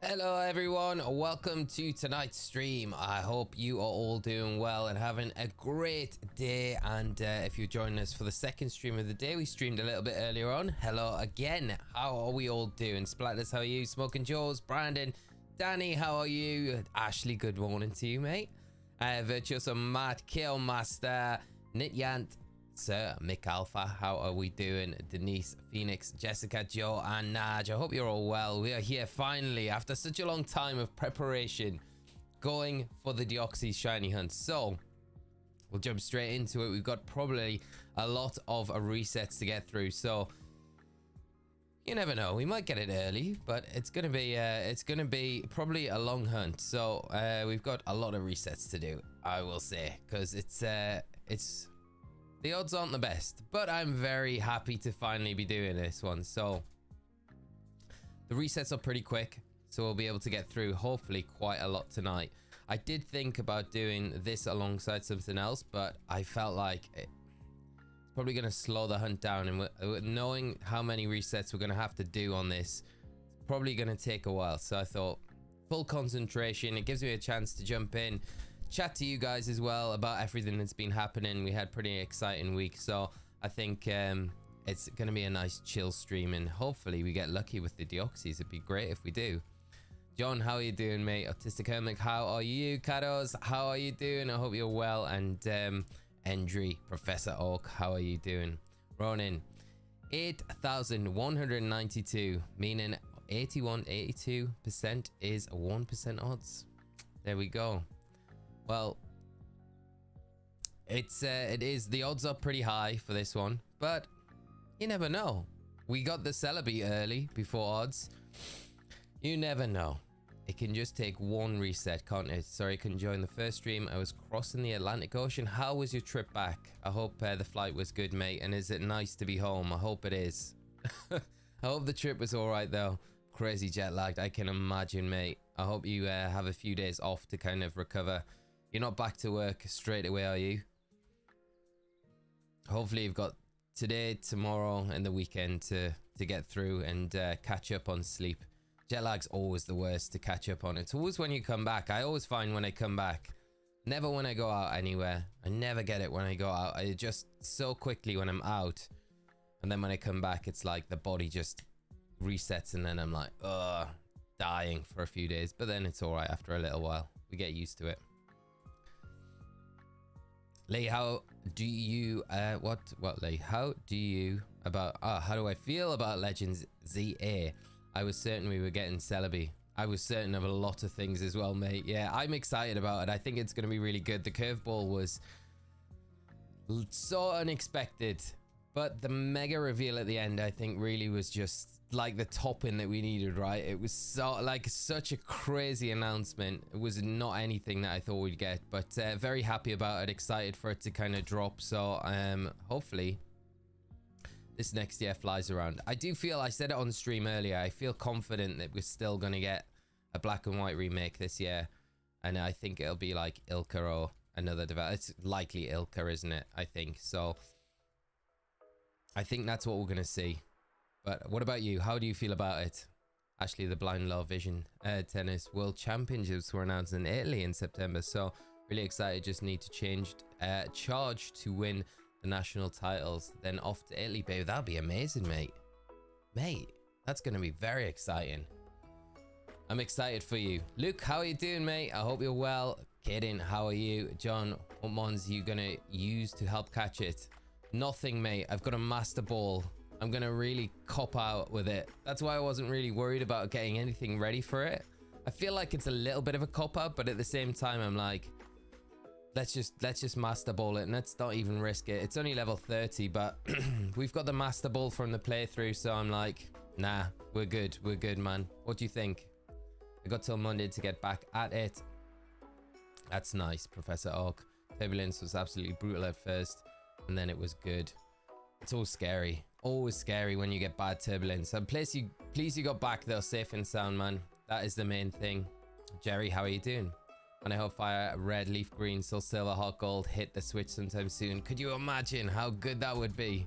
Hello everyone, welcome to tonight's stream. I hope you are all doing well and having a great day. And if you're joining us for the second stream of the day, we streamed a little bit earlier on. Hello again, how are we all doing? Splatters, how are you? Smoking Joes, Brandon, Danny, how are you? Ashley, good morning to you, mate. Virtuoso Matt, Killmaster, Nityant, Sir Mick Alpha, how are we doing? Denise, Phoenix, Jessica, Joe, and Naj. I hope you're all well. We are here finally after such a long time of preparation, going for the Deoxys shiny hunt. So we'll jump straight into it. We've got probably a lot of resets to get through, so you never know. We might get it early, but it's gonna be probably a long hunt. So we've got a lot of resets to do, I will say, because it's the odds aren't the best, but I'm very happy to finally be doing this one. So the resets are pretty quick, so we'll be able to get through hopefully quite a lot tonight. I did think about doing this alongside something else, but I felt like it's probably going to slow the hunt down, and knowing how many resets we're going to have to do on this, it's probably going to take a while. So I thought full concentration, it gives me a chance to jump in, chat to you guys as well about everything that's been happening. We had pretty exciting week, so I think it's going to be a nice chill stream, and hopefully we get lucky with the Deoxys. It'd be great if we do. John, how are you doing, mate? Autistic Hermit, how are you? Kados, how are you doing? I hope you're well. And Endry, Professor Oak, how are you doing? Ronin, 8,192, meaning 82% is 1% odds. There we go. Well, it is, the odds are pretty high for this one, but you never know. We got the Celebi early before odds. You never know. It can just take one reset, can't it? Sorry, I couldn't join the first stream. I was crossing the Atlantic Ocean. How was your trip back? I hope the flight was good, mate. And is it nice to be home? I hope it is. I hope the trip was all right, though. Crazy jet lagged, I can imagine, mate. I hope you have a few days off to kind of recover. You're not back to work straight away, are you? Hopefully you've got today, tomorrow, and the weekend to get through and catch up on sleep. Jet lag's always the worst to catch up on. It's always when you come back. I always find when I come back, never when I go out anywhere. I never get it when I go out. I adjust so quickly when I'm out, and then when I come back, it's like the body just resets, and then I'm like, ugh, dying for a few days. But then it's all right after a little while. We get used to it. Lee, how do you what Lee, how do you about how do I feel about Legends ZA? I was certain we were getting Celebi. I was certain of a lot of things as well, mate. Yeah, I'm excited about it. I think it's going to be really good. The curveball was so unexpected, but the mega reveal at the end, I think, really was just like the topping that we needed, right? It was so like such a crazy announcement. It was not anything that I thought we'd get, but very happy about it, excited for it to kind of drop. So hopefully this next year flies around. I do feel, I said it on stream earlier, I feel confident that we're still going to get a black and white remake this year, and I think it'll be like Ilka or another developer. It's likely Ilka, isn't it? I think so. I think that's what we're going to see. But what about you? How do you feel about it? Ashley, the Blind Law Vision Tennis World Championships were announced in Italy in September. So really excited. Just need to change charge to win the national titles. Then off to Italy, baby. That'll be amazing, mate. Mate, that's going to be very exciting. I'm excited for you. Luke, how are you doing, mate? I hope you're well. Kidding, how are you? John, what mons are you going to use to help catch it? Nothing, mate. I've got a Master Ball. I'm gonna really cop out with it. That's why I wasn't really worried about getting anything ready for it. I feel like it's a little bit of a cop out, but at the same time, I'm like, let's just Master Ball it, and let's not even risk it. It's only level 30, but we've got the Master Ball from the playthrough, so I'm like, nah, we're good, man. What do you think? I got till Monday to get back at it. That's nice, Professor Oak. Turbulence was absolutely brutal at first, and then it was good. It's all scary. Always scary when you get bad turbulence. I'm pleased you got back though, safe and sound, man. That is the main thing. Jerry, how are you doing? And I hope Fire Red, Leaf Green, Soul Silver, Hot Gold hit the Switch sometime soon. Could you imagine how good that would be?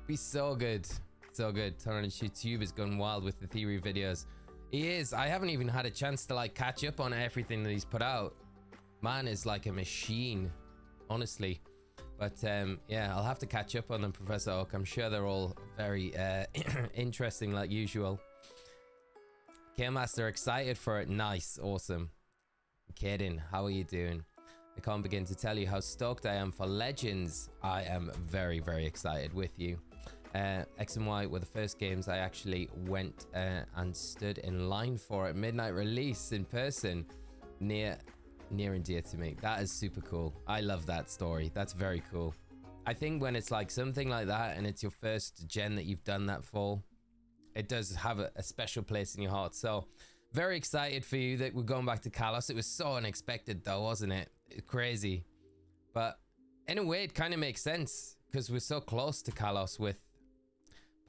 Be so good. So good. Torrent YouTube has gone wild with the theory videos. He is. I haven't even had a chance to like catch up on everything that he's put out. Man is like a machine, honestly. But yeah, I'll have to catch up on them, Professor Oak. I'm sure they're all very interesting like usual. K-Master, excited for it. Nice, awesome. Kaden, how are you doing? I can't begin to tell you how stoked I am for Legends. I am very, very excited with you. X and Y were the first games I actually went and stood in line for at midnight release in person. Near and dear to me. That is super cool. I love that story. That's very cool. I think when it's like something like that and it's your first gen that you've done that for, it does have a special place in your heart. So very excited for you that we're going back to Kalos. It was so unexpected though, wasn't it? Crazy. But in a way it kind of makes sense because we're so close to Kalos with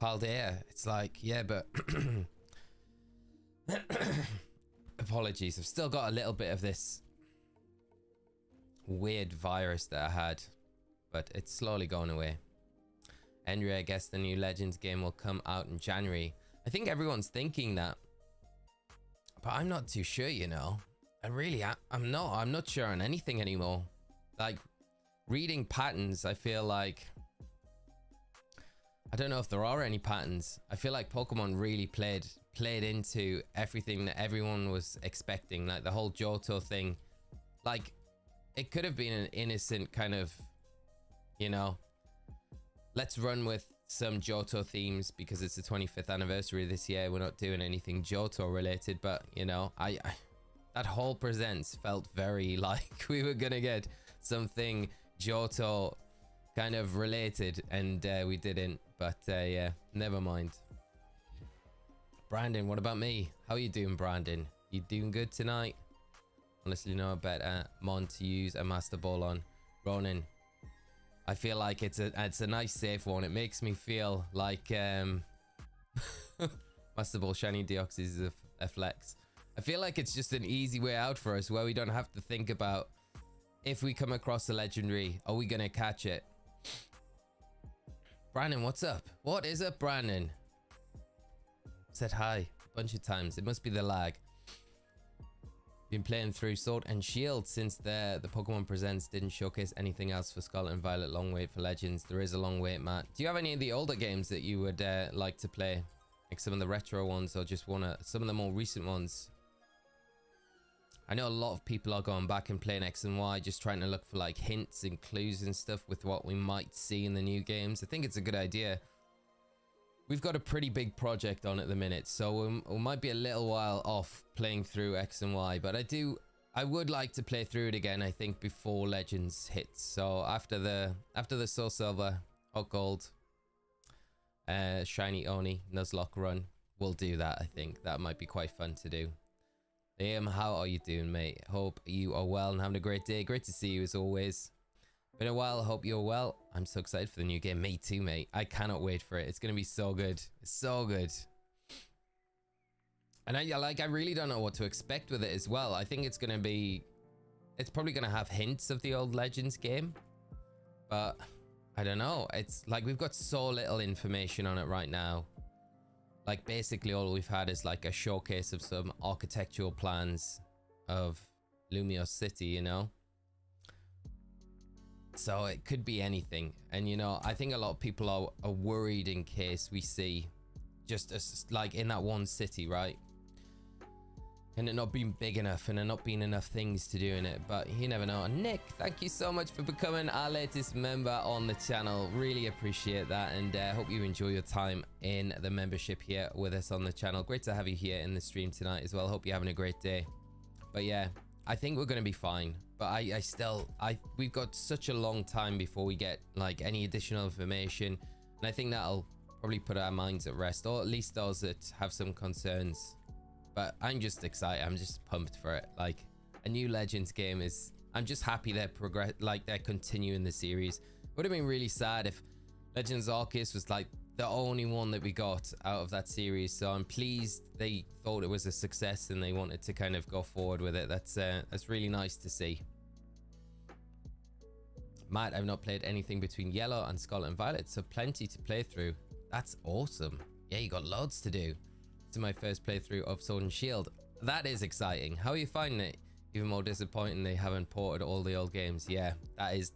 Paldea. It's like, yeah, but apologies, I've still got a little bit of this weird virus that I had, but it's slowly going away. Henry, I guess the new Legends game will come out in January. I think everyone's thinking that, but I'm not too sure, you know. I'm not sure on anything anymore. Like reading patterns, I feel like I don't know if there are any patterns. I feel like Pokemon really played into everything that everyone was expecting, like the whole Johto thing. Like it could have been an innocent kind of, you know, let's run with some Johto themes because it's the 25th anniversary this year. We're not doing anything Johto related, but you know, I that whole presents felt very like we were gonna get something Johto kind of related, and we didn't. But yeah, never mind. Brandon, what about me? How are you doing, Brandon? You doing good tonight? Honestly, no better mon to use a Master Ball on. Ronan, I feel like it's a nice safe one. It makes me feel like Master Ball Shiny Deoxys is a flex. I feel like it's just an easy way out for us where we don't have to think about if we come across a legendary, are we gonna catch it? Brandon, what's up? What is up, Brandon? Said hi a bunch of times. It must be the lag. Been playing through Sword and Shield since the Pokemon Presents didn't showcase anything else for Scarlet and Violet. Long wait for Legends. There is a long wait, Matt. Do you have any of the older games that you would like to play? Like some of the retro ones, or just some of the more recent ones? I know a lot of people are going back and playing X and Y, just trying to look for like hints and clues and stuff with what we might see in the new games. I think it's a good idea. We've got a pretty big project on at the minute, so we might be a little while off playing through X and Y, but I would like to play through it again, I think, before Legends hits. So after the Soul Silver, Hot Gold, Shiny Oni, Nuzlocke run, we'll do that. I think that might be quite fun to do. Liam, how are you doing, mate? Hope you are well and having a great day. Great to see you as always. Been a while, hope you're well. I'm so excited for the new game. Me too, mate. I cannot wait for it. It's gonna be so good. It's so good. And I really don't know what to expect with it as well. I think it's probably gonna have hints of the old Legends game, but I don't know. It's like we've got so little information on it right now. Like basically all we've had is like a showcase of some architectural plans of Lumios City, you know? So it could be anything. And you know, I think a lot of people are worried in case we see just like in that one city, right? And it not being big enough and there not being enough things to do in it, but you never know. Nick, thank you so much for becoming our latest member on the channel. Really appreciate that, and hope you enjoy your time in the membership here with us on the channel. Great to have you here in the stream tonight as well. Hope you're having a great day. But yeah, I think we're going to be fine. But we've got such a long time before we get like any additional information, and I think that'll probably put our minds at rest, or at least those that have some concerns. But I'm just excited. I'm just pumped for it. Like a new Legends game I'm just happy they're they're continuing the series. Would have been really sad if Legends Arceus was like the only one that we got out of that series. So I'm pleased they thought it was a success and they wanted to kind of go forward with it. That's really nice to see. Matt, I've not played anything between Yellow and Scarlet and Violet, so plenty to play through. That's awesome. Yeah, you got loads to do. to my first playthrough of Sword and Shield. That is exciting. How are you finding it? Even more disappointing they haven't ported all the old games. Yeah, that is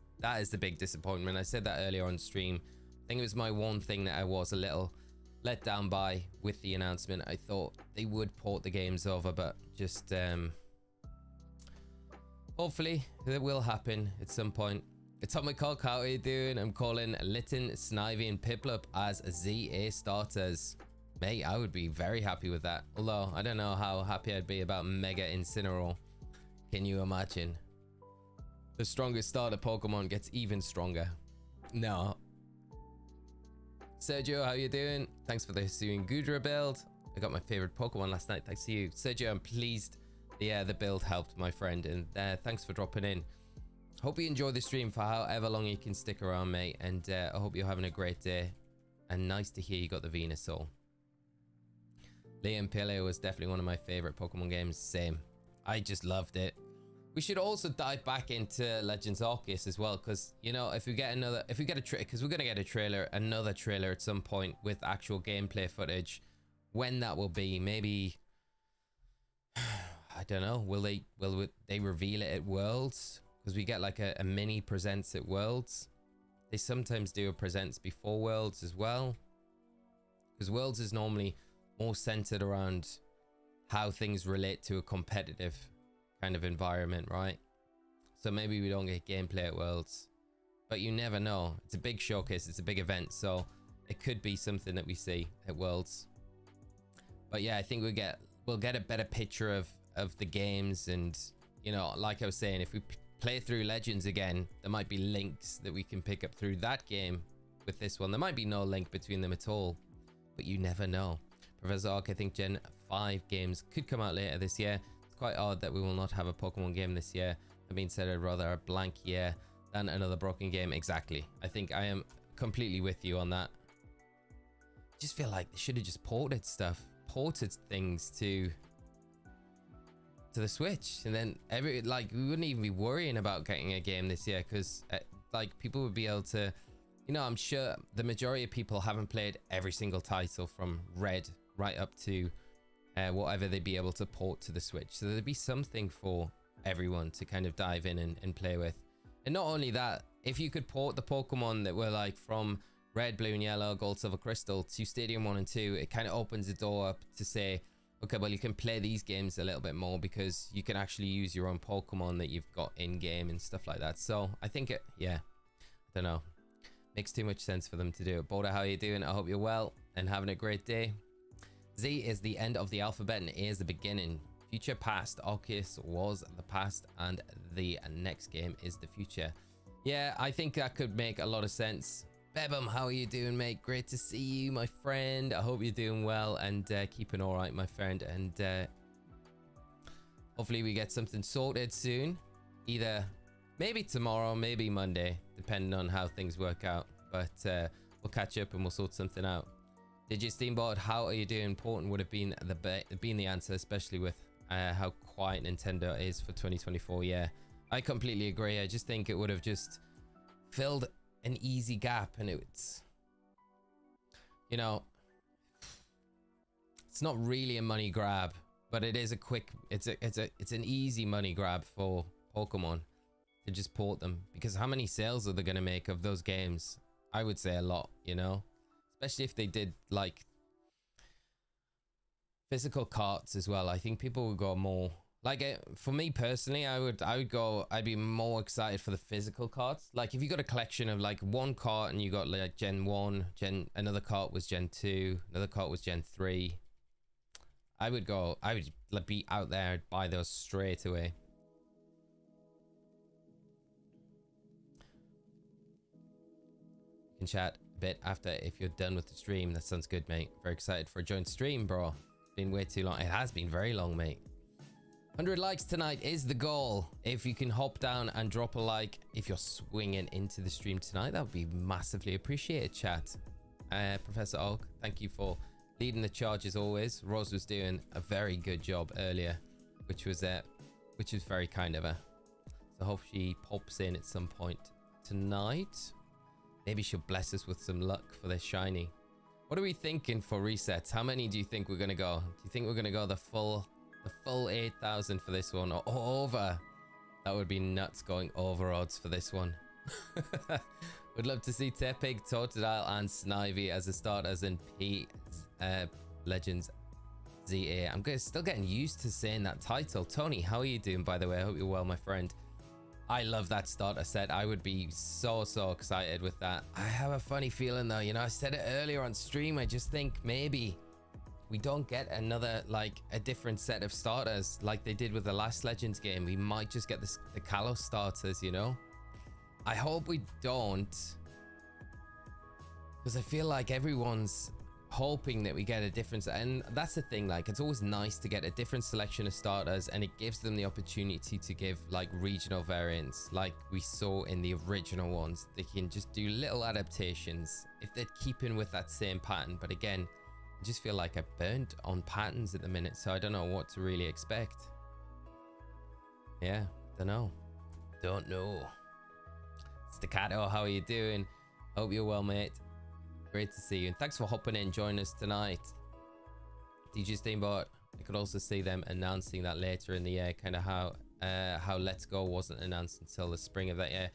the big disappointment. I said that earlier on stream. I think it was my one thing that I was a little let down by with the announcement. I thought they would port the games over, but just hopefully it will happen at some point. Atomic Cock, how are you doing? I'm calling Litten, Snivy, and Piplup as ZA starters. Mate, I would be very happy with that. Although, I don't know how happy I'd be about Mega Incineroar. Can you imagine? The strongest starter Pokemon gets even stronger. No. Sergio, how you doing? Thanks for the Hisuian Gudra build. I got my favorite Pokemon last night. Thanks to you. Sergio, I'm pleased. Yeah, the build helped, my friend. And thanks for dropping in. Hope you enjoy the stream for however long you can stick around, mate. And I hope you're having a great day. And nice to hear you got the Venusaur. Liam Pele was definitely one of my favorite Pokemon games. Same. I just loved it. We should also dive back into Legends Arceus as well, because you know, if we get because we're gonna get another trailer at some point with actual gameplay footage. When that will be, maybe I don't know. Will they reveal it at Worlds? Because we get like a mini presents at Worlds. They sometimes do a presents before Worlds as well, because Worlds is normally more centered around how things relate to a competitive kind of environment, right? So maybe we don't get gameplay at Worlds, but you never know. It's a big showcase, it's a big event, so it could be something that we see at Worlds. But yeah, I think we'll get a better picture of the games. And you know, like I was saying, if we play through Legends again, there might be links that we can pick up through that game with this one. There might be no link between them at all, but you never know. Professor Oak, I think Gen 5 games could come out later this year. It's quite odd that we will not have a Pokemon game this year. That being said, I'd rather a blank year than another broken game. Exactly. I think I am completely with you on that. I just feel like they should have just ported things to the Switch, and then we wouldn't even be worrying about getting a game this year, because like people would be able to, you know, I'm sure the majority of people haven't played every single title from Red right up to whatever they'd be able to port to the Switch. So there'd be something for everyone to kind of dive in and play with. And not only that, if you could port the Pokemon that were like from Red, Blue and Yellow, Gold, Silver, Crystal to Stadium 1 and 2, it kind of opens the door up to say, okay, well, you can play these games a little bit more because you can actually use your own Pokemon that you've got in game and stuff like that. So I think yeah, I don't know. Makes too much sense for them to do it. Border, how are you doing? I hope you're well and having a great day. Z is the end of the alphabet and A is the beginning. Future past. Arceus was the past and the next game is the future. Yeah, I think that could make a lot of sense. Bebum, how are you doing, mate? Great to see you, my friend. I hope you're doing well and keeping all right, my friend. And hopefully we get something sorted soon. Either maybe tomorrow, maybe Monday, depending on how things work out. But we'll catch up and we'll sort something out. Digit Steamboat, how are you doing? Important would have been the answer, especially with how quiet Nintendo is for 2024. Yeah, I completely agree. I just think it would have just filled an easy gap, and it's, you know, it's not really a money grab, but it is a quick, it's an easy money grab for Pokemon to just port them, because how many sales are they going to make of those games? I would say a lot, you know, especially if they did like physical carts as well. I think people would go more like, for me personally, I'd be more excited for the physical carts. Like if you got a collection of like one cart and you got like Gen 1, another cart was Gen 2, another cart was Gen 3. I would be out there and buy those straight away. You can chat a bit after if you're done with the stream. That sounds good, mate. Very excited for a joint stream, bro. Been way too long. It has been very long, mate. 100 likes tonight is the goal. If you can hop down and drop a like if you're swinging into the stream tonight, that would be massively appreciated, chat. Professor Oak, thank you for leading the charge as always. Rose was doing a very good job earlier, which was very kind of her. So hope she pops in at some point tonight. Maybe she'll bless us with some luck for this shiny. What are we thinking for resets? How many do you think we're gonna go? Do you think we're gonna go the full 8,000 for this one, or over? That would be nuts, going over odds for this one. Would love to see Tepig, Totodile, and Snivy as the starters in Legends ZA. I'm still getting used to saying that title. Tony, how are you doing, by the way? I hope you're well, my friend. I love that starter set. I would be so excited with that. I have a funny feeling though, you know, I said it earlier on stream, I just think maybe we don't get another, like, a different set of starters like they did with the last Legends game. We might just get the Kalos starters, you know? I hope we don't, because I feel like everyone's hoping that we get a different, and that's the thing, like, it's always nice to get a different selection of starters, and it gives them the opportunity to give like regional variants like we saw in the original ones. They can just do little adaptations if they're keeping with that same pattern. But again, I just feel like I'm burnt on patterns at the minute, so I don't know what to really expect. Yeah, don't know. Staccato, how are you doing? Hope you're well, mate. Great to see you, and thanks for hopping in, joining us tonight. DJ Steamboat, I could also see them announcing that later in the year, kind of how Let's Go wasn't announced until the spring of that year.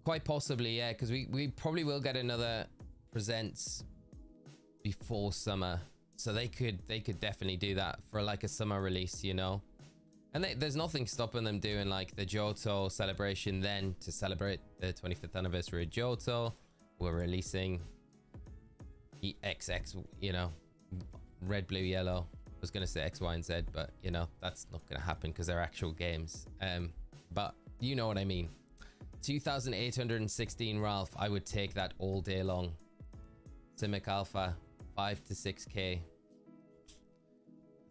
Quite possibly, yeah, because we probably will get another presents before summer, so they could definitely do that for like a summer release, you know. And there's nothing stopping them doing like the Johto celebration then to celebrate the 25th anniversary of Johto. We're releasing XX, you know, red, blue, yellow. I was gonna say X, Y, and Z, but you know, that's not gonna happen because they're actual games. But you know what I mean. 2,816, Ralph. I would take that all day long. Simic Alpha, 5 to 6k.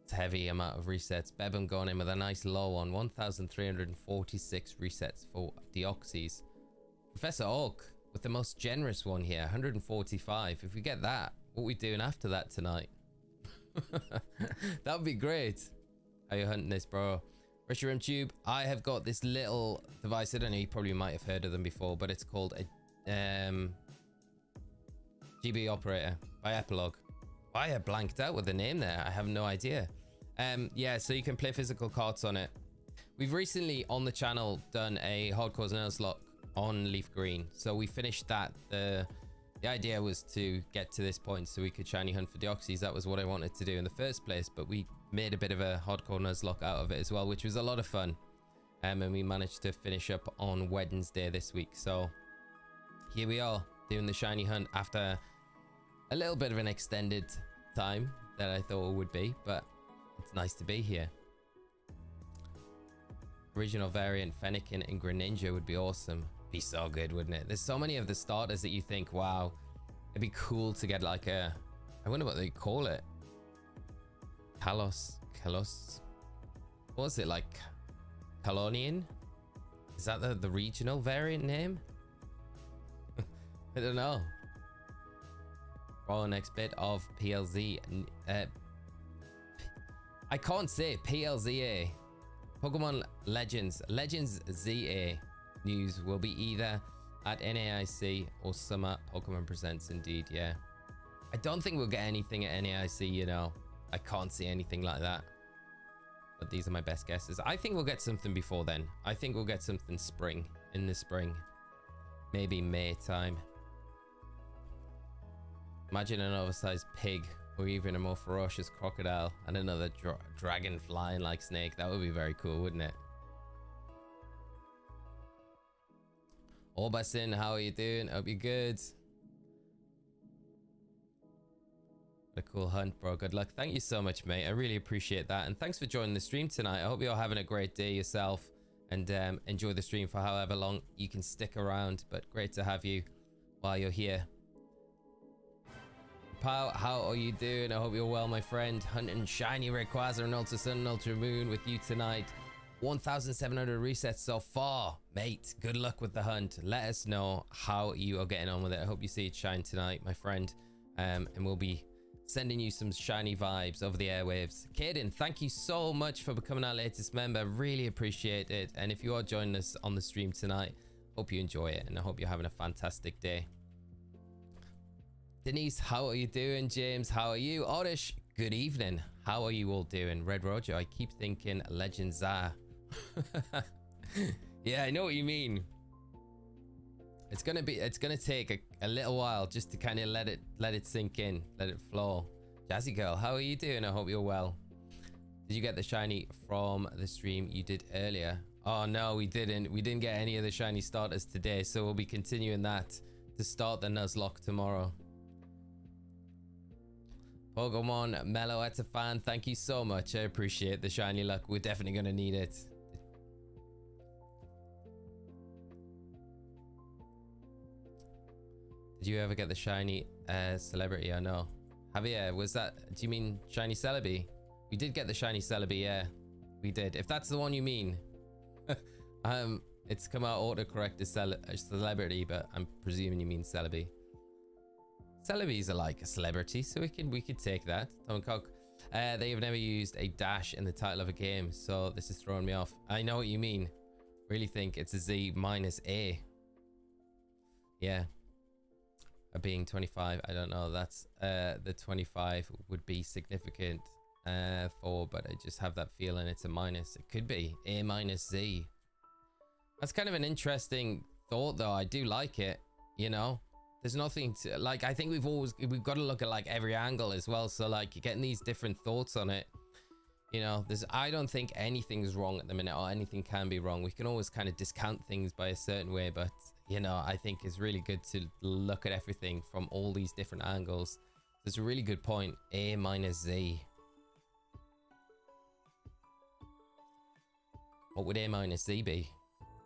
It's a heavy amount of resets. Bebum going in with a nice low on 1,346 resets for Deoxys. Professor Oak with the most generous one here, 145. If we get that, what are we doing after that tonight? That would be great. How you hunting this, bro? Richard Tube, I have got this little device. I don't know, you probably might have heard of them before, but it's called a GB operator by Epilogue. Why I blanked out with the name there, I have no idea. Yeah, so you can play physical cards on it. We've recently on the channel done a hardcore Nuzlocke on Leaf Green, so we finished that. The idea was to get to this point so we could shiny hunt for Deoxys. That was what I wanted to do in the first place, but we made a bit of a hardcore Nuzlocke out of it as well, which was a lot of fun. And we managed to finish up on Wednesday this week, so here we are doing the shiny hunt after a little bit of an extended time that I thought it would be, but it's nice to be here. Original variant Fennekin and Greninja would be awesome. Be so good, wouldn't it? There's so many of the starters that you think, wow, it'd be cool to get like a, I wonder what they call it. Kalos, what was it, like Kalonian? Is that the regional variant name? I don't know. Roll next bit of PLZ. I can't say it. PLZA. Pokemon Legends ZA news will be either at NAIC or Summer Pokemon Presents. Indeed, yeah. I don't think we'll get anything at NAIC, you know. I can't see anything like that. But these are my best guesses. I think we'll get something before then. I think we'll get something in the spring. Maybe May time. Imagine an oversized pig or even a more ferocious crocodile and another dragon flying like snake. That would be very cool, wouldn't it? Orbasin, how are you doing? Hope you're good. What a cool hunt, bro. Good luck. Thank you so much, mate. I really appreciate that. And thanks for joining the stream tonight. I hope you're having a great day yourself and enjoy the stream for however long you can stick around. But great to have you while you're here. Pal, how are you doing? I hope you're well, my friend. Hunting shiny Rayquaza and Ultra Sun and Ultra Moon with you tonight. 1,700 resets so far, mate. Good luck with the hunt. Let us know how you are getting on with it. I hope you see it shine tonight, my friend. And we'll be sending you some shiny vibes over the airwaves. Kaden, thank you so much for becoming our latest member. Really appreciate it. And if you are joining us on the stream tonight, hope you enjoy it and I hope you're having a fantastic day. Denise, how are you doing? James, how are you? Oddish, good evening. How are you all doing? Red Roger, I keep thinking Legends are. Yeah, I know what you mean. It's gonna take a little while just to kind of let it sink in, let it flow. Jazzy girl, how are you doing? I hope you're well. Did you get the shiny from the stream you did earlier? Oh no, we didn't. We didn't get any of the shiny starters today, so we'll be continuing that to start the Nuzlocke tomorrow. Pokemon Mellow at a fan, thank you so much. I appreciate the shiny luck. We're definitely gonna need it. Did you ever get the shiny celebrity? I know. Javier, was that? Do you mean shiny Celebi? We did get the shiny Celebi, yeah. We did. If that's the one you mean. It's come out autocorrect as celebrity, but I'm presuming you mean Celebi. Celebis are like a celebrity, so we could take that. Tom Cock. They have never used a dash in the title of a game, so this is throwing me off. I know what you mean. Really think it's a Z minus A. Yeah. Being 25, I don't know. That's the 25 would be significant for, but I just have that feeling it's a minus. It could be A minus Z. That's kind of an interesting thought, though. I do like it. You know, there's nothing to like. I think we've got to look at like every angle as well. So like you're getting these different thoughts on it. You know, I don't think anything's wrong at the minute, or anything can be wrong. We can always kind of discount things by a certain way, but you know, I think it's really good to look at everything from all these different angles. That's a really good point. A minus Z. What would A minus Z be?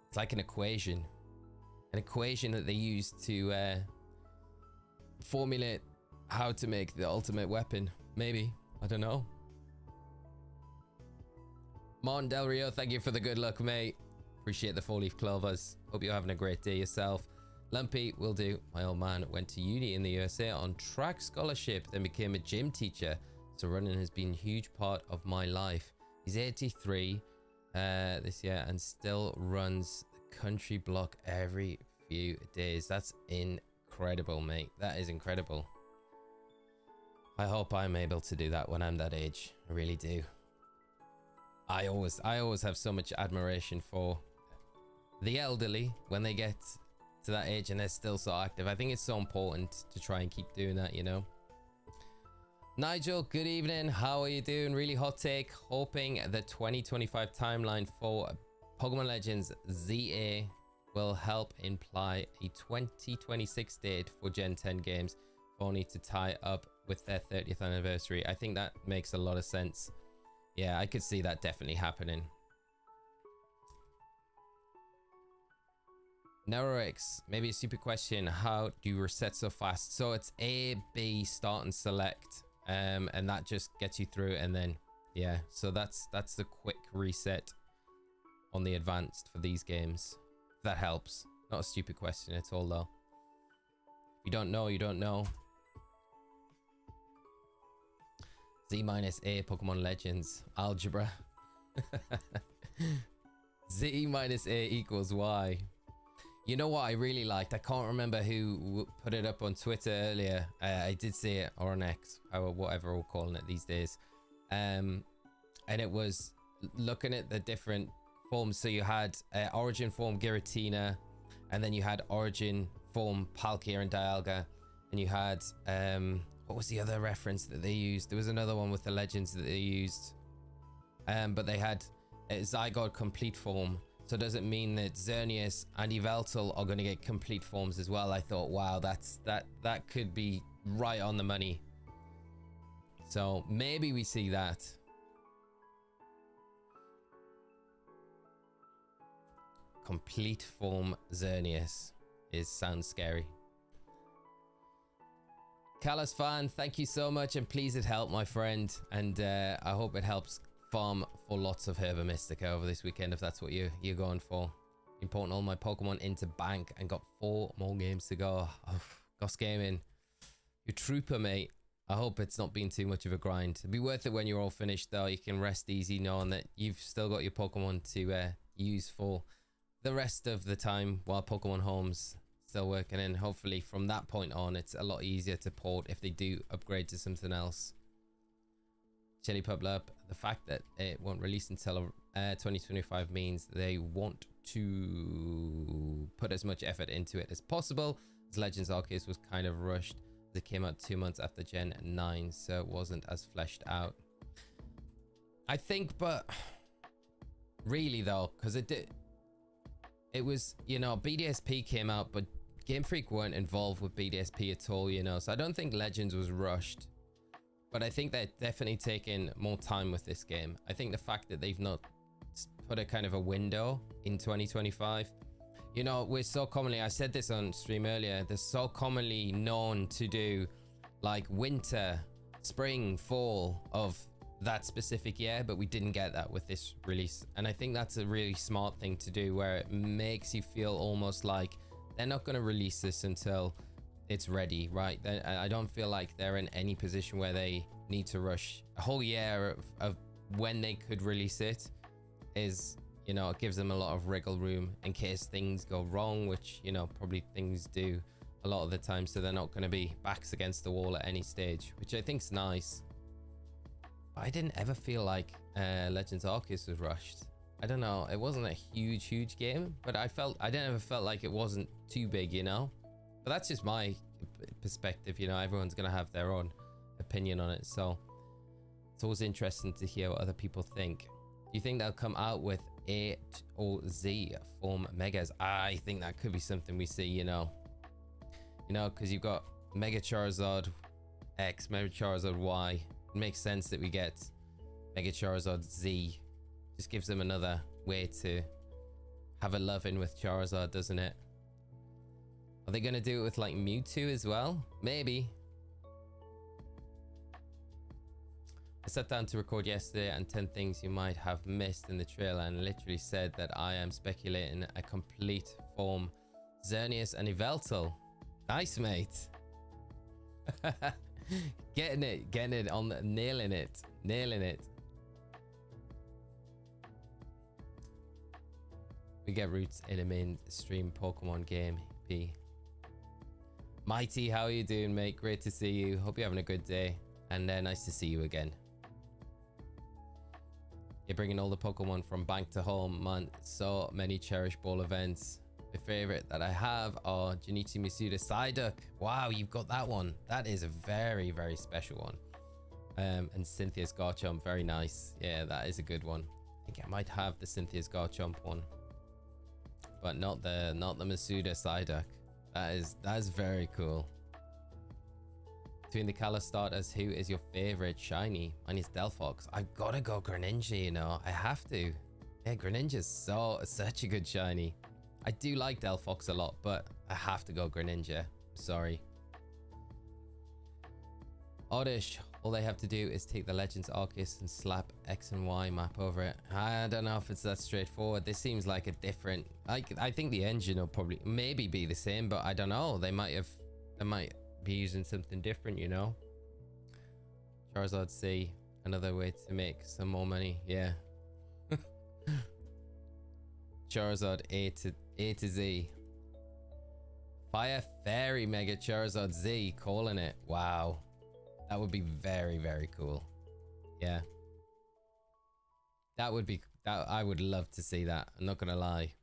It's like an equation that they use to formulate how to make the ultimate weapon. Maybe, I don't know. Mon Del Rio, thank you for the good luck, mate. Appreciate the 4-leaf clovers. Hope you're having a great day yourself. Lumpy, will do. My old man went to uni in the USA on track scholarship, then became a gym teacher. So running has been a huge part of my life. He's 83 this year and still runs the country block every few days. That's incredible, mate. That is incredible. I hope I'm able to do that when I'm that age. I really do. I always have so much admiration for the elderly when they get to that age and they're still so active. I think it's so important to try and keep doing that, you know. Nigel, good evening. How are you doing? Really hot take. Hoping the 2025 timeline for Pokemon Legends ZA will help imply a 2026 date for Gen 10 games, if only to tie up with their 30th anniversary. I think that makes a lot of sense. Yeah, I could see that definitely happening. Neurox, maybe a stupid question. How do you reset so fast? So it's A, B, start and select. And that just gets you through, and then yeah, so that's the quick reset on the advanced for these games. That helps. Not a stupid question at all, though. If you don't know, you don't know. Z minus A Pokemon Legends algebra. Z minus A equals Y. You know what I really liked? I can't remember who put it up on Twitter earlier. I did see it, or on X, or whatever we're calling it these days. And it was looking at the different forms. So you had Origin form Giratina, and then you had Origin form Palkia and Dialga, and you had what was the other reference that they used? There was another one with the legends that they used, but they had Zygarde complete form. So does it mean that Xerneas and Yveltal are going to get complete forms as well? I thought, wow, that could be right on the money. So maybe we see that. Complete form Xerneas sounds scary. Callus fan, thank you so much, and please it help, my friend, and I hope it helps farm for lots of Herba Mystica over this weekend if that's what you're going for. Importing all my Pokemon into bank and got 4 more games to go. Oh, Goss Gaming, you trooper, mate. I hope it's not been too much of a grind. It'll be worth it when you're all finished, though. You can rest easy knowing that you've still got your Pokemon to use for the rest of the time while Pokemon Home's still working, and hopefully from that point on it's a lot easier to port if they do upgrade to something else. Chili Publup, the fact that it won't release until 2025 means they want to put as much effort into it as possible, as Legends Arceus was kind of rushed. It came out 2 months after Gen 9, so it wasn't as fleshed out, I think. But really though, because it was, you know, BDSP came out, but Game Freak weren't involved with BDSP at all, you know, so I don't think Legends was rushed. But I think they're definitely taking more time with this game. I think the fact that they've not put a kind of a window in 2025, you know, we're so commonly, I said this on stream earlier, they're so commonly known to do like winter, spring, fall of that specific year, but we didn't get that with this release. And I think that's a really smart thing to do, where it makes you feel almost like they're not going to release this until it's ready, right? I don't feel like they're in any position where they need to rush. A whole year of when they could release it is, you know, it gives them a lot of wriggle room in case things go wrong, which, you know, probably things do a lot of the time, so they're not going to be backs against the wall at any stage, which I think's nice. But I didn't ever feel like Legends Arceus was rushed. I don't know, it wasn't a huge game, but I didn't ever felt like it wasn't too big, you know. But that's just my perspective, you know, everyone's gonna have their own opinion on it, so it's always interesting to hear what other people think. Do you think they'll come out with A or Z form megas? I think that could be something we see, you know, because you've got Mega Charizard X, Mega Charizard Y. It makes sense that we get Mega Charizard Z. Just gives them another way to have a love-in with Charizard, doesn't it? Are they going to do it with like Mewtwo as well? Maybe. I sat down to record yesterday, and 10 things you might have missed in the trailer, and literally said that I am speculating a complete form Xerneas and Yveltal. Nice, mate. getting it on the, nailing it. We get roots in a mainstream Pokemon game. P. Mighty, how are you doing, mate? Great to see you. Hope you're having a good day, and nice to see you again. You're bringing all the Pokemon from bank to home, man. So many Cherish Ball events. My favorite that I have are Junichi Masuda Psyduck. Wow, you've got that one. That is a very special one. And Cynthia's Garchomp, very nice. Yeah, that is a good one. I think I might have the Cynthia's Garchomp one, but not the Masuda Psyduck. That is very cool. Between the Kalos starters, who is your favorite shiny? Mine is Delphox. I've got to go Greninja, you know. I have to. Yeah, Greninja's such a good shiny. I do like Delphox a lot, but I have to go Greninja. Sorry. Oddish, all they have to do is take the Legends Arceus and slap X and Y map over it. I don't know if it's that straightforward. This seems like a different, I think the engine will probably maybe be the same, but I don't know. They might be using something different, you know. Charizard C, another way to make some more money. Yeah. Charizard A to Z. Fire Fairy Mega Charizard Z, calling it. Wow. That would be very cool. Yeah. That I would love to see that. I'm not gonna lie.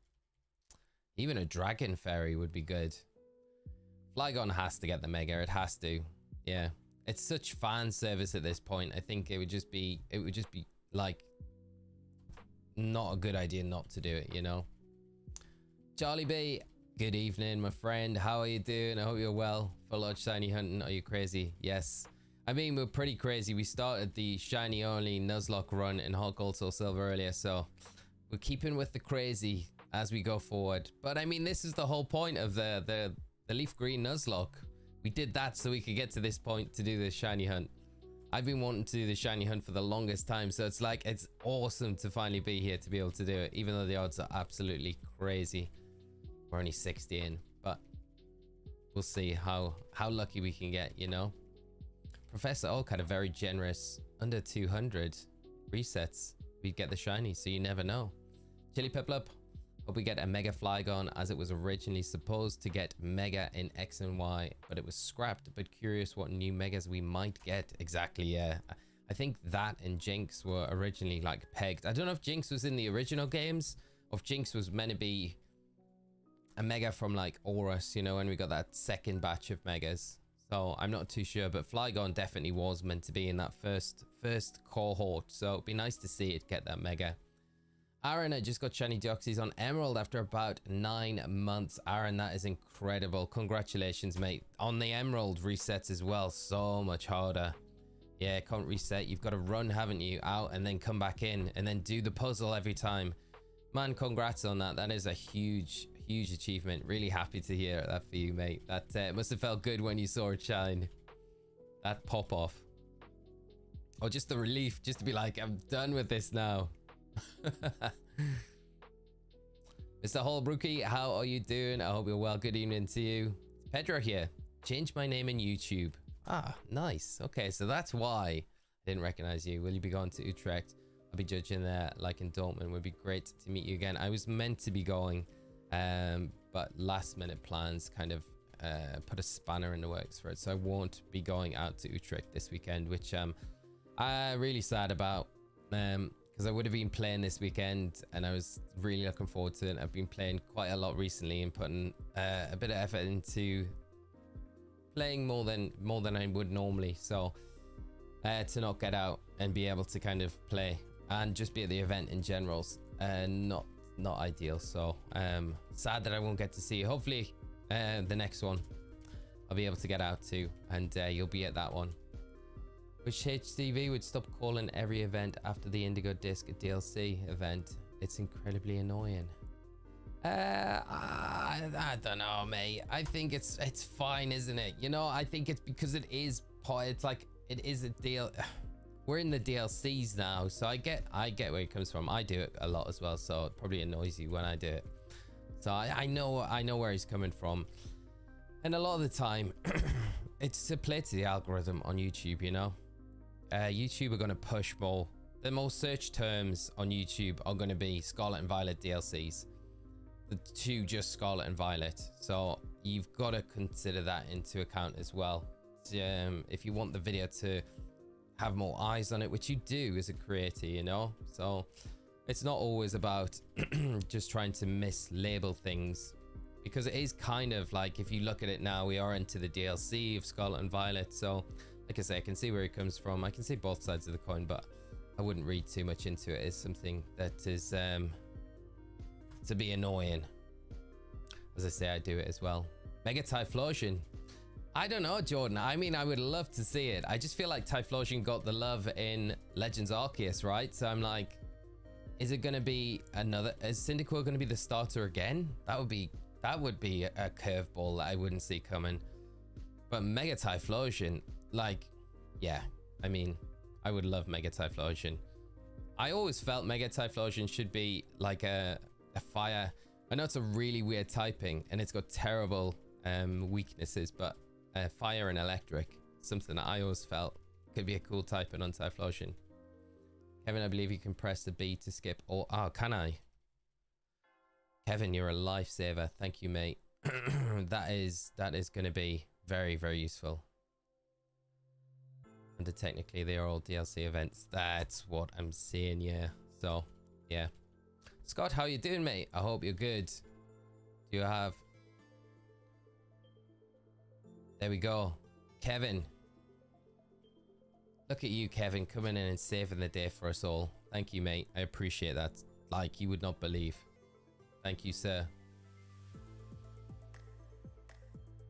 Even a Dragon Fairy would be good. Flygon has to get the Mega. It has to. Yeah. It's such fan service at this point. I think it would just be like not a good idea not to do it, you know. Charlie B, good evening, my friend. How are you doing? I hope you're well. Full Lodge shiny hunting. Are you crazy? Yes. I mean, we're pretty crazy. We started the shiny only Nuzlocke run in Hot Gold Soul Silver earlier, so we're keeping with the crazy as we go forward. But I mean, this is the whole point of the Leaf Green Nuzlocke. We did that so we could get to this point to do the shiny hunt. I've been wanting to do the shiny hunt for the longest time, so it's like, it's awesome to finally be here to be able to do it, even though the odds are absolutely crazy. We're only 60 in, but we'll see how lucky we can get, you know. Professor Oak had a very generous under 200 resets. We'd get the shiny, so you never know. Chili Peplup, Hope we get a Mega Flygon, as it was originally supposed to get Mega in X and Y, but it was scrapped. But curious what new Megas we might get. Exactly, yeah. I think that and Jinx were originally like pegged. I don't know if Jinx was in the original games, or if Jinx was meant to be a Mega from like Osirus, you know, when we got that second batch of Megas. So I'm not too sure, but Flygon definitely was meant to be in that first cohort. So it'd be nice to see it get that Mega. Aaron, I just got shiny Deoxys on Emerald after about 9 months. Aaron, that is incredible. Congratulations, mate. On the Emerald resets as well. So much harder. Yeah, can't reset. You've got to run, haven't you? Out and then come back in and then do the puzzle every time. Man, congrats on that. That is a huge, huge achievement. Really happy to hear that for you, mate. That must have felt good when you saw it shine. That pop off. Or just the relief, just to be like, I'm done with this now. Mr. Holbrookie, how are you doing? I hope you're well. Good evening to you. Pedro here. Change my name in YouTube. Ah, nice. Okay, so that's why I didn't recognize you. Will you be going to Utrecht? I'll be judging there, like in Dortmund. Would be great to meet you again. I was meant to be going, but last minute plans kind of put a spanner in the works for it. So I won't be going out to Utrecht this weekend, which I'm really sad about. Because I would have been playing this weekend and I was really looking forward to it. I've been playing quite a lot recently and putting a bit of effort into playing more than I would normally. So to not get out and be able to kind of play and just be at the event in general, not ideal. So sad that I won't get to see you. Hopefully the next one I'll be able to get out to, and you'll be at that one. Which HTV would stop calling every event after the Indigo Disc DLC event? It's incredibly annoying. I don't know, mate. I think it's fine, isn't it? You know, I think it's because it is like it is a deal. We're in the DLCs now, so I get where it comes from. I do it a lot as well, so it probably annoys you when I do it. So I know where he's coming from, and a lot of the time, it's to play to the algorithm on YouTube. You know. YouTube are going to push more. The most search terms on YouTube are going to be Scarlet and Violet DLCs. The two just Scarlet and Violet. So you've got to consider that into account as well. If you want the video to have more eyes on it, which you do as a creator, you know. So it's not always about just trying to mislabel things, because it is kind of like, if you look at it now, we are into the DLC of Scarlet and Violet. So like I say, I can see where it comes from. I can see both sides of the coin, but I wouldn't read too much into it as something that is to be annoying. As I say, I do it as well. Mega Typhlosion. I don't know, Jordan. I mean, I would love to see it. I just feel like Typhlosion got the love in Legends Arceus, right? So I'm like, is it going to be another? Is Cyndaquil going to be the starter again? That would be a curveball that I wouldn't see coming. But Mega Typhlosion, like, yeah, I mean, I would love Mega Typhlosion. I always felt Mega Typhlosion should be like a fire. I know it's a really weird typing and it's got terrible weaknesses, but fire and electric, something that I always felt could be a cool typing on Typhlosion. Kevin, I believe you can press the B to skip. Or oh, can I? Kevin, you're a lifesaver. Thank you, mate. that is going to be very, very useful. And technically they are all DLC events. That's what I'm seeing, yeah. So yeah, Scott, how you doing, mate? I hope you're good. Do you have, there we go, Kevin, look at you, Kevin, coming in and saving the day for us all. Thank you, mate. I appreciate that like you would not believe. Thank you, sir.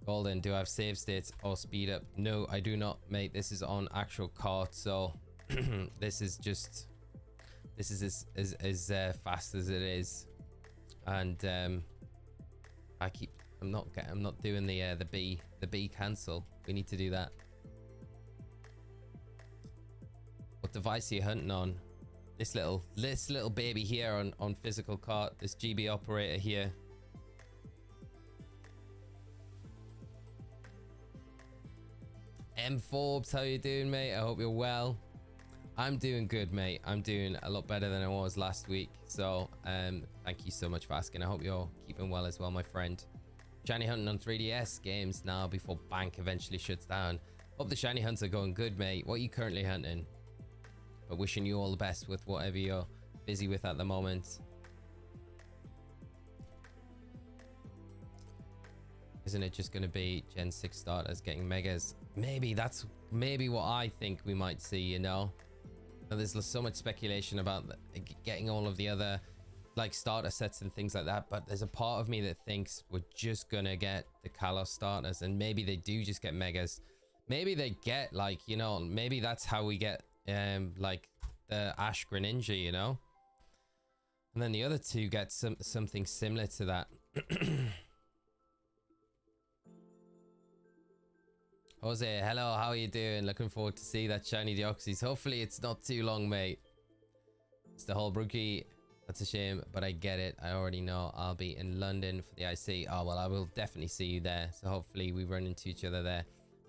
Golden, do I have save states or speed up? No, I do not, mate. This is on actual cart, so this is as fast as it is. And I'm not doing the B cancel. We need to do that. What device are you hunting on? This little baby here on physical cart, this GB operator here. M Forbes, how you doing, mate? I hope you're well. I'm doing good, mate. I'm doing a lot better than I was last week. So, thank you so much for asking. I hope you're keeping well as well, my friend. Shiny hunting on 3DS games now before bank eventually shuts down. Hope the shiny hunts are going good, mate. What are you currently hunting? But wishing you all the best with whatever you're busy with at the moment. Isn't it just going to be Gen 6 starters getting megas? Maybe that's what I think we might see, you know? There's so much speculation about getting all of the other like starter sets and things like that, but there's a part of me that thinks we're just gonna get the Kalos starters, and maybe they do just get megas. Maybe they get like, you know, maybe that's how we get like the Ash Greninja, you know, and then the other two get something similar to that. Jose, hello, how are you doing? Looking forward to see that shiny Deoxys. Hopefully it's not too long, mate. It's the whole Brookie. That's a shame, but I get it. I already know I'll be in London for the IC. Oh, well, I will definitely see you there. So hopefully we run into each other there.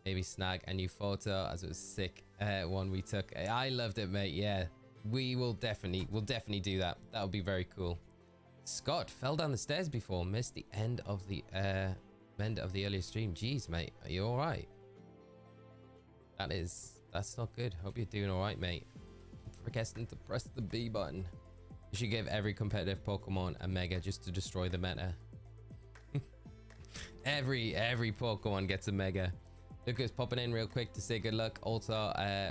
Maybe snag a new photo, as it was sick one we took. I loved it, mate. Yeah, we'll definitely do that. That would be very cool. Scott fell down the stairs before, missed the end of the earlier stream. Jeez, mate, are you all right? That's not good. Hope you're doing all right, mate. Forgetting to press the B button. You should give every competitive Pokemon a mega just to destroy the meta. every Pokemon gets a mega. Lucas popping in real quick to say good luck. Also,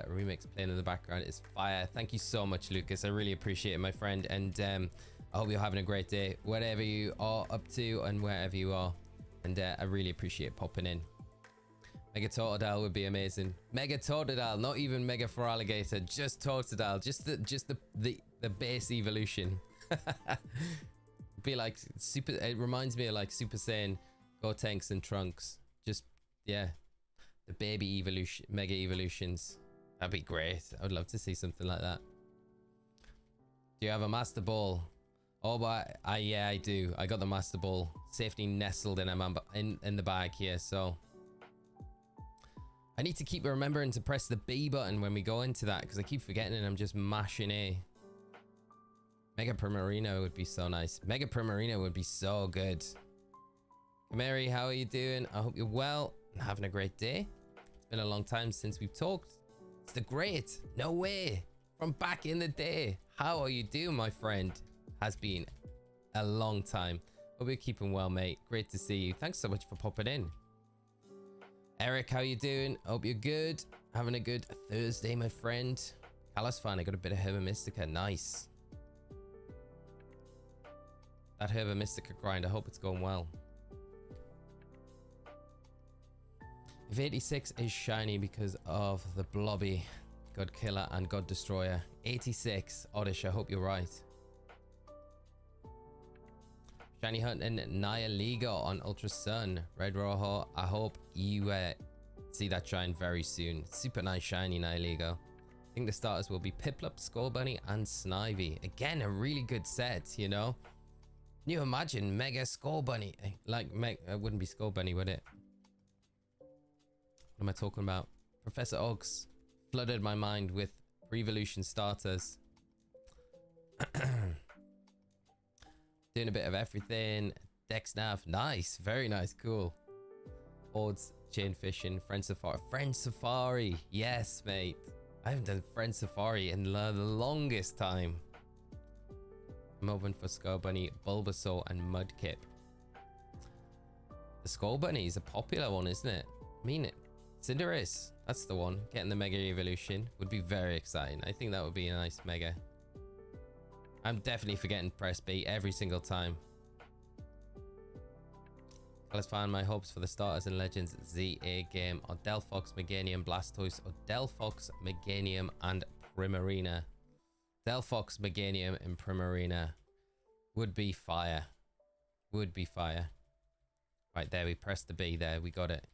remix playing in the background is fire. Thank you so much, Lucas. I really appreciate it, my friend. And I hope you're having a great day, whatever you are up to and wherever you are. And I really appreciate popping in. Mega Totodile would be amazing. Mega Totodile, not even Mega for Alligator, just Totodile, just the base evolution. Be like super. It reminds me of like Super Saiyan, Gotenks, and Trunks. Just yeah, the baby evolution, Mega evolutions. That'd be great. I would love to see something like that. Do you have a Master Ball? Oh, but yeah, I do. I got the Master Ball safely nestled in the bag here, so. I need to keep remembering to press the B button when we go into that, because I keep forgetting and I'm just mashing A. Mega Primarina would be so nice. Mega Primarina would be so good. Mary, how are you doing? I hope you're well and having a great day. It's been a long time since we've talked. It's the great, no way, from back in the day. How are you doing, my friend? Has been a long time. Hope you're keeping well, mate. Great to see you. Thanks so much for popping in. Eric, how you doing? Hope you're good. Having a good Thursday, my friend. Kalos fan, I got a bit of Herba Mystica. Nice. That Herba Mystica grind, I hope it's going well. If 86 is shiny because of the Blobby, God Killer, and God Destroyer. 86, Oddish, I hope you're right. Shiny hunting Nihiligo on Ultra Sun. Red Rojo, I hope you see that shine very soon. Super nice shiny Nihiligo. I think the starters will be Piplup, Scorbunny, and Snivy. Again, a really good set, you know? Can you imagine Mega Scorbunny? Like, it wouldn't be Scorbunny, would it? What am I talking about? Professor Oaks flooded my mind with Revolution starters. Doing a bit of everything. Dexnav, nice, very nice, cool. Odds, chain fishing, Friend Safari. Friend Safari, yes, mate. I haven't done Friend Safari in the longest time. I'm hoping for Scorbunny, Bulbasaur, and Mudkip. The Scorbunny is a popular one, isn't it? I mean it. Cinderace, that's the one. Getting the Mega Evolution would be very exciting. I think that would be a nice Mega. I'm definitely forgetting press B every single time. Let's find my hopes for the starters in Legends ZA game are Delphox, Meganium, Blastoise, or Delphox, Meganium, and Primarina. Delphox, Meganium, and Primarina would be fire. Would be fire. Right there, we pressed the B there. We got it.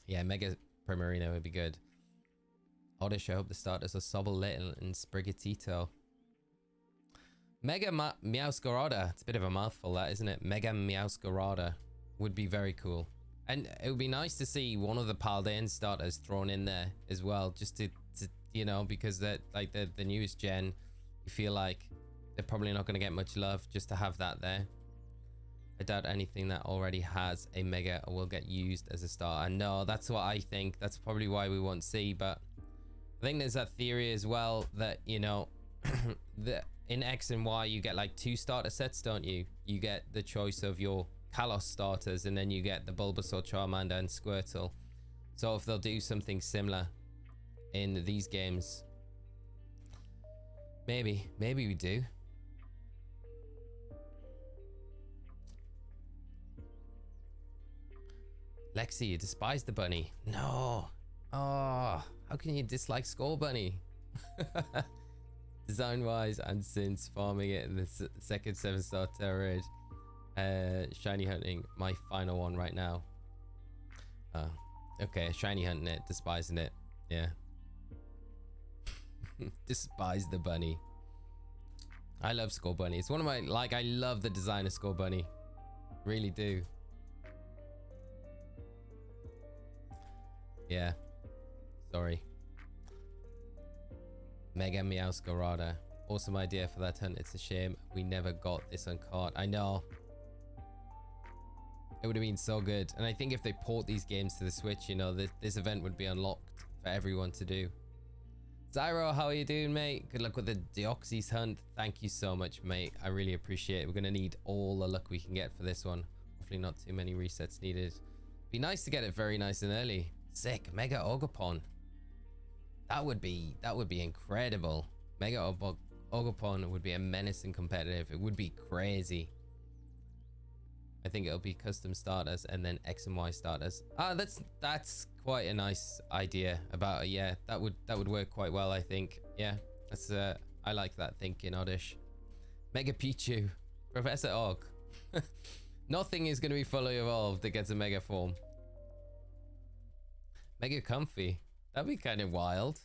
Yeah, Mega Primarina would be good. Oddish, I hope the starters are Sobble, Little, and Sprigatito. Mega Meowscarada. It's a bit of a mouthful, that, isn't it? Mega Meowscarada would be very cool. And it would be nice to see one of the Paldean starters thrown in there as well, just to you know, because they're like the newest gen. You feel like they're probably not going to get much love just to have that there. I doubt anything that already has a mega will get used as a starter. No, that's what I think. That's probably why we won't see. But I think there's that theory as well that, you know, in X and Y you get like 2 starter sets, don't you? You get the choice of your Kalos starters, and then you get the Bulbasaur, Charmander, and Squirtle. So if they'll do something similar in these games, maybe we do. Lexi, you despise the bunny. No. Oh, how can you dislike Skull Bunny? Design wise, and since farming it in the second 7-star Terra Raid, shiny hunting my final one right now. Okay, shiny hunting it, despising it. Yeah. Despise the bunny. I love Skull Bunny. It's one of my, like, I love the design of Skull Bunny. Really do. Yeah. Sorry. Mega Meowscarada. Awesome idea for that hunt. It's a shame we never got this on card. I know. It would have been so good. And I think if they port these games to the Switch, you know, this event would be unlocked for everyone to do. Zyro, how are you doing, mate? Good luck with the Deoxys hunt. Thank you so much, mate. I really appreciate it. We're going to need all the luck we can get for this one. Hopefully not too many resets needed. Be nice to get it very nice and early. Sick. Mega Ogerpon. That would be incredible. Mega Ogerpon would be a menace and competitive. It would be crazy. I think it'll be custom starters and then X and Y starters. Ah, that's quite a nice idea about it. Yeah, that would work quite well, I think. Yeah, that's I like that thinking, Oddish. Mega Pichu, Professor Og. Nothing is going to be fully evolved that gets a mega form. Mega Comfy. That'd be kind of wild.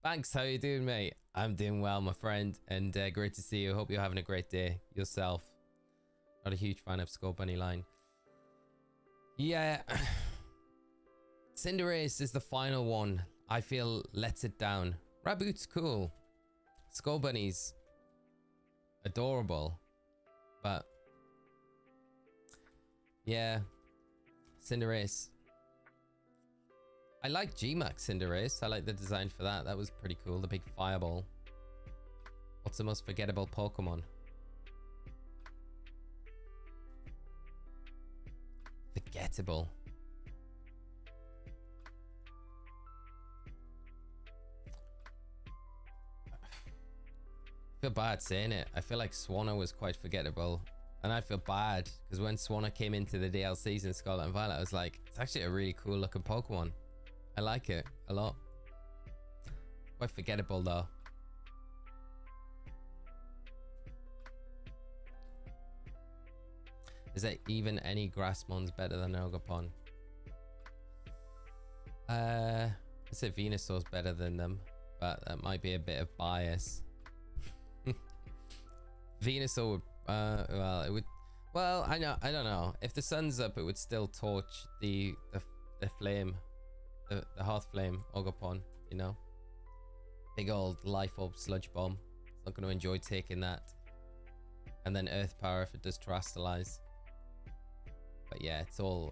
Thanks, how you doing, mate? I'm doing well, my friend, and great to see you. Hope you're having a great day yourself. Not a huge fan of Skull Bunny line. Yeah. Cinderace is the final one. I feel lets it down. Raboot's cool. Skull Bunny's adorable. But yeah. Cinderace. I like G-Max Cinderace. I like the design for that. That was pretty cool. The big fireball. What's the most forgettable Pokemon? Forgettable. I feel bad saying it. I feel like Swanna was quite forgettable. And I feel bad because when Swanna came into the DLCs in Scarlet and Violet, I was like, it's actually a really cool looking Pokemon. I like it a lot. Quite forgettable though. Is there even any Grassmons better than Ogerpon? I say Venusaur's better than them, but that might be a bit of bias. Venusaur would, well, it would, well, I don't know. If the sun's up, it would still torch the flame, the hearth flame Ogerpon, you know? Big old life orb sludge bomb. It's not going to enjoy taking that. And then earth power if it does terastallize. But yeah, it's all,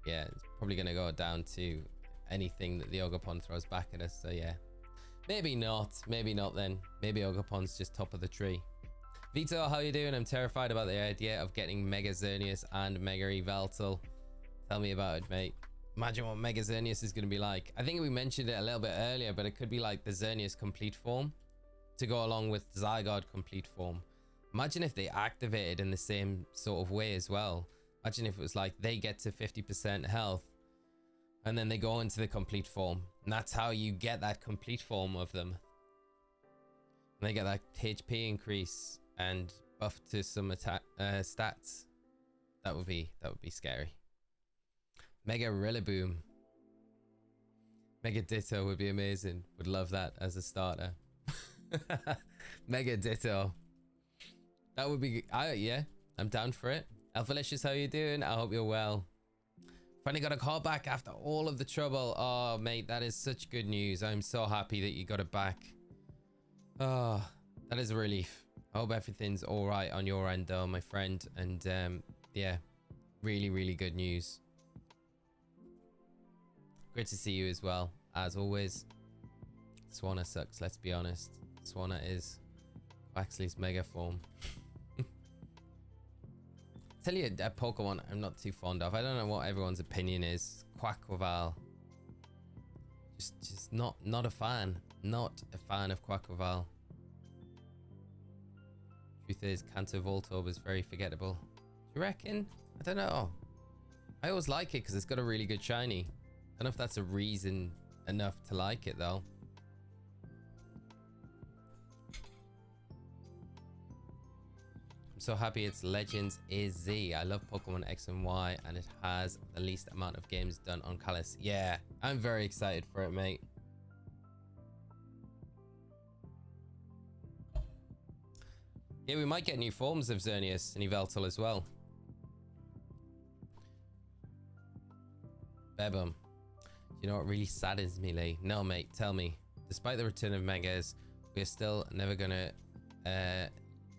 yeah, it's probably going to go down to anything that the Ogerpon throws back at us. So yeah, maybe not then. Maybe Ogerpon's just top of the tree. Vito, how you doing? I'm terrified about the idea of getting Mega Xerneas and Mega Yveltal. Tell me about it, mate. Imagine what Mega Xerneas is going to be like. I think we mentioned it a little bit earlier, but it could be like the Xerneas complete form to go along with Zygarde complete form. Imagine if they activated in the same sort of way as well. Imagine if it was like they get to 50% health and then they go into the complete form. And that's how you get that complete form of them. And they get that HP increase and buff to some attack stats. That would be scary. Mega Rillaboom. Mega Ditto would be amazing. Would love that as a starter. Mega Ditto. That would be, yeah, I'm down for it. Alphalicious, how you doing? I hope you're well. Finally got a call back after all of the trouble. Oh, mate, that is such good news. I'm so happy that you got it back. Oh, that is a relief. I hope everything's all right on your end, though, my friend. And yeah, really, really good news. Great to see you as well, as always. Swanna sucks, let's be honest. Swanna is Quaxly's mega form. Tell you a Pokemon I'm not too fond of. I don't know what everyone's opinion is. Quaquaval. Just not a fan. Not a fan of Quaquaval. Truth is, Kanto Voltorb is very forgettable. Do you reckon? I don't know. I always like it because it's got a really good shiny. I don't know if that's a reason enough to like it though. I'm so happy it's Legends AZ. I love Pokemon X and Y, and it has the least amount of games done on Kalos. Yeah, I'm very excited for it, mate. Yeah, we might get new forms of Xerneas and Yveltal as well. Bebum. You know what really saddens me, Lee? No, mate, tell me. Despite the return of Megas, we're still never gonna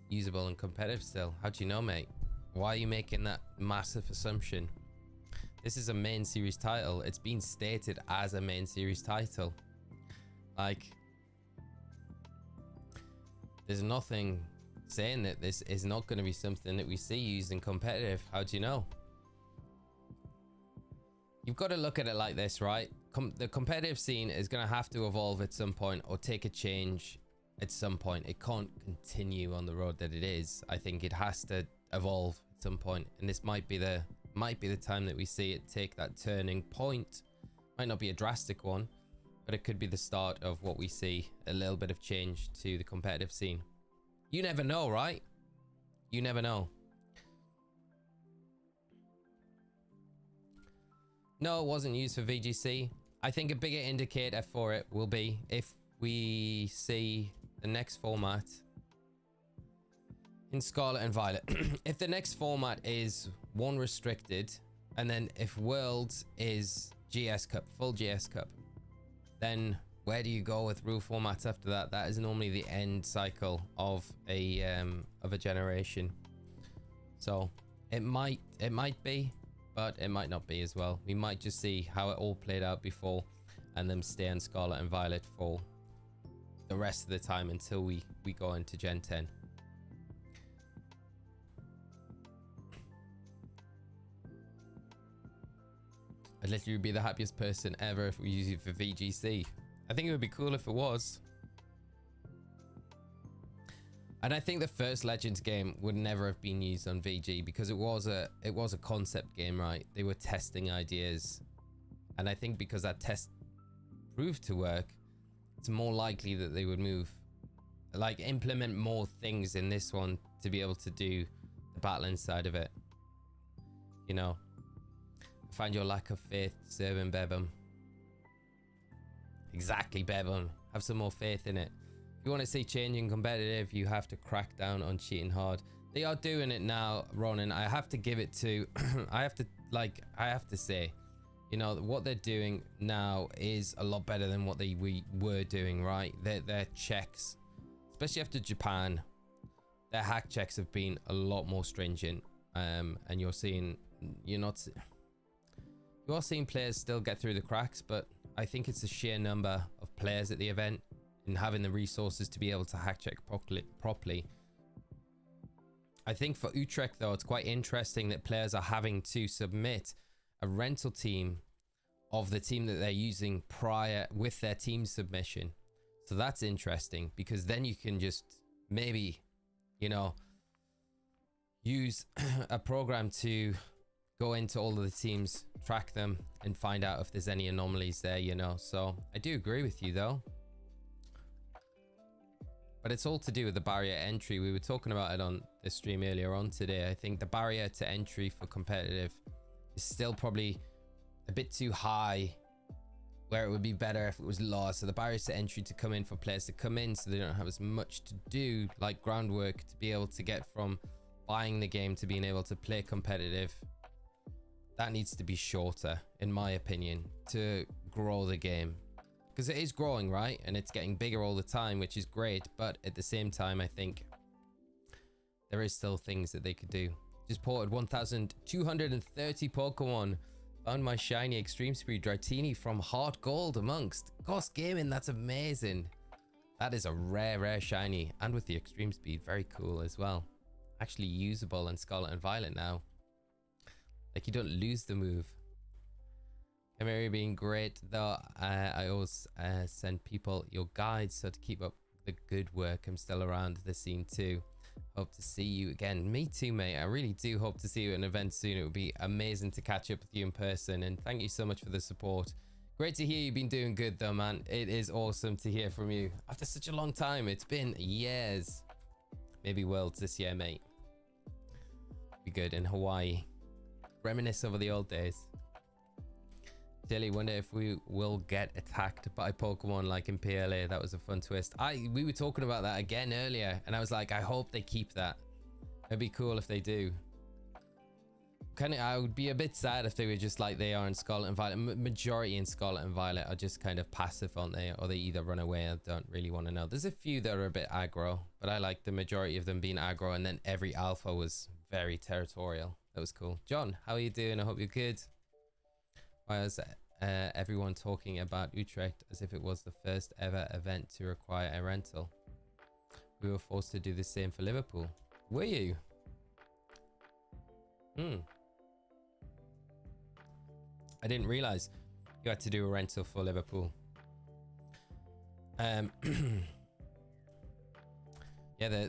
usable and competitive still. How do you know, mate? Why are you making that massive assumption? This is a main series title. It's been stated as a main series title. Like, there's nothing saying that this is not going to be something that we see used in competitive. How do you know? You've got to look at it like this, right? The competitive scene is going to have to evolve at some point or take a change at some point. It can't continue on the road that it is. I think it has to evolve at some point, and this might be the time that we see it take that turning point. Might not be a drastic one, but it could be the start of what we see, a little bit of change to the competitive scene. You never know, right? You never know. No, it wasn't used for VGC. I think a bigger indicator for it will be if we see the next format in Scarlet and Violet. If the next format is one restricted, and then if Worlds is GS Cup, full GS Cup, then where do you go with rule formats after that? That is normally the end cycle of a generation. So it might be, but it might not be as well. We might just see how it all played out before, and then stay on Scarlet and Violet for the rest of the time until we go into Gen 10. I'd literally be the happiest person ever if we use it for VGC. I think it would be cool if it was. And I think the first Legends game would never have been used on VG because it was a concept game, right? They were testing ideas, and I think because that test proved to work, it's more likely that they would implement more things in this one to be able to do the battling side of it. You know, I find your lack of faith serving Bebum. Exactly, Bebum. Have some more faith in it. If you want to see change in competitive, you have to crack down on cheating hard. They are doing it now, Ronan. I have to give it to I have to say, you know, what they're doing now is a lot better than what we were doing, right? Their checks, especially after Japan, their hack checks have been a lot more stringent. And you are seeing players still get through the cracks, but I think it's the sheer number of players at the event and having the resources to be able to hack check properly. I think for Utrecht though, it's quite interesting that players are having to submit a rental team of the team that they're using prior with their team submission. So that's interesting because then you can just maybe, you know, use a program to go into all of the teams, track them, and find out if there's any anomalies there, you know. So I do agree with you though. But it's all to do with the barrier entry. We were talking about it on the stream earlier on today. I think the barrier to entry for competitive is still probably a bit too high, where it would be better if it was lower. So the barriers to entry to come in for players to come in so they don't have as much to do, like groundwork, to be able to get from buying the game to being able to play competitive. that needs to be shorter, in my opinion, to grow the game. Because it is growing, right? And it's getting bigger all the time, which is great. But at the same time, I think there is still things that they could do. Just ported 1,230 Pokemon. Found my shiny Extreme Speed Dratini from Heart Gold amongst Ghost Gaming. That's amazing. That is a rare shiny. And with the Extreme Speed, very cool as well. Actually usable in Scarlet and Violet now. Like, you don't lose the move. Camera being great though. I always send people your guides, so to keep up the good work. I'm still around the scene too. Hope to see you again. Me too, mate. I really do hope to see you at an event soon. It would be amazing to catch up with you in person, and thank you so much for the support. Great to hear you've been doing good though, man. It is awesome to hear from you after such a long time. It's been years, maybe worlds this year, mate. Be good in Hawaii. Reminisce over the old days. Jelly, wonder if we will get attacked by Pokemon like in PLA. That was a fun twist. We were talking about that again earlier, and I was like, I hope they keep that. It'd be cool if they do. I would be a bit sad if they were just like they are in Scarlet and Violet. Majority in Scarlet and Violet are just kind of passive, aren't they? Or they either run away or don't really want to know. There's a few that are a bit aggro, but I like the majority of them being aggro, and then every alpha was very territorial. That was cool. John, how are you doing? I hope you're good. Why is everyone talking about Utrecht as if it was the first ever event to require a rental? We were forced to do the same for Liverpool. Were you? I didn't realize you had to do a rental for Liverpool. Yeah,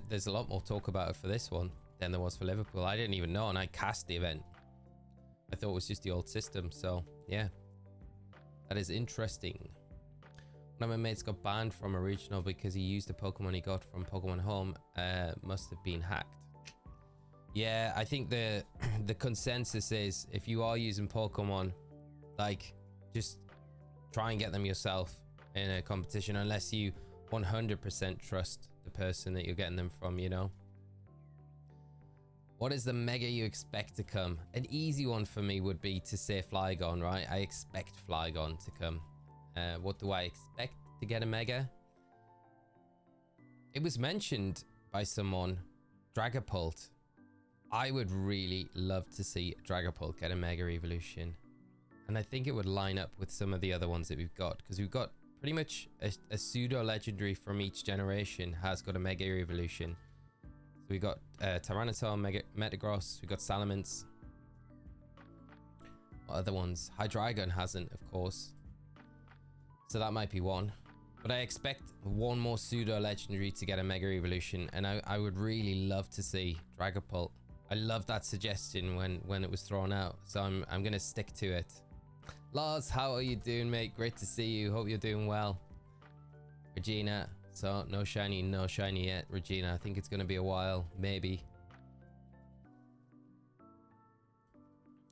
there's a lot more talk about it for this one than there was for Liverpool. I didn't even know, and I cast the event. I thought it was just the old system, so yeah. That is interesting. One of my mates got banned from a regional because he used a Pokemon he got from Pokemon Home. Must have been hacked. Yeah, I think the consensus is if you are using Pokemon, like, just try and get them yourself in a competition, unless you 100% trust the person that you're getting them from, you know. What is the mega you expect to come? An easy one for me would be to say Flygon, right? I expect Flygon to come. What do I expect to get a mega? It was mentioned by someone, Dragapult. I would really love to see Dragapult get a mega evolution. And I think it would line up with some of the other ones that we've got, because we've got pretty much a pseudo legendary from each generation has got a mega evolution. So we got Tyranitar, Metagross, we got Salamence. What other ones? Hydreigon hasn't, of course. So that might be one. But I expect one more pseudo legendary to get a mega evolution, and I would really love to see Dragapult. I love that suggestion when it was thrown out, so I'm gonna stick to it. Lars, how are you doing, mate? Great to see you. Hope you're doing well. Regina, so no shiny yet, Regina. I think it's gonna be a while, maybe.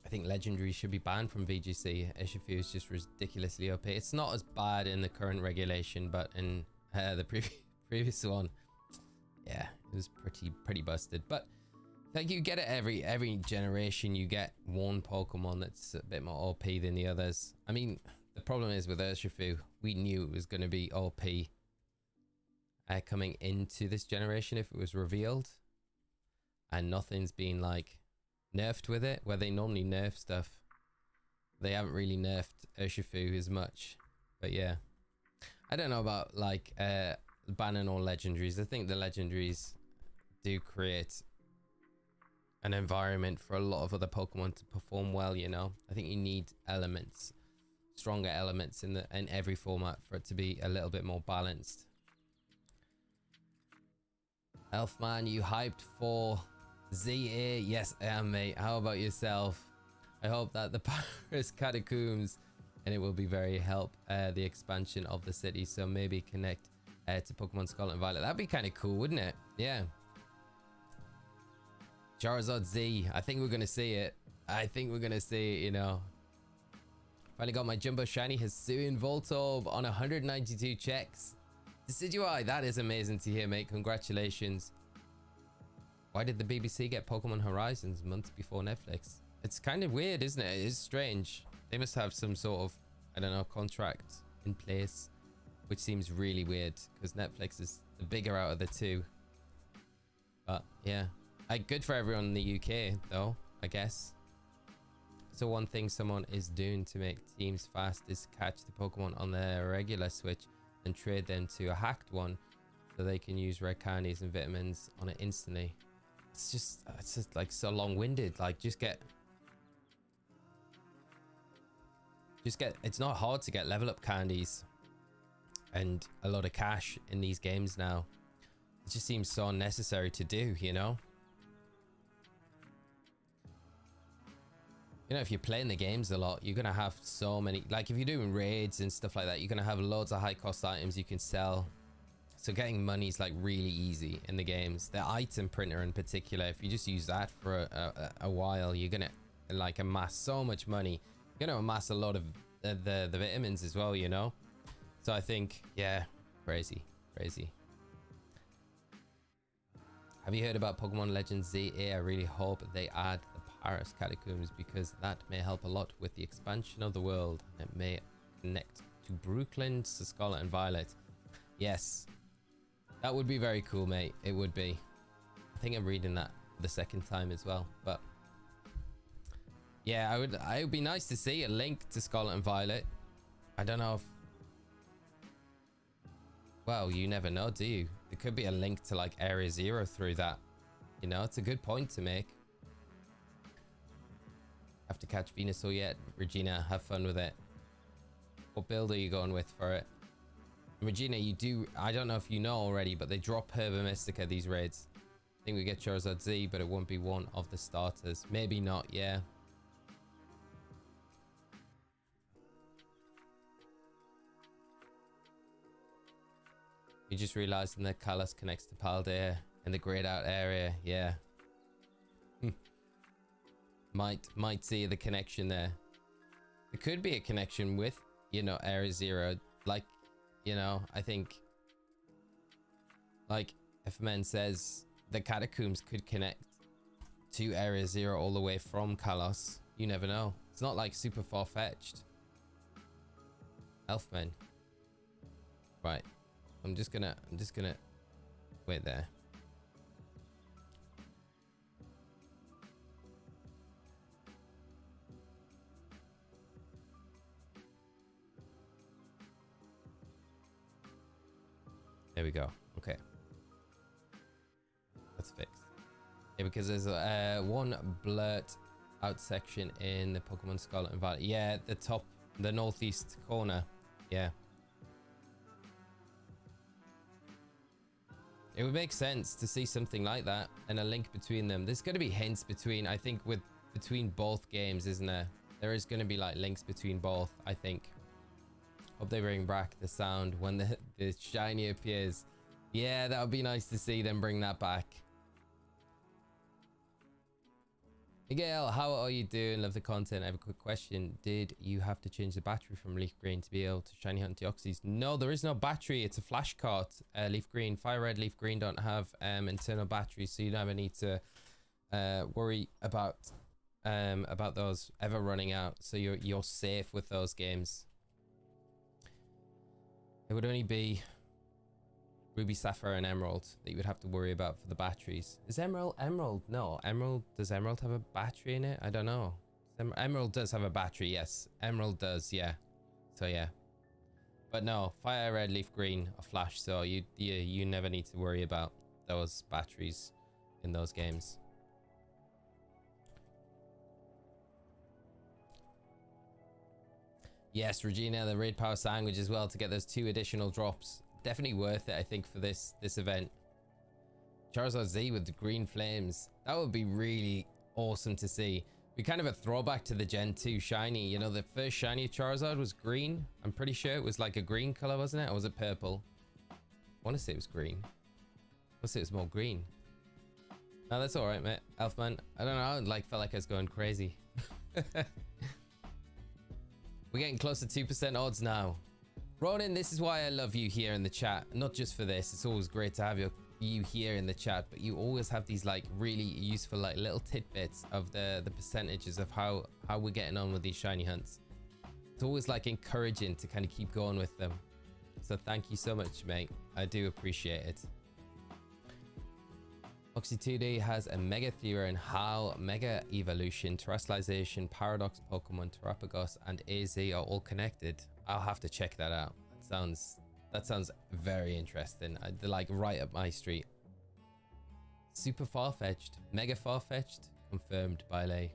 I think legendary should be banned from VGC. Urshifu is just ridiculously OP. It's not as bad in the current regulation, but in the previous one, yeah, it was pretty busted. But like, you get it every generation, you get one Pokemon that's a bit more OP than the others. I mean, the problem is with Urshifu, we knew it was going to be OP coming into this generation if it was revealed, and nothing's been like nerfed with it, where they normally nerf stuff. They haven't really nerfed Urshifu as much. But yeah, I don't know about like banning all legendaries. I think the legendaries do create an environment for a lot of other Pokemon to perform well, you know. I think you need elements, stronger elements in every format for it to be a little bit more balanced. Elfman, you hyped for ZA? Yes, I am, mate. How about yourself? I hope that the Paris Catacombs, and it will be very help the expansion of the city, so maybe connect to Pokemon Scarlet and Violet. That'd be kind of cool, wouldn't it? Yeah. Charizard Z, I think we're gonna see it. I think we're gonna see it, you know. Finally got my Jumbo Shiny Hisuian Voltorb on 192 checks. Decidueye, that is amazing to hear, mate. Congratulations. Why did the BBC get Pokemon Horizons months before Netflix? It's kind of weird, isn't it? It is strange. They must have some sort of, I don't know, contract in place, which seems really weird because Netflix is the bigger out of the two. But yeah, good for everyone in the UK though, I guess. So one thing someone is doing to make teams fast is catch the Pokemon on their regular Switch and trade them to a hacked one so they can use red candies and vitamins on it instantly. It's just like so long-winded. Like just get, it's not hard to get level up candies and a lot of cash in these games now. It just seems so unnecessary to do, you know? You know, if you're playing the games a lot, you're gonna have so many, like if you're doing raids and stuff like that, you're gonna have loads of high cost items you can sell. So getting money is like really easy in the games. The item printer in particular, if you just use that for a while, you're gonna like amass so much money. You're gonna amass a lot of the vitamins as well, you know? So I think, yeah, crazy. Have you heard about Pokemon Legends ZA? I really hope they add the Paris Catacombs because that may help a lot with the expansion of the world. It may connect to Brooklyn, to Scarlet and Violet. Yes, that would be very cool, mate. It would be. I think I'm reading that for the second time as well. But yeah, it would be nice to see a link to Scarlet and Violet. I don't know if, well, you never know, do you? There could be a link to like Area Zero through that. You know, it's a good point to make. Have to catch Venusaur yet? Regina, have fun with it. What build are you going with for it? Regina, you do, I don't know if you know already, but they drop Herba Mystica these raids. I think we get Charizard Z, but it won't be one of the starters. Maybe not, yeah. You just realized that Kalos connects to Paldea in the grayed out area. Yeah. might see the connection there. There could be a connection with, you know, Area Zero. Like, you know, I think, like, if man says the catacombs could connect to Area Zero all the way from Kalos, you never know. It's not like super far-fetched. Elfman. Right. I'm just gonna wait there. There we go. Okay. That's fixed. Yeah, because there's one blurt out section in the Pokemon Scarlet and Violet. Yeah, the top, the northeast corner. Yeah. It would make sense to see something like that and a link between them. There's going to be hints between, I think, between both games, isn't there? There is going to be like links between both, I think. Hope they bring back the sound when the shiny appears. Yeah, that would be nice to see them bring that back. Miguel, how are you doing? Love the content. I have a quick question. Did you have to change the battery from Leaf Green to be able to shiny hunt Deoxys? No, there is no battery. It's a flash cart. Leaf Green, Fire Red, Leaf Green don't have internal batteries, so you never need to worry about those ever running out. So you're safe with those games. It would only be Ruby, Sapphire, and Emerald that you would have to worry about for the batteries. Is Emerald? No, Emerald. Does Emerald have a battery in it? I don't know. Emerald does have a battery, yes. Emerald does, yeah. So yeah. But no, Fire Red, Leaf Green are flash, so you never need to worry about those batteries in those games. Yes, Regina, the Raid Power Sandwich as well to get those 2 additional drops. Definitely worth it, I think, for this event. Charizard Z with the green flames. That would be really awesome to see. Be kind of a throwback to the Gen 2 shiny. You know, the first shiny Charizard was green. I'm pretty sure it was like a green color, wasn't it? Or was it purple? I want to say it was green. I want to say it was more green. No, that's all right, mate. Elfman, I don't know. I felt like I was going crazy. We're getting close to 2% odds now. Ronan, this is why I love you here in the chat. Not just for this. It's always great to have your you hear in the chat, but you always have these like really useful like little tidbits of the percentages of how we're getting on with these shiny hunts. It's always like encouraging to kind of keep going with them. So thank you so much, mate. I do appreciate it. Oxy2D has a mega theory on how Mega Evolution, Terrestrialization, Paradox Pokemon, Terrapagos, and AZ are all connected. I'll have to check that out. That sounds very interesting. They're like right up my street. Super far-fetched. Mega far-fetched. Confirmed by Lay.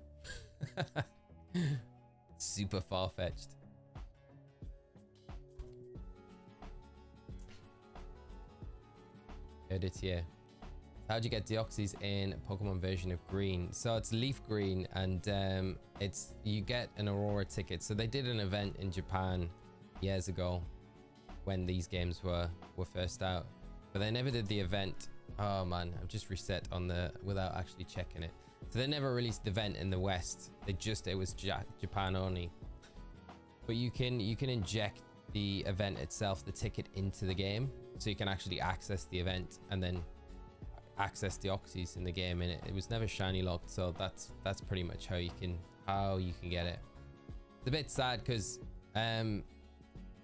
Super far-fetched. Heard it here. How'd you get Deoxys in Pokemon version of green? So it's leaf green, and it's you get an Aurora ticket. So they did an event in Japan years ago when these games were first out, but they never did the event. Oh man, I've just reset on the without actually checking it. So they never released the event in the West. It was Japan only. But you can inject the event itself, the ticket, into the game, so you can actually access the event and then access Deoxys in the game. And it was never shiny locked, so that's pretty much how you can get it. It's a bit sad because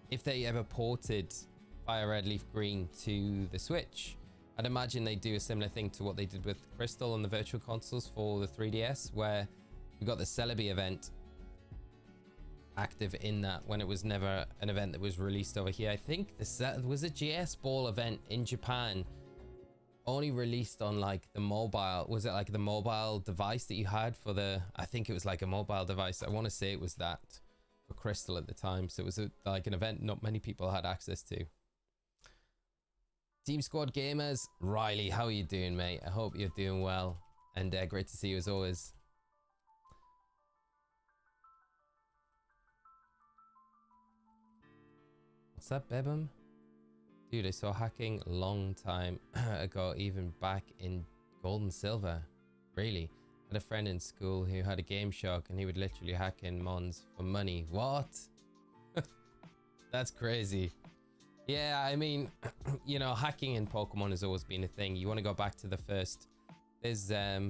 if they ever ported Fire Red Leaf Green to the Switch, I'd imagine they do a similar thing to what they did with Crystal on the virtual consoles for the 3DS, where we got the Celebi event active in that when it was never an event that was released over here. I think was a GS Ball event in Japan only released on like the mobile. Was it like the mobile device that you had for the, I think it was like a mobile device. I want to say it was that for Crystal at the time. So it was like an event not many people had access to. Team Squad Gamers, Riley, how are you doing, mate? I hope you're doing well, and great to see you as always. What's up, Bebum? Dude, I saw hacking a long time ago, even back in Gold and Silver. Really? I had a friend in school who had a Game Shark, and he would literally hack in Mons for money. What? That's crazy. Yeah, I mean, you know, hacking in Pokemon has always been a thing. You want to go back to the first, there's very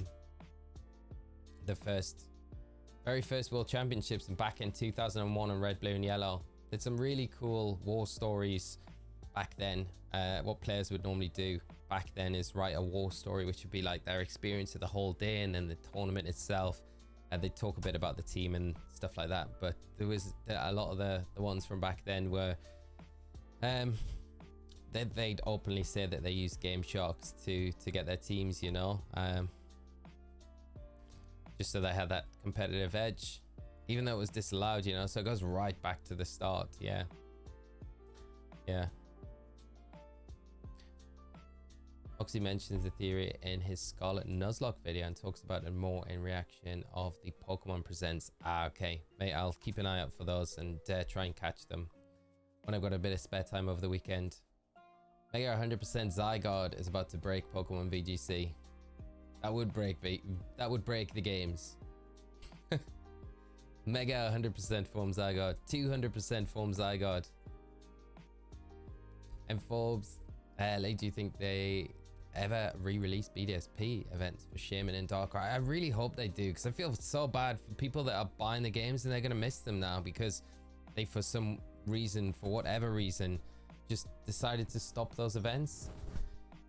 first World Championships, and back in 2001 on Red, Blue, and Yellow. Did some really cool war stories back then. What players would normally do back then is write a war story, which would be like their experience of the whole day and then the tournament itself. They'd talk a bit about the team and stuff like that. But there was a lot of the ones from back then were they'd openly say that they used Game Sharks to get their teams, you know, just so they had that competitive edge, even though it was disallowed, you know. So it goes right back to the start. Yeah. Oxy mentions the theory in his Scarlet Nuzlocke video and talks about it more in reaction of the Pokemon Presents. Okay, mate, I'll keep an eye out for those and try and catch them when I've got a bit of spare time over the weekend. Mega 100% Zygarde is about to break Pokemon VGC. That would break the games. Mega 100% form Zygarde, 200% form Zygarde. And Forbes, do you think they ever re-release BDSP events for Shaman and Darkrai? I really hope they do, because I feel so bad for people that are buying the games and they're going to miss them now because they, for some reason, for whatever reason, just decided to stop those events.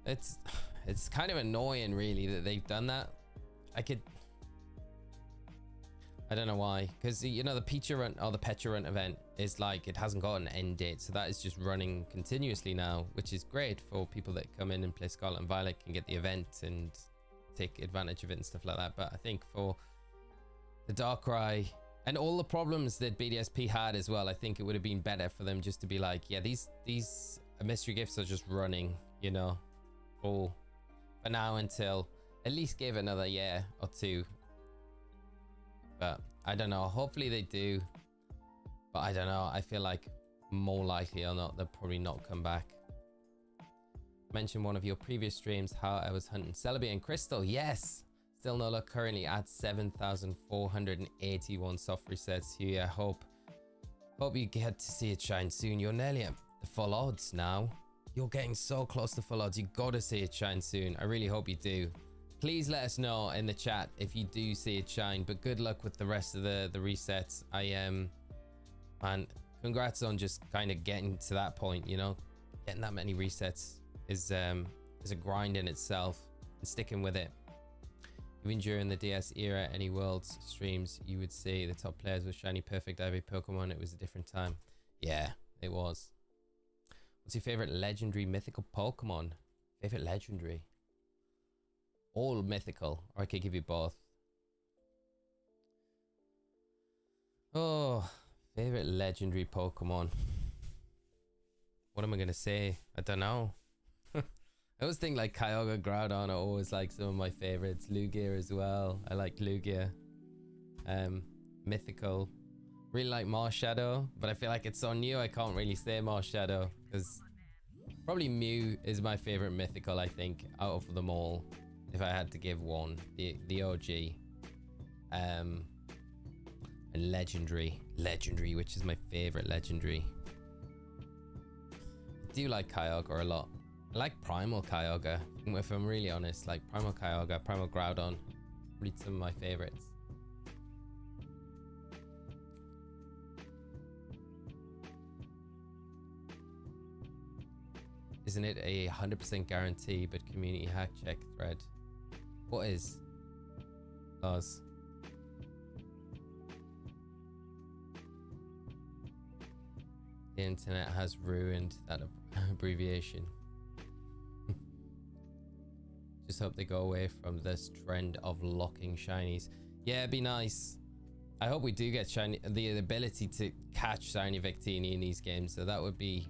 It's kind of annoying, really, that they've done that. I don't know why, because, you know, the Pecha Run or the Pecha Run event is like, it hasn't got an end date, so that is just running continuously now, which is great for people that come in and play Scarlet and Violet, can get the event and take advantage of it and stuff like that. But I think for the Darkrai and all the problems that BDSP had as well, I think it would have been better for them just to be like, yeah, these mystery gifts are just running, you know, for now, until at least give it another year or two. But I don't know, hopefully they do, but I don't know, I feel like more likely or not, they'll probably not come back. Mention one of your previous streams how I was hunting Celebi and Crystal. Yes, still no luck, currently at 7,481 soft resets. Hugh, I hope you get to see it shine soon. You're nearly at the full odds now. You're getting so close to full odds. You gotta see it shine soon. I really hope you do. Please let us know in the chat if you do see it shine, but good luck with the rest of the resets. Man, congrats on just kind of getting to that point, you know. Getting that many resets is a grind in itself, and sticking with it. Even during the DS era, any Worlds streams, you would see the top players with shiny perfect every Pokemon. It was a different time. Yeah, it was. What's your favorite legendary mythical Pokemon? Favorite legendary? All mythical, or I could give you both. Oh, favorite legendary Pokemon. What am I gonna say? I don't know. I always think like Kyogre, Groudon are always like some of my favorites. Lugia as well. I like Lugia. Mythical. Really like Marshadow, but I feel like it's so new I can't really say Marshadow, because probably Mew is my favorite mythical, I think, out of them all. If I had to give one, the OG. And legendary, which is my favorite legendary. I do like Kyogre a lot. I like Primal Kyogre, if I'm really honest. Like Primal Kyogre, Primal Groudon, really some of my favorites. Isn't it a 100% guarantee, but community hack check thread? What is? Lars. The internet has ruined that abbreviation. Just hope they go away from this trend of locking shinies. Yeah, it'd be nice. I hope we do get shiny, the ability to catch shiny Victini in these games. So that would be,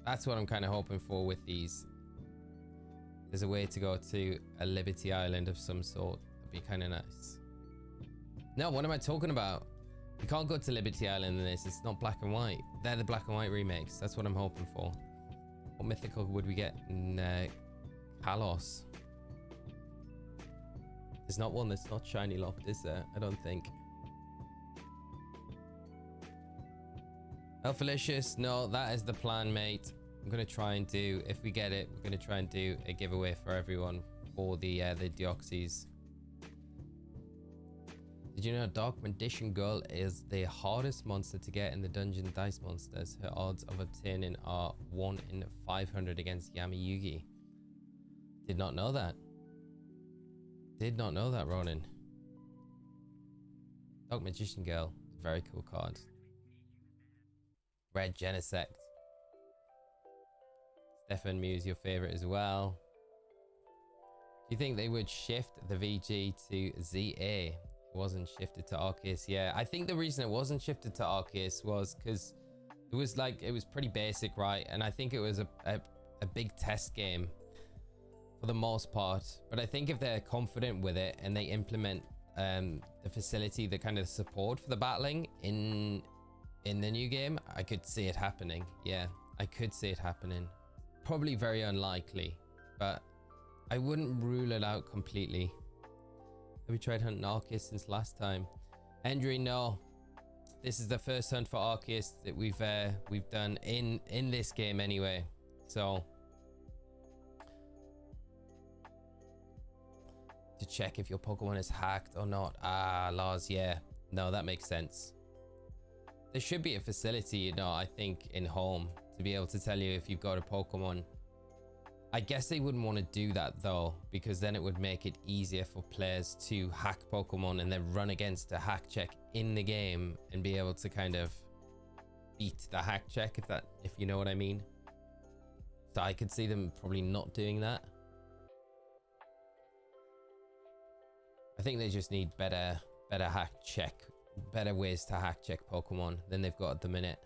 that's what I'm kind of hoping for with these. There's a way to go to a Liberty Island of some sort. That'd be kind of nice. No, what am I talking about? You can't go to Liberty Island in this. It's not black and white. They're the black and white remakes. That's what I'm hoping for. What mythical would we get in Kalos? There's not one that's not shiny locked, is there? I don't think. Alphalicious, no, that is the plan, mate. I'm gonna try and do, if we get it, we're gonna try and do a giveaway for everyone for the Deoxys. Did you know Dark Magician Girl is the hardest monster to get in the Dungeon Dice Monsters? Her odds of obtaining are 1 in 500 against Yami Yugi. Did not know that. Did not know that, Ronan. Dark Magician Girl, very cool card. Red Genesect. Stefan Mew's your favorite as well. Do you think they would shift the VG to ZA? It wasn't shifted to Arceus. Yeah, I think the reason it wasn't shifted to Arceus was because it was like, it was pretty basic, right? And I think it was a big test game for the most part. But I think if they're confident with it and they implement the facility, the kind of support for the battling in the new game, I could see it happening. Yeah, I could see it happening. Probably very unlikely, but I wouldn't rule it out completely. Have we tried hunting Arceus since last time? Andrew, no. This is the first hunt for Arceus that we've done in this game anyway. So to check if your Pokemon is hacked or not. Ah, Lars, yeah. No, that makes sense. There should be a facility, you know, I think in home to be able to tell you if you've got a Pokemon. I guess they wouldn't want to do that though, because then it would make it easier for players to hack Pokemon and then run against a hack check in the game and be able to kind of beat the hack check, if you know what I mean. So I could see them probably not doing that. I think they just need better hack check, better ways to hack check Pokemon than they've got at the minute.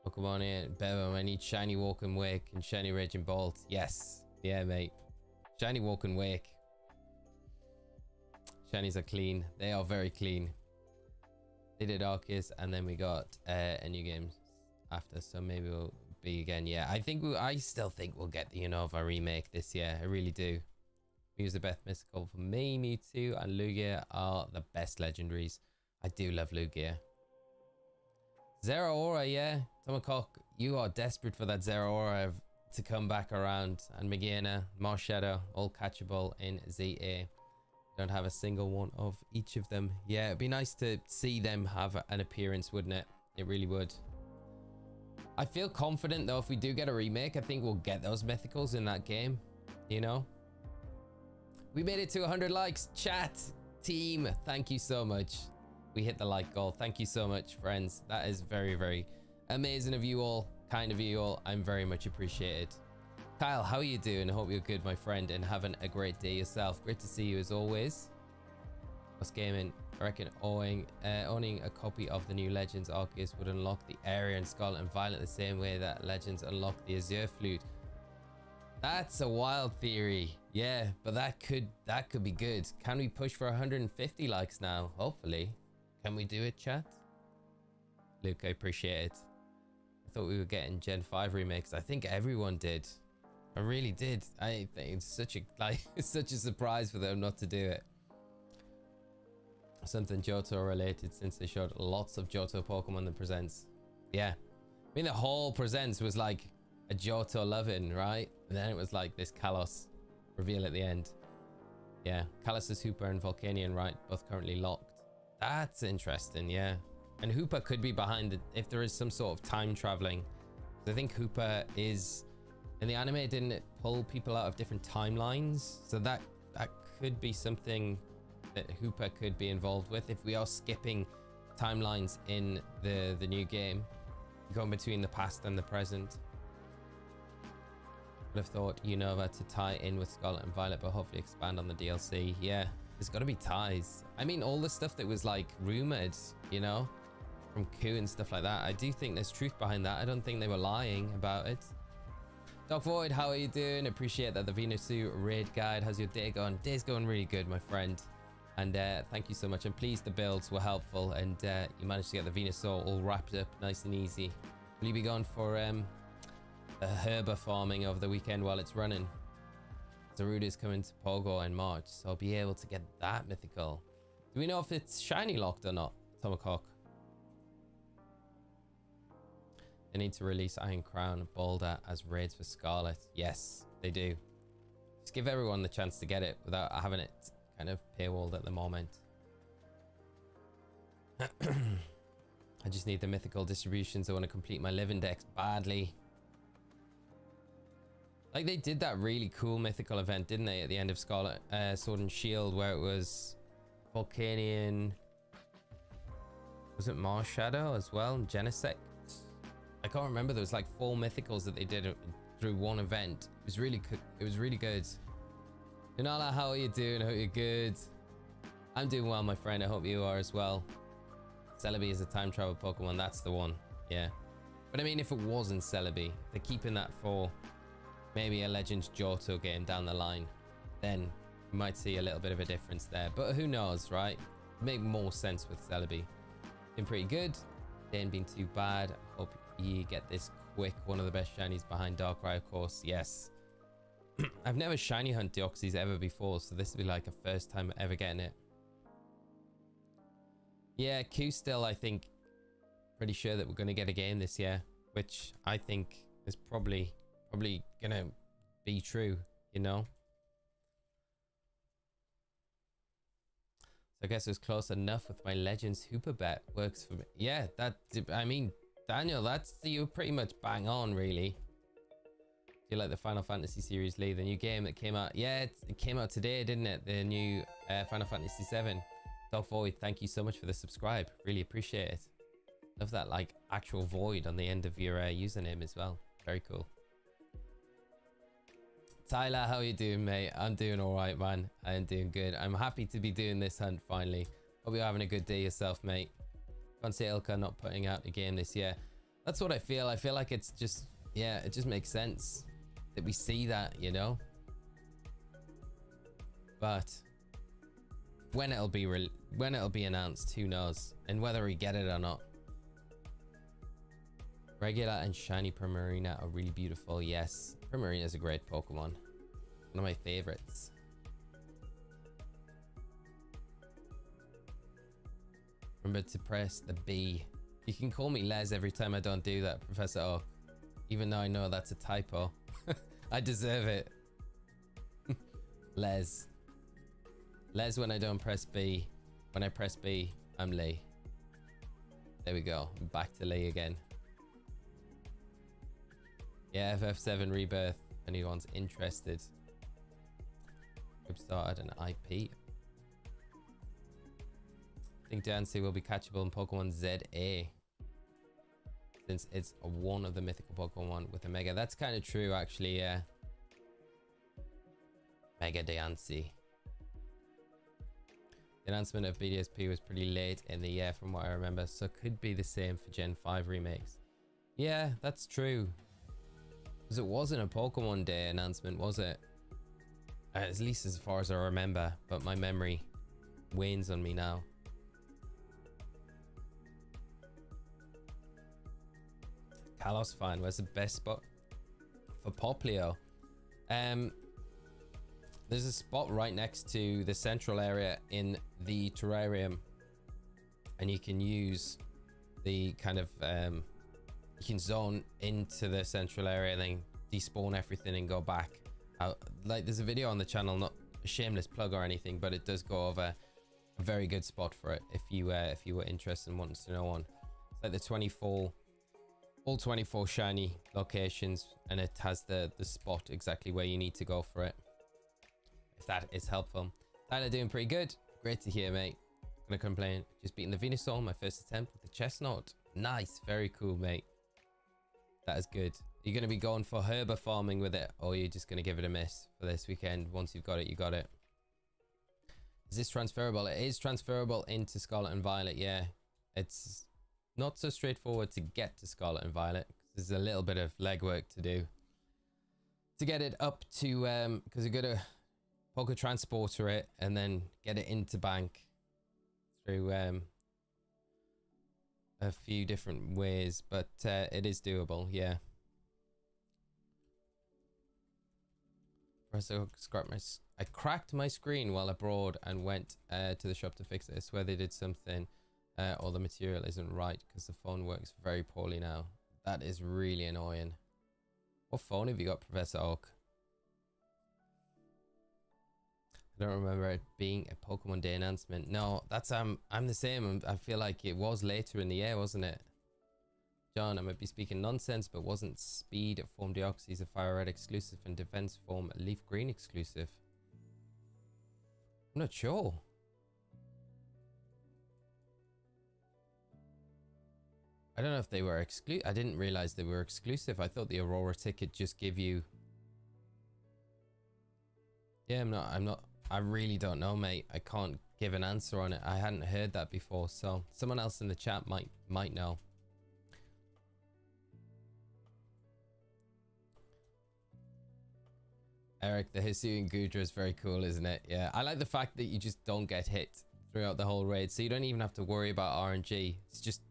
Pokemon here, Bevo, I need Shiny Walk and Wake and Shiny Raging Bolt. Yes. Yeah, mate. Shiny Walk and Wake. Shinies are clean. They are very clean. They did Arceus and then we got a new game after, so maybe we'll be again. Yeah, I still think we'll get the Unova remake this year. I really do. Mew's the best mystical for me. Mewtwo and Lugia are the best legendaries. I do love Lugia. Zeraora, yeah. Tomacock, you are desperate for that Zeraora to come back around. And Magearna, Marshadow, all catchable in ZA. Don't have a single one of each of them. Yeah, it'd be nice to see them have an appearance, wouldn't it? It really would. I feel confident though, if we do get a remake, I think we'll get those mythicals in that game, you know? We made it to 100 likes. Chat team, thank you so much. We hit the like goal. Thank you so much, friends. That is very, very amazing of you all. Kind of you all. I'm very much appreciated. Kyle, how are you doing? I hope you're good, my friend, and having a great day yourself. Great to see you as always. What's gaming? I reckon owning a copy of the new Legends Arceus would unlock the area in Scarlet and Violet the same way that Legends unlocked the Azure Flute. That's a wild theory. Yeah, but that could be good. Can we push for 150 likes now? Hopefully. Can we do it, chat? Luke, I appreciate it. I thought we were getting Gen 5 remakes. I think everyone did. I really did. I think it's such a surprise for them not to do it. Something Johto related, since they showed lots of Johto Pokemon that presents. Yeah. I mean, the whole presents was like a Johto loving, right? And then it was like this Kalos reveal at the end. Yeah. Kalos' Hooper and Volcanion, right? Both currently locked. That's interesting, yeah. And Hooper could be behind it if there is some sort of time traveling. I think Hooper is... In the anime, didn't it pull people out of different timelines? So that could be something that Hooper could be involved with if we are skipping timelines in the new game, going between the past and the present. Would have thought Unova to tie in with Scarlet and Violet, but hopefully expand on the DLC. Yeah, there's got to be ties. I mean, all the stuff that was like rumored, you know, from Q and stuff like that. I do think there's truth behind that. I don't think they were lying about it. Doc Void, how are you doing? Appreciate that. The Venusu raid guide. How's your day going? Day's going really good, my friend. And thank you so much. I'm pleased the builds were helpful and you managed to get the Venusaur all wrapped up nice and easy. Will you be going for the herba farming over the weekend while it's running? Zaruda's coming to Pogo in March, so I'll be able to get that mythical. Do we know if it's shiny locked or not, Tomacock? They need to release Iron Crown and Boulder as raids for Scarlet. Yes, they do. Just give everyone the chance to get it without having it kind of paywalled at the moment. I just need the mythical distributions. I want to complete my live index badly. Like, they did that really cool mythical event, didn't they, at the end of Scarlet Sword and Shield, where it was Volcanion. Was it Marshadow as well? And Genesect? I can't remember. There was like 4 mythicals that they did through one event. It was really good. Inala, how are you doing? I hope you're good. I'm doing well, my friend. I hope you are as well. Celebi is a time travel Pokemon. That's the one. Yeah. But I mean, if it wasn't Celebi, if they're keeping that for maybe a Legends Johto game down the line, then you might see a little bit of a difference there. But who knows, right? Make more sense with Celebi. Been pretty good. Didn't been too bad. Hope you get this quick. One of the best shinies behind Darkrai, of course. Yes. I've never shiny hunt Deoxys ever before, so this will be like a first time ever getting it. Yeah, Q still, I think, pretty sure that we're going to get a game this year, which I think is probably going to be true, you know? So I guess it was close enough with my Legends Hooper bet. Works for me. Yeah, I mean, Daniel, you pretty much bang on, really. Do you like the Final Fantasy series, Lee? The new game that came out. Yeah, it came out today, didn't it? The new Final Fantasy 7. Dog Void, thank you so much for the subscribe. Really appreciate it. Love that, like, actual void on the end of your username as well. Very cool. Tyler, how are you doing, mate? I'm doing all right, man. I am doing good. I'm happy to be doing this hunt finally. Hope you're having a good day yourself, mate. Can't say Ilka not putting out a game this year. That's what I feel. I feel like it's just, yeah, it just makes sense that we see that, you know? But when it'll be announced, who knows? And whether we get it or not. Regular and shiny Primarina are really beautiful. Yes, Primarina is a great Pokemon. One of my favorites. Remember to press the B You can call me Les every time I don't do that, Professor Oak. Even though I know that's a typo. I deserve it. Les. Les when I don't press B. When I press B, I'm Lee. There we go. I'm back to Lee again. Yeah, FF7 Rebirth. If anyone's interested. We've started an IP. I think Dancy will be catchable in Pokemon ZA. Since it's one of the mythical Pokemon with a Mega. That's kind of true, actually, yeah. Mega Deoxys. The announcement of BDSP was pretty late in the year from what I remember, so it could be the same for Gen 5 remakes. Yeah, that's true. Because it wasn't a Pokemon Day announcement, was it? At least as far as I remember, but my memory wanes on me now. Kalos fine. Where's the best spot for Poplio? There's a spot right next to the central area in the terrarium, and you can use the kind of you can zone into the central area and then despawn everything and go back out. Like, there's a video on the channel, not a shameless plug or anything, but it does go over a very good spot for it if you were interested and wanted to know one. It's like the 24 all 24 shiny locations, and it has the spot exactly where you need to go for it, if that is helpful. Tyler doing pretty good. Great to hear, mate. Gonna complain. Just beating the Venusaur, my first attempt with the chestnut. Nice, very cool, mate. That is good. You're gonna be going for herba farming with it, or you're just gonna give it a miss for this weekend? Once you've got it, you got it. Is this transferable? It is transferable into Scarlet and Violet, yeah. It's not so straightforward to get to Scarlet and Violet. There's a little bit of legwork to do to get it up to, because you got to Poké Transporter it and then get it into bank through a few different ways, but it is doable, yeah. I cracked my screen while abroad and went to the shop to fix it. I swear they did something. Or the material isn't right because the phone works very poorly now. That is really annoying. What phone have you got, Professor Oak? I don't remember it being a Pokemon Day announcement. No, that's I'm the same. I feel like it was later in the year, wasn't it? John, I might be speaking nonsense, but wasn't Speed Form Deoxys a Fire Red exclusive and Defense Form Leaf Green exclusive? I'm not sure. I don't know if they were exclusive. I didn't realize they were exclusive. I thought the Aurora ticket just give you... Yeah, I'm not... I really don't know, mate. I can't give an answer on it. I hadn't heard that before, so someone else in the chat might know. Eric, the Hisuian Gudra is very cool, isn't it? Yeah, I like the fact that you just don't get hit throughout the whole raid, so you don't even have to worry about RNG. It's just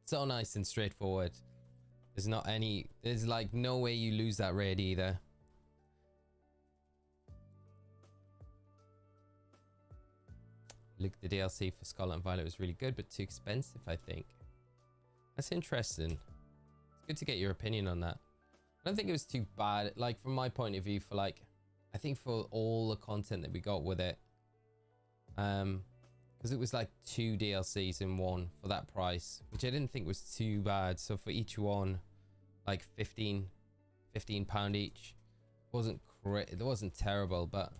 so nice and straightforward. There's like no way you lose that raid either. Look, the DLC for Scarlet and Violet was really good, but too expensive, I think. That's interesting. It's good to get your opinion on that. I don't think it was too bad. Like, from my point of view, for like, I think for all the content that we got with it, because it was like 2 DLCs in one for that price, which I didn't think was too bad. So for each one, like £15 each. It wasn't terrible, but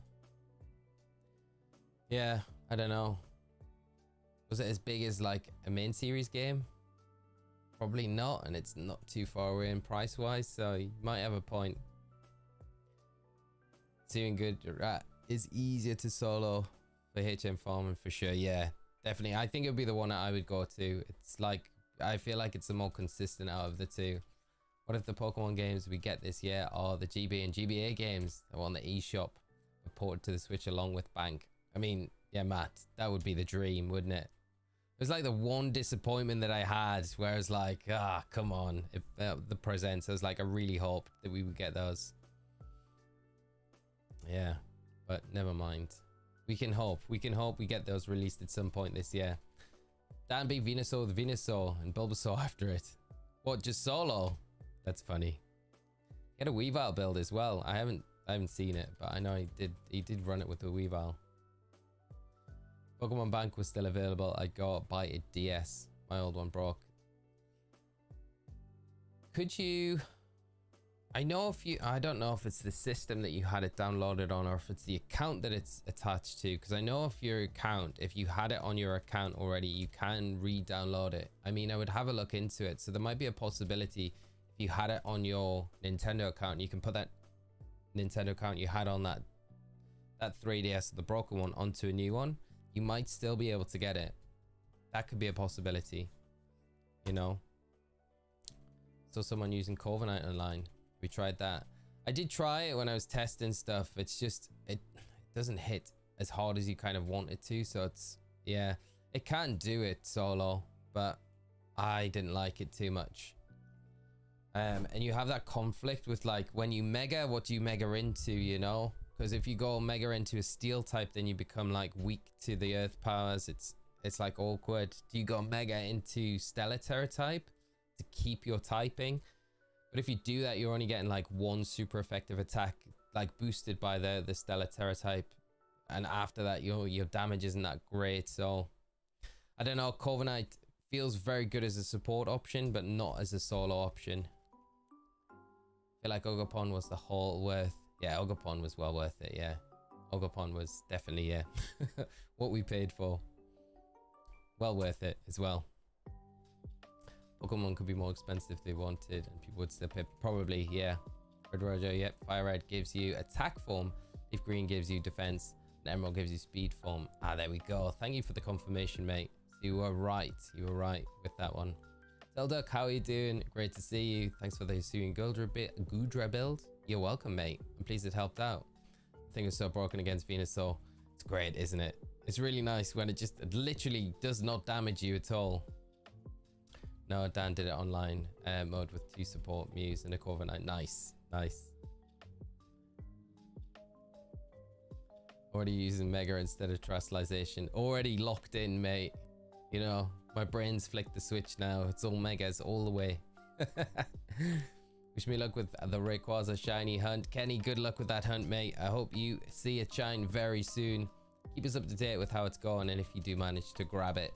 yeah, I don't know. Was it as big as like a main series game? Probably not, and it's not too far away in price wise, so you might have a point. Doing good is easier to solo for HM farming for sure. Yeah, definitely. I think it would be the one that I would go to. It's like, I feel like it's the more consistent out of the two. What if the Pokemon games we get this year are the GB and GBA games that were on the eShop ported to the Switch along with Bank? I mean, yeah, Matt, that would be the dream, wouldn't it? It was like the one disappointment that I had, where I was like, come on. If, the presents, I was like, I really hoped that we would get those. Yeah, but never mind. We can hope. We can hope we get those released at some point this year. Dan beat Venusaur with Venusaur and Bulbasaur after it. What, just solo? That's funny. He had a Weavile build as well. I haven't seen it, but I know he did run it with the Weavile. Pokemon Bank was still available. I got by a DS. My old one broke. Could you... I don't know if it's the system that you had it downloaded on or if it's the account that it's attached to, because I know if you had it on your account already, you can re-download it. I mean, I would have a look into it. So there might be a possibility if you had it on your Nintendo account, you can put that Nintendo account you had on that 3DS, the broken one, onto a new one. You might still be able to get it. That could be a possibility, you know. So someone using Corviknight online. We tried that. I did try it when I was testing stuff. It's just it doesn't hit as hard as you kind of want it to. So it's, yeah, it can do it solo, but I didn't like it too much. And you have that conflict with, like, when you mega, what do you mega into, you know? Because if you go mega into a steel type, then you become like weak to the earth powers. It's like awkward. Do you go mega into Stellar Terra type to keep your typing? But if you do that, you're only getting like one super effective attack, like boosted by the Stellar Terra type, and after that your damage isn't that great. So I don't know. Corviknight feels very good as a support option, but not as a solo option. I feel like Ogopon was the whole worth. Yeah, Ogopon was well worth it. Yeah, Ogopon was definitely, yeah, what we paid for. Well worth it as well. Pokemon could be more expensive if they wanted, and people would still pay. Probably, yeah. Red Roger, yep. Fire Red gives you attack form. Leaf Green gives you defense. And Emerald gives you speed form. Ah, there we go. Thank you for the confirmation, mate. So you were right. You were right with that one. Zelduck, how are you doing? Great to see you. Thanks for the Hisuian Gudra build. You're welcome, mate. I'm pleased it helped out. The thing was so broken against Venusaur. It's great, isn't it? It's really nice when it literally does not damage you at all. No, Dan did it online mode with 2 support Mews and a Corviknight. Nice, nice. Already using Mega instead of Terastallization. Already locked in, mate. You know, my brain's flicked the switch now. It's all Megas all the way. Wish me luck with the Rayquaza shiny hunt. Kenny, good luck with that hunt, mate. I hope you see it shine very soon. Keep us up to date with how it's going, and if you do manage to grab it.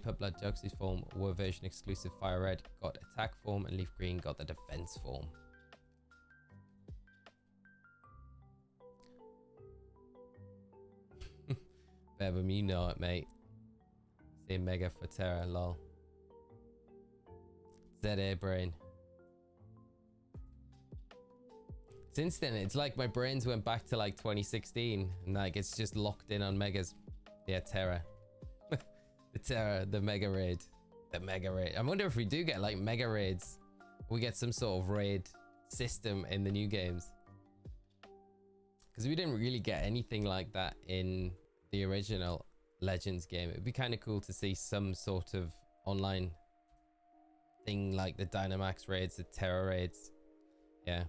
Put Blood Deoxys form were version exclusive. Fire Red got attack form, and Leaf Green got the defense form. Bebum, you know it, mate. Say Mega for Terra, lol. ZA brain. Since then, it's like my brains went back to like 2016, and like it's just locked in on Megas. Yeah, Terra. The Terra, the Mega Raid. The Mega Raid. I wonder if we do get like Mega Raids. We get some sort of raid system in the new games. Because we didn't really get anything like that in the original Legends game. It'd be kind of cool to see some sort of online thing like the Dynamax raids, the Terra raids. Yeah.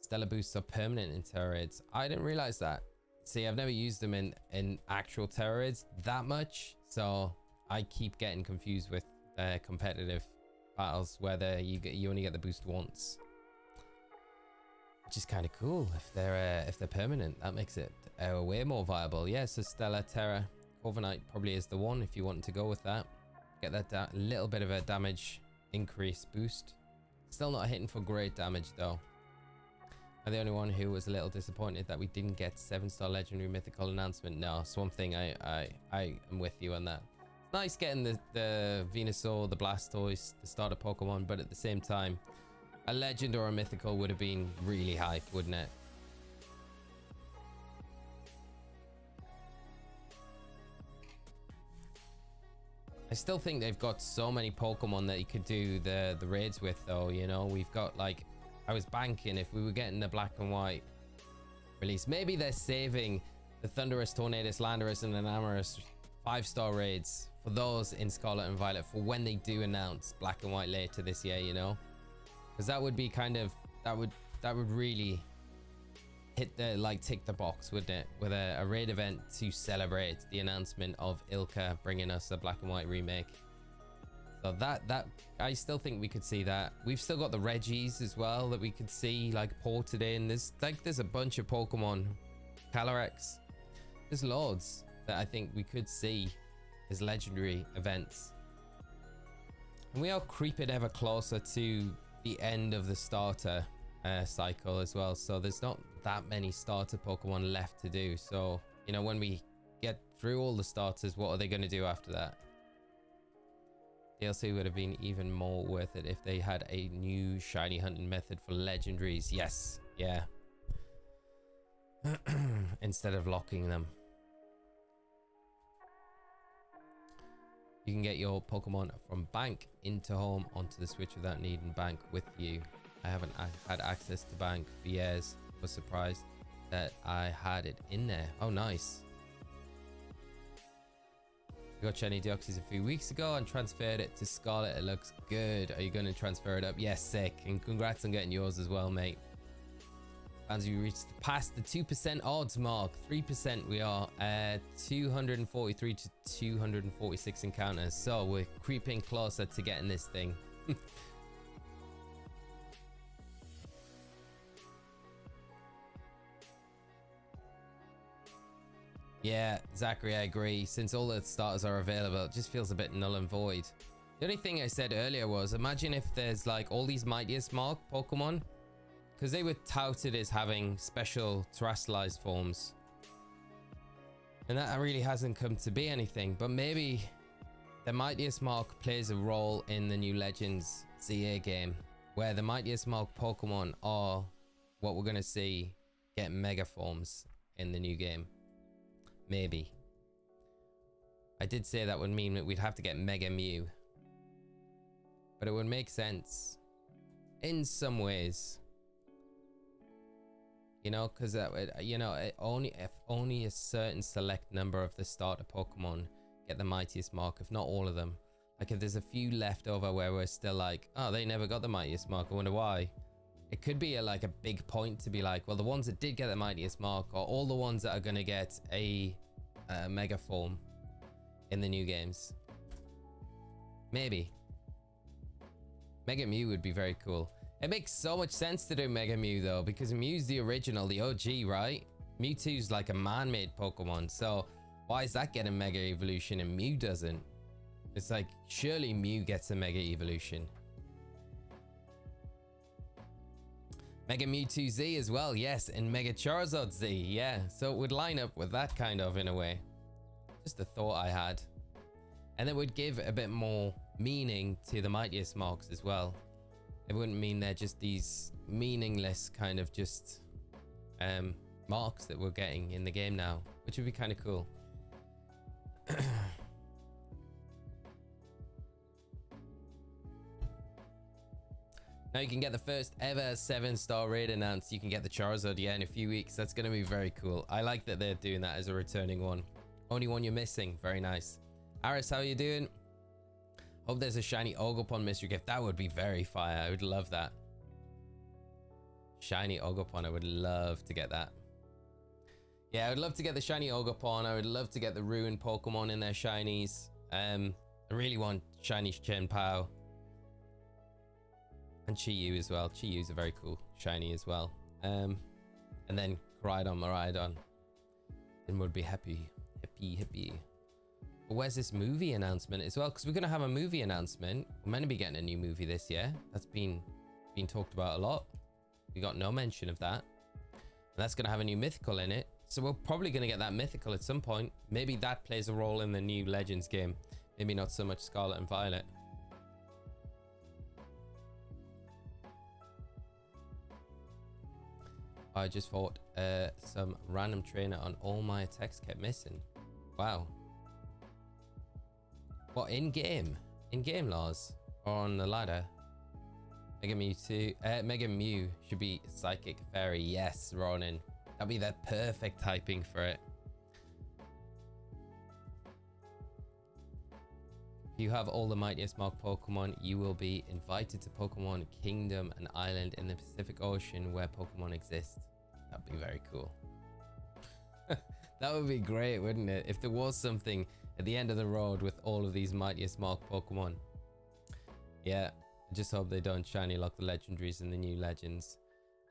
Stellar boosts are permanent in Terra raids. I didn't realize that. See, I've never used them in actual Terra raids that much, so I keep getting confused with competitive battles where you only get the boost once, which is kind of cool. If they're permanent, that makes it way more viable. Yeah, so Stellar Terra Corviknight probably is the one if you want to go with that. Get that little bit of a damage increase boost. Still not hitting for great damage though. I'm the only one who was a little disappointed that we didn't get 7-star legendary mythical announcement. No, Swamp Thing, I am with you on that. It's nice getting the Venusaur, the Blastoise, the starter Pokemon, but at the same time, a legend or a mythical would have been really hype, wouldn't it? I still think they've got so many Pokemon that you could do the raids with though, you know. We've got like, I was banking if we were getting the black and white release. Maybe they're saving the Thundurus, Tornadus, Landorus, and Enamorus 5-star raids for those in Scarlet and Violet for when they do announce black and white later this year, you know? Because that would be kind of, that would really hit the, like, tick the box, wouldn't it? With a raid event to celebrate the announcement of Ilka bringing us a black and white remake. So that I still think we could see that. We've still got the Reggies as well that we could see, like, ported in. There's a bunch of Pokemon. Calyrex. There's loads that I think we could see as legendary events. And we are creeping ever closer to the end of the starter cycle as well. So there's not that many starter Pokemon left to do. So, you know, when we get through all the starters, what are they going to do after that? DLC would have been even more worth it if they had a new shiny hunting method for legendaries. Yes, yeah. Instead of locking them. You can get your Pokemon from bank into home onto the Switch without needing bank with you. I haven't had access to bank for years. Was surprised that I had it in there. Oh, nice. I got shiny Deoxys a few weeks ago and transferred it to Scarlet. It looks good. Are you going to transfer it up? Yes, sick. And congrats on getting yours as well, mate. As we reached past the 2% odds mark, 3% we are at 243 to 246 encounters. So we're creeping closer to getting this thing. Yeah, Zachary, I agree. Since all the starters are available, it just feels a bit null and void. The only thing I said earlier was, imagine if there's like all these Mightiest Mark Pokemon, because they were touted as having special terrestrialized forms. And that really hasn't come to be anything, but maybe the Mightiest Mark plays a role in the new Legends ZA game, where the Mightiest Mark Pokemon are what we're going to see get mega forms in the new game. Maybe. I did say that would mean that we'd have to get Mega Mew. But it would make sense. In some ways. You know, because you know, if only a certain select number of the starter Pokemon get the Mightiest Mark, if not all of them. Like if there's a few left over where we're still like, oh, they never got the Mightiest Mark, I wonder why. It could be like a big point to be like, well, the ones that did get the Mightiest Mark are all the ones that are going to get a Mega Form in the new games. Maybe. Mega Mew would be very cool. It makes so much sense to do Mega Mew though, because Mew's the original, the OG, right? Mewtwo's like a man-made Pokemon, so why is that getting Mega Evolution and Mew doesn't? It's like, surely Mew gets a Mega Evolution. Mega Mewtwo Z as well, yes, and Mega Charizard Z, yeah. So it would line up with that kind of in a way. Just a thought I had. And it would give a bit more meaning to the Mightiest Marks as well. It wouldn't mean they're just these meaningless kind of just marks that we're getting in the game now, which would be kind of cool. Now you can get the first ever 7-star raid announced. You can get the Charizard, yeah, in a few weeks. That's going to be very cool. I like that they're doing that as a returning one. Only one you're missing. Very nice. Aris, how are you doing? Hope there's a shiny Ogerpon mystery gift. That would be very fire. I would love that. Shiny Ogerpon. I would love to get that. Yeah, I would love to get the shiny Ogerpon. I would love to get the Ruined Pokemon in their shinies. I really want shiny Chien-Pao. And Chi-Yu as well. Chi-Yu's a very cool shiny as well. And then Maridon. Then we'll be happy. But where's this movie announcement as well? Because we're going to have a movie announcement. We're meant to be getting a new movie this year. That's been talked about a lot. We got no mention of that. And that's going to have a new mythical in it. So we're probably going to get that mythical at some point. Maybe that plays a role in the new Legends game. Maybe not so much Scarlet and Violet. I just fought some random trainer on all my attacks kept missing. Wow. What, in-game? In-game laws? Or on the ladder? Mega Mew should be Psychic Fairy. Yes, Ronin. That'd be the perfect typing for it. If you have all the Mightiest Mark Pokemon, you will be invited to Pokemon Kingdom, an island in the Pacific Ocean where Pokemon exist. That'd be very cool. That would be great, wouldn't it? If there was something at the end of the road with all of these mightiest mark Pokemon. Yeah, I just hope they don't shiny lock the legendaries in the new legends.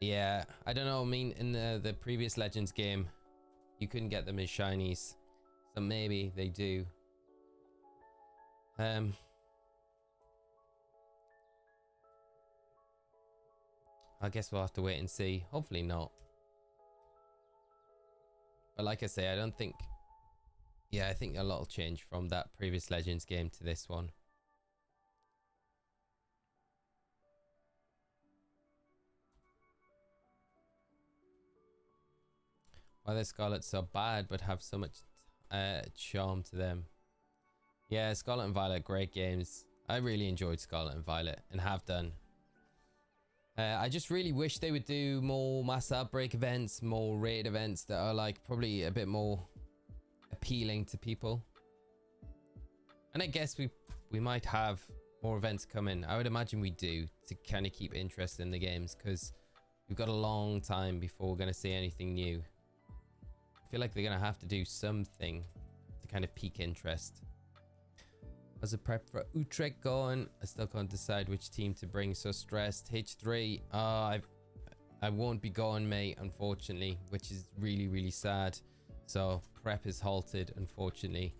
Yeah, I don't know. I mean, in the previous legends game, you couldn't get them as shinies. So maybe they do. I guess we'll have to wait and see. Hopefully not. But like I say, I don't think... Yeah, I think a lot will change from that previous Legends game to this one. Why are Scarlet so bad but have so much charm to them? Yeah, Scarlet and Violet, great games. I really enjoyed Scarlet and Violet and have done. I just really wish they would do more mass outbreak events, more raid events that are like probably a bit more appealing to people. And I guess we might have more events coming. I would imagine we do, to kind of keep interest in the games, because we've got a long time before we're going to see anything new. I feel like they're going to have to do something to kind of pique interest. How's the prep for Utrecht going? I still can't decide which team to bring, so stressed. H3, I won't be going, mate, unfortunately, which is really, really sad. So prep is halted, unfortunately.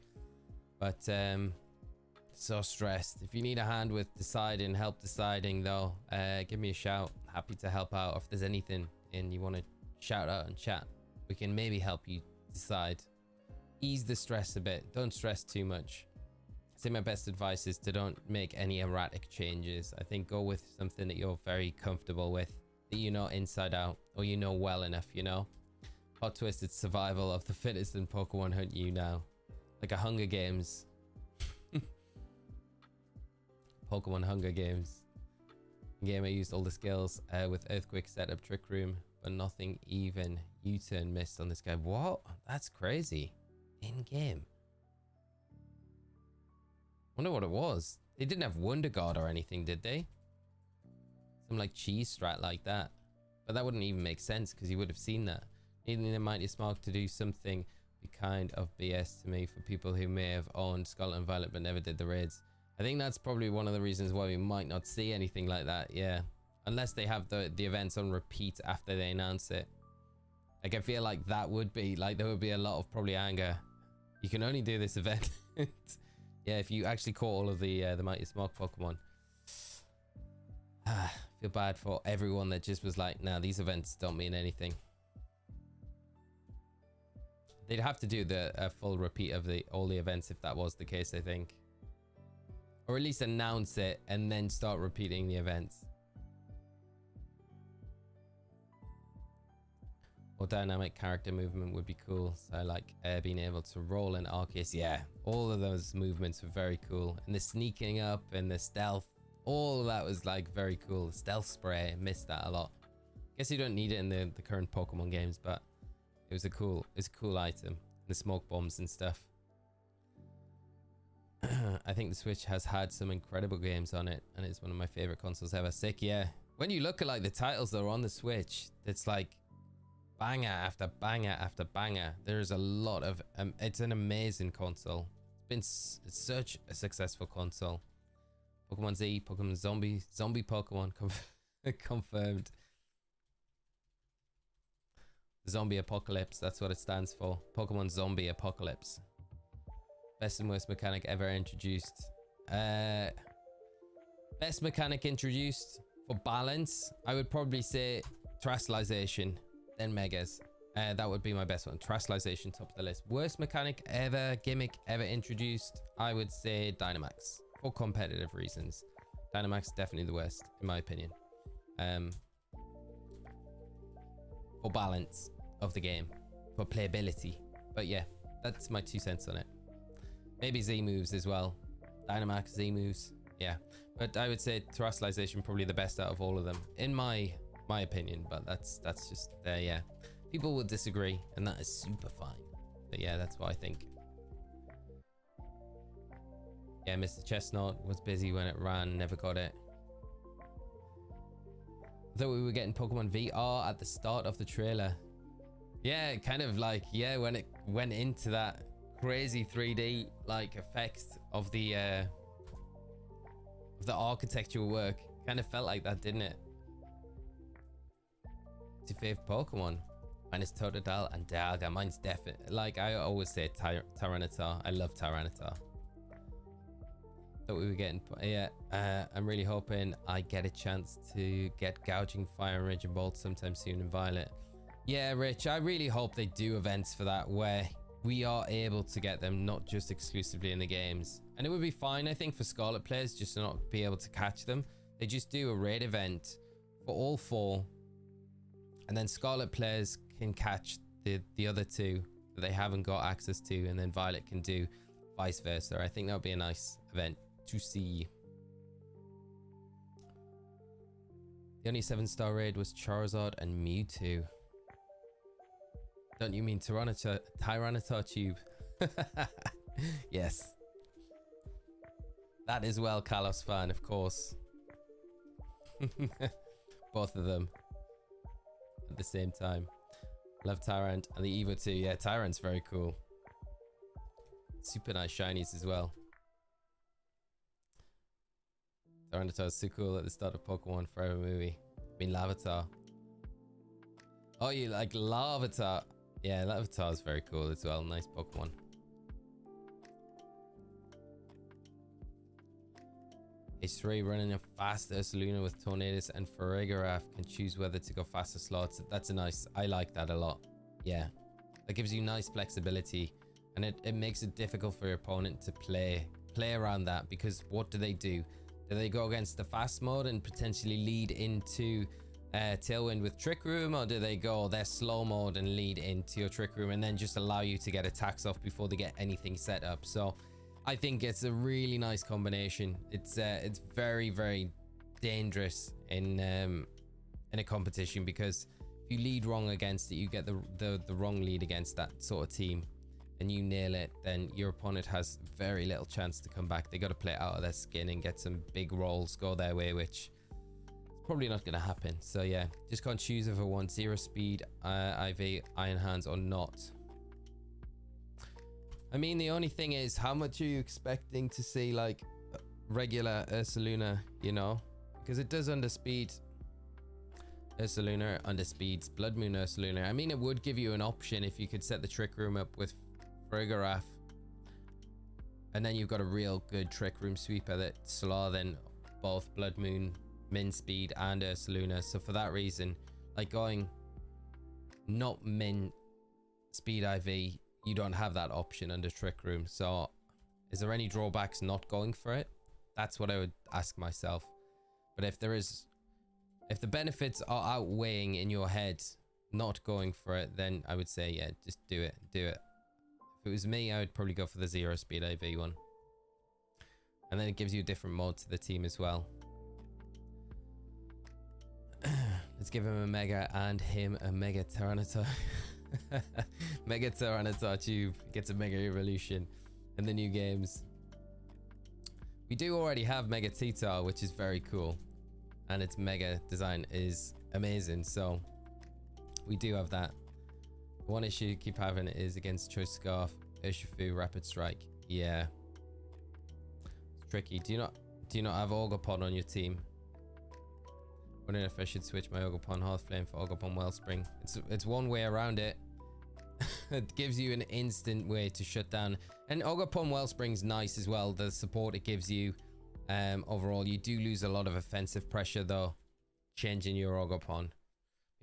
But so stressed. If you need a hand with deciding, help deciding though, give me a shout. Happy to help out. If there's anything and you want to shout out and chat, we can maybe help you decide. Ease the stress a bit. Don't stress too much. I'd say my best advice is to don't make any erratic changes. I think go with something that you're very comfortable with, that you know inside out, or you know well enough, you know? Hot twist, it's survival of the fittest in Pokemon Hunt you now. Like a Hunger Games. Pokemon Hunger Games. Game I used all the skills with Earthquake setup, Trick Room, but nothing even. U-turn missed on this guy. What? That's crazy. In game. Wonder what it was. They didn't have Wonder Guard or anything, did they? Some like cheese strat like that. But that wouldn't even make sense because you would have seen that. Needing the Mightiest Mark to do something be kind of BS to me for people who may have owned Scarlet and Violet but never did the raids. I think that's probably one of the reasons why we might not see anything like that, yeah. Unless they have the events on repeat after they announce it. Like, I feel like that would be, like, there would be a lot of probably anger. You can only do this event. Yeah, if you actually caught all of the Mightiest Mark Pokemon. Feel bad for everyone that just was like, nah, these events don't mean anything. They'd have to do the full repeat of all the events if that was the case, I think. Or at least announce it and then start repeating the events. Or dynamic character movement would be cool. So like being able to roll an Arceus. Yeah, all of those movements were very cool. And the sneaking up and the stealth. All of that was like very cool. The stealth spray, missed that a lot. Guess you don't need it in the current Pokemon games, but it was a cool item. The smoke bombs and stuff. I think the Switch has had some incredible games on it, and it's one of my favorite consoles ever. Sick, yeah. When you look at like the titles that are on the Switch, it's like banger after banger after banger. There's a lot of it's an amazing console. It's such a successful console. Pokemon Z, Pokemon Zombie Pokemon confirmed. Zombie Apocalypse, that's what it stands for. Pokemon Zombie Apocalypse. Best and worst mechanic ever introduced. Best mechanic introduced for balance, I would probably say Terastallization, then Megas. That would be my best one. Terastallization, top of the list. Worst mechanic ever, gimmick ever introduced, I would say Dynamax, for competitive reasons. Dynamax definitely the worst, in my opinion. For balance of the game, for playability. But yeah, that's my 2 cents on it. Maybe Z moves as well. Dynamax, Z moves. Yeah. But I would say Terastallization probably the best out of all of them. In my opinion. But that's just, yeah. People will disagree. And that is super fine. But yeah, that's what I think. Yeah, Mr. Chestnut was busy when it ran. Never got it. I thought we were getting Pokemon VR at the start of the trailer. Yeah, kind of like, yeah, when it went into that crazy 3D like effects of the architectural work, kind of felt like that, didn't it? It's your favorite Pokemon? Mine is Totodile and Dialga. Mine's definitely, like I always say, Tyranitar. I love Tyranitar. Thought we were getting, yeah. I'm really hoping I get a chance to get Gouging Fire and Raging Bolt sometime soon in Violet. Yeah, Rich, I really hope they do events for that where we are able to get them, not just exclusively in the games. And it would be fine, I think, for Scarlet players just to not be able to catch them. They just do a raid event for all 4, and then Scarlet players can catch the other 2 that they haven't got access to, and then Violet can do vice versa. I think that would be a nice event to see. The only 7-star raid was Charizard and Mewtwo. Don't you mean Tyranitar Tube? Yes. That is well, Kalos fan, of course. Both of them at the same time. Love Tyrant and the Evo too. Yeah, Tyrant's very cool. Super nice shinies as well. Tyranitar is so cool at the start of Pokemon Forever movie. I mean Larvitar. Oh, you like Larvitar? Yeah, Larvitar is very cool as well. Nice Pokemon. H3 running a fast Ursaluna with Tornadus and Farigiraf can choose whether to go faster slots. That's a nice, I like that a lot. Yeah, that gives you nice flexibility, and it makes it difficult for your opponent to play around that, because what do? Do they go against the fast mode and potentially lead into Tailwind with Trick Room, or do they go their slow mode and lead into your Trick Room and then just allow you to get attacks off before they get anything set up? So I think it's a really nice combination. It's very, very dangerous in a competition, because if you lead wrong against it, you get the wrong lead against that sort of team and you nail it, then your opponent has very little chance to come back. They got to play it out of their skin and get some big rolls go their way, which probably not going to happen. So yeah, just can't choose if I want 0 speed, IV, Iron Hands or not. I mean, the only thing is, how much are you expecting to see like regular Ursaluna, you know? Because it does underspeed Ursaluna, underspeeds Blood Moon Ursaluna. I mean, it would give you an option if you could set the Trick Room up with Farigiraf, and then you've got a real good Trick Room sweeper that slower than both Blood Moon min speed and Ursaluna. So for that reason, like going not min speed IV, you don't have that option under Trick Room. So is there any drawbacks not going for it? That's what I would ask myself. But if the benefits are outweighing in your head not going for it, then I would say, yeah, just do it. If it was me, I would probably go for the 0 speed IV one. And then it gives you a different mode to the team as well. Let's give him a Mega and him a Mega Tyranitar. Mega Tyranitar Tube gets a Mega Evolution in the new games. We do already have Mega Titar, which is very cool, and its Mega design is amazing, so we do have that. One issue you keep having is against Choice Scarf, Urshifu, Rapid Strike. Yeah, it's tricky. Do you not have Ogerpon on your team? Wondering if I should switch my Ogerpon Hearthflame for Ogerpon Wellspring. It's one way around it. It gives you an instant way to shut down, and Ogerpon Wellspring's nice as well. The support it gives you, overall, you do lose a lot of offensive pressure though, changing your Ogerpon. I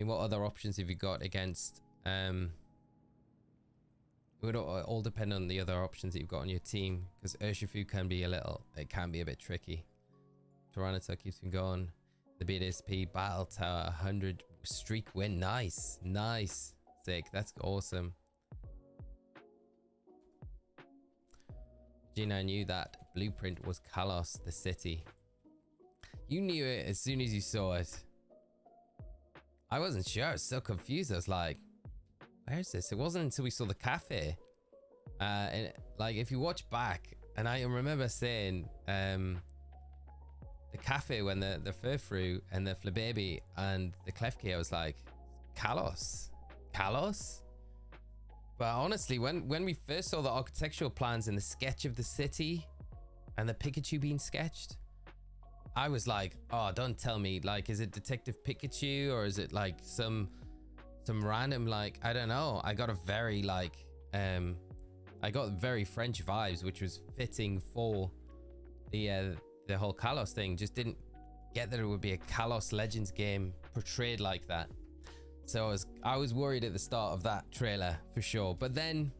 mean, what other options have you got against? It would all depend on the other options that you've got on your team, because Urshifu can be a bit tricky. Tyranitar keeps him going. The BDSP Battle Tower 100 streak win. Nice. Sick. That's awesome. Gina knew that blueprint was Kalos, the city. You knew it as soon as you saw it. I wasn't sure. I was so confused. I was like, where's this? It wasn't until we saw the cafe. And like, if you watch back, and I remember saying, the cafe when the Furfru and the Flababy and the Klefki, I was like, Kalos? But honestly, when we first saw the architectural plans and the sketch of the city and the Pikachu being sketched, I was like, oh, don't tell me, like, is it Detective Pikachu or is it like some random, like, I don't know. I got a very like I got very French vibes, which was fitting for the whole Kalos thing. Just didn't get that it would be a Kalos Legends game portrayed like that. So I was worried at the start of that trailer for sure, but then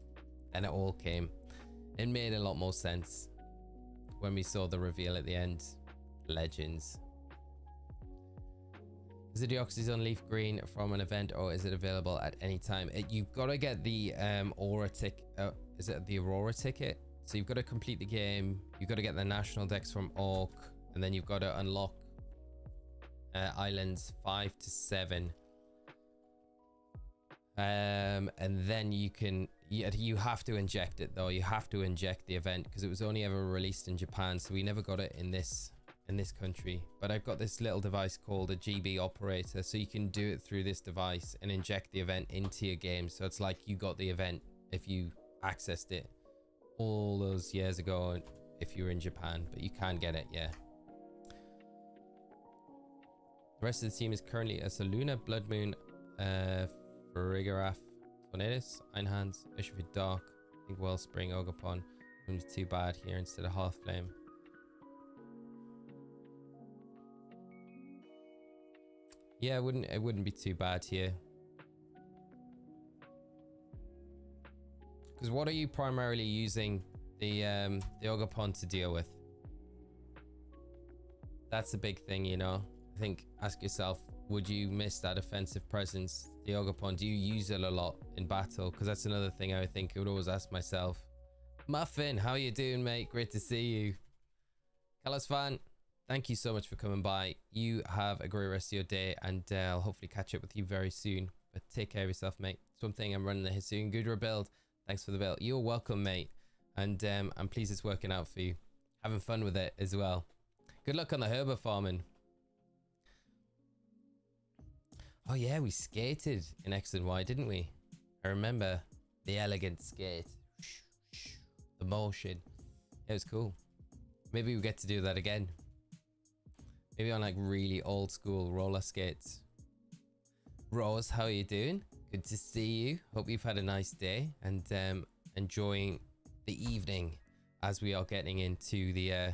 it all came. It made a lot more sense when we saw the reveal at the end. Legends. Is the Deoxys on Leaf Green from an event, or is it available at any time? You've got to get the Aura ticket. Is it the Aurora ticket? So you've got to complete the game. You've got to get the national decks from Orc, and then you've got to unlock islands 5 to 7. And then you have to inject it though. You have to inject the event because it was only ever released in Japan, so we never got it in this country. But I've got this little device called a GB operator, so you can do it through this device and inject the event into your game. So it's like you got the event if you accessed it all those years ago if you were in Japan, but you can get it, yeah. The rest of the team is currently a Saluna, Blood Moon, Farigarath, Tornadus, Einhands, Ushford Dark, I think Wellspring, Ogapon. Wouldn't be too bad here instead of Hearthflame. Yeah, it wouldn't be too bad here. Because what are you primarily using the Ogapon to deal with? That's a big thing, you know. I think ask yourself, would you miss that offensive presence, the Ogapon? Do you use it a lot in battle? Because that's another thing I would always ask myself. Muffin, how you doing, mate? Great to see you. Kalos fan, thank you so much for coming by. You have a great rest of your day, and I'll hopefully catch up with you very soon. But take care of yourself, mate. Swamp Thing, I'm running the Hisoon Gudra build. Thanks for the build. You're welcome, mate. And I'm pleased it's working out for you. Having fun with it as well. Good luck on the herba farming. Oh yeah, we skated in X and Y, didn't we? I remember the elegant skate. The motion. It was cool. Maybe we get to do that again. Maybe on like really old school roller skates. Rose, how are you doing? Good to see you. Hope you've had a nice day and enjoying the evening as we are getting into the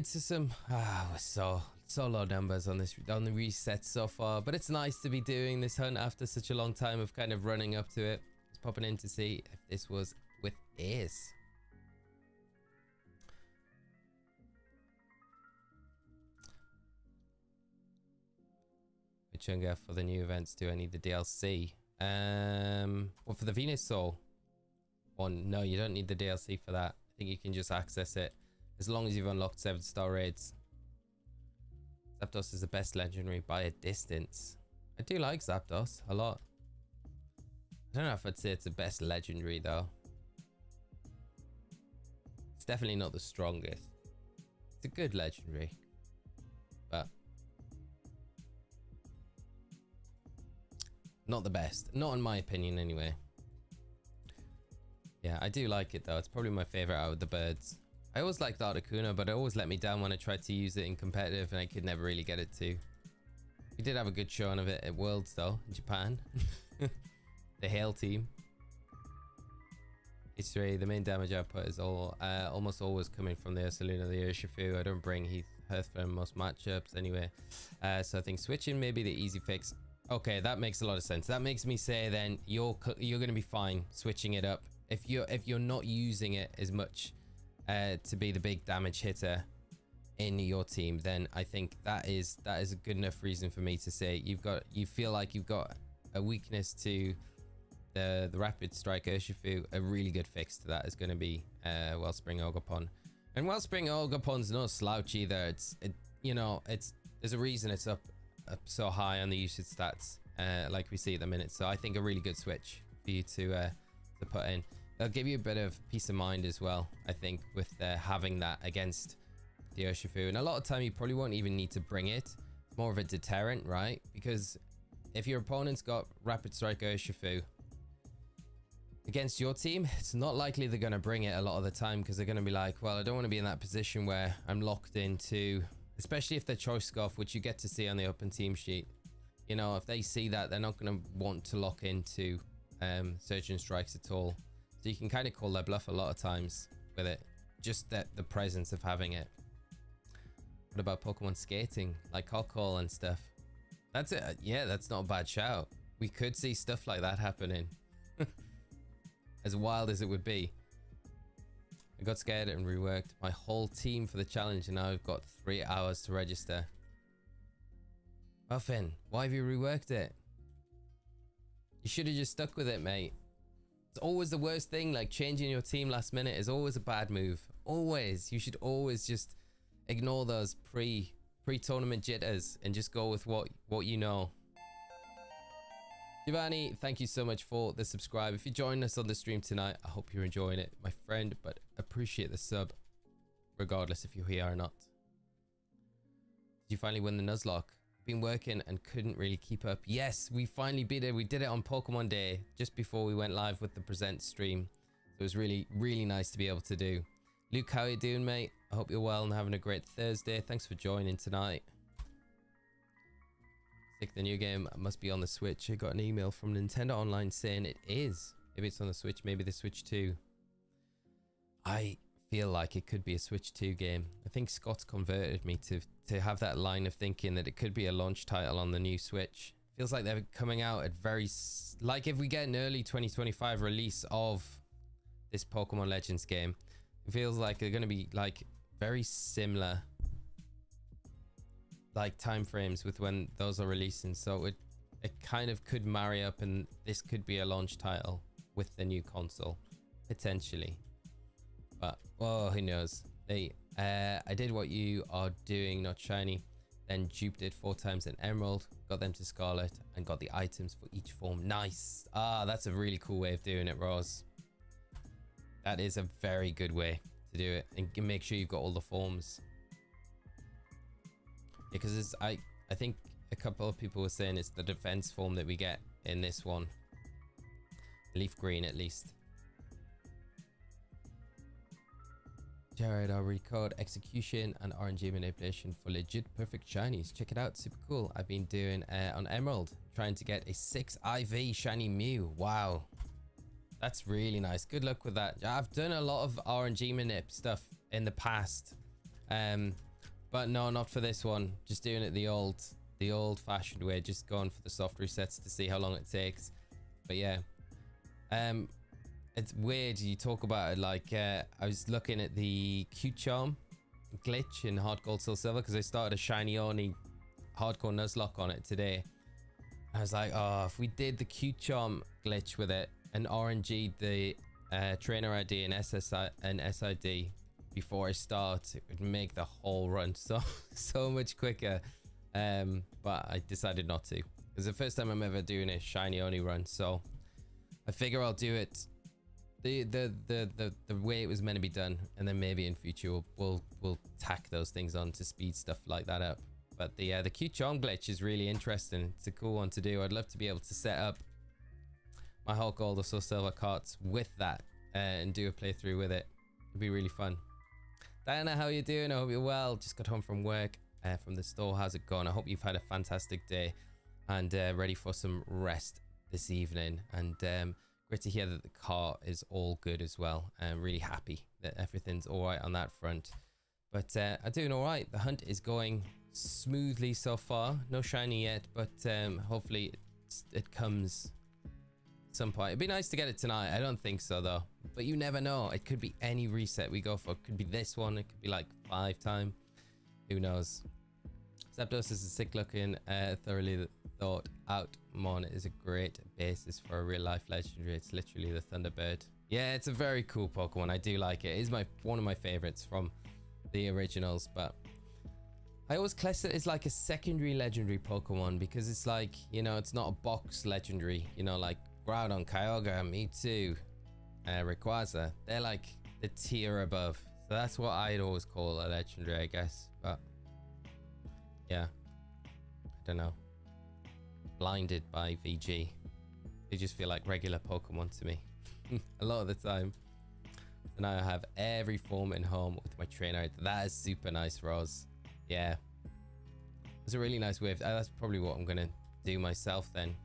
some we're so low numbers on the reset so far, but it's nice to be doing this hunt after such a long time of kind of running up to it. Just popping in to see if this was with Ace. Which Chunga for the new events? Do I need the DLC? Well, for the Venus Soul one, no, you don't need the DLC for that. I think you can just access it as long as you've unlocked 7-star raids. Zapdos is the best legendary by a distance. I do like Zapdos a lot. I don't know if I'd say it's the best legendary though. It's definitely not the strongest. It's a good legendary, but not the best. Not in my opinion anyway. Yeah, I do like it though. It's probably my favorite out of the birds. I always liked Articuno, but it always let me down when I tried to use it in competitive and I could never really get it to. We did have a good showing of it at Worlds though, in Japan. The Hail team. It's three. The main damage output is almost always coming from the Ursaluna, the Urshifu. I don't bring Heath for most matchups anyway. So I think switching may be the easy fix. Okay, that makes a lot of sense. That makes me say then you're going to be fine switching it up. If you're not using it as much to be the big damage hitter in your team, then I think that is a good enough reason for me to say you feel like you've got a weakness to the rapid strike Urshifu. A really good fix to that is going to be Wellspring Ogapon. And Wellspring Ogapon's no slouch either. There's a reason it's up so high on the usage stats like we see at the minute. So I think a really good switch for you to put in. It'll give you a bit of peace of mind as well, I think, with having that against the Urshifu. And a lot of time you probably won't even need to bring it. It's more of a deterrent, right? Because if your opponent's got Rapid Strike Urshifu against your team, it's not likely they're going to bring it a lot of the time, because they're going to be like, well, I don't want to be in that position where I'm locked into, especially if they're choice scarf, which you get to see on the open team sheet. You know, if they see that, they're not going to want to lock into surgeon strikes at all. So you can kind of call their bluff a lot of times with it, just that the presence of having it. What about Pokemon skating, like Cockle and stuff? That's it. Yeah, that's not a bad shout. We could see stuff like that happening. As wild as it would be. I got scared and reworked my whole team for the challenge, and now I've got 3 hours to register. Muffin, why have you reworked it? You should have just stuck with it, mate. It's always the worst thing, like changing your team last minute is always a bad move. Always. You should always just ignore those pre-tournament jitters and just go with what you know. Giovanni, thank you so much for the subscribe. If you joined us on the stream tonight, I hope you're enjoying it, my friend, but appreciate the sub regardless if you're here or not. Did you finally win the Nuzlocke? Been working and couldn't really keep up. Yes, we finally beat it. We did it on Pokemon Day just before we went live with the present stream. So it was really, really nice to be able to do. Luke, how are you doing, mate? I hope you're well and having a great Thursday. Thanks for joining tonight. The new game must be on the Switch. I got an email from Nintendo Online saying it is. Maybe it's on the Switch, maybe the Switch 2. I feel like it could be a Switch 2 game. I think Scott's converted me to have that line of thinking that it could be a launch title on the new Switch. Feels like they're coming out at very... Like if we get an early 2025 release of this Pokemon Legends game, it feels like they're going to be like very similar like time frames with when those are releasing, so it kind of could marry up, and this could be a launch title with the new console potentially, but oh, who knows. Hey, I did what you are doing, not shiny, then duped it 4 times in Emerald, got them to Scarlet, and got the items for each form. Nice. That's a really cool way of doing it, Roz. That is a very good way to do it, and make sure you've got all the forms. Because it's, I think a couple of people were saying it's the defense form that we get in this one. Leaf green, at least. Jared, I'll record execution and RNG manipulation for legit perfect shinies. Check it out, super cool. I've been doing on Emerald, trying to get a 6 IV shiny Mew. Wow, that's really nice. Good luck with that. I've done a lot of RNG manip stuff in the past. But no, not for this one. Just doing it the old-fashioned way. Just going for the soft resets to see how long it takes. But yeah, it's weird you talk about it. Like I was looking at the Q-Charm glitch in Hard Gold Soul Silver because I started a shiny only hardcore Nuzlocke on it today. I was like, oh, if we did the Q-Charm glitch with it and RNG'd the trainer ID and SSI and SID before I start, it would make the whole run so much quicker. But I decided not to. It's the first time I'm ever doing a shiny only run, so I figure I'll do it the way it was meant to be done, and then maybe in future we'll tack those things on to speed stuff like that up. But the Q-Charm glitch is really interesting. It's a cool one to do. I'd love to be able to set up my Hulk Gold or Soul Silver carts with that and do a playthrough with it. It'd be really fun. Diana, how are you doing? I hope you're well. Just got home from work, from the store. How's it going? I hope you've had a fantastic day and ready for some rest this evening. And great to hear that the car is all good as well. I'm really happy that everything's all right on that front. But I'm doing all right. The hunt is going smoothly so far. No shiny yet, but hopefully it comes some point. It'd be nice to get it tonight. I don't think so though, but you never know. It could be any reset we go for. It could be this one. It could be like 5 time. Who knows? Zapdos is a sick looking, thoroughly thought out mon. Is a great basis for a real life legendary. It's literally the Thunderbird. Yeah, it's a very cool Pokemon. I do like it. It is one of my favorites from the originals, but I always class it as like a secondary legendary Pokemon because it's like, you know, it's not a box legendary, you know, like Groudon, Kyogre, Mewtwo, Rayquaza. They're like the tier above. So that's what I'd always call a legendary, I guess. But yeah, I don't know. Blinded by VG. They just feel like regular Pokemon to me. a lot of the time. So now I have every form in home with my trainer. That is super nice, Roz. Yeah. It's a really nice wave. That's probably what I'm going to do myself then.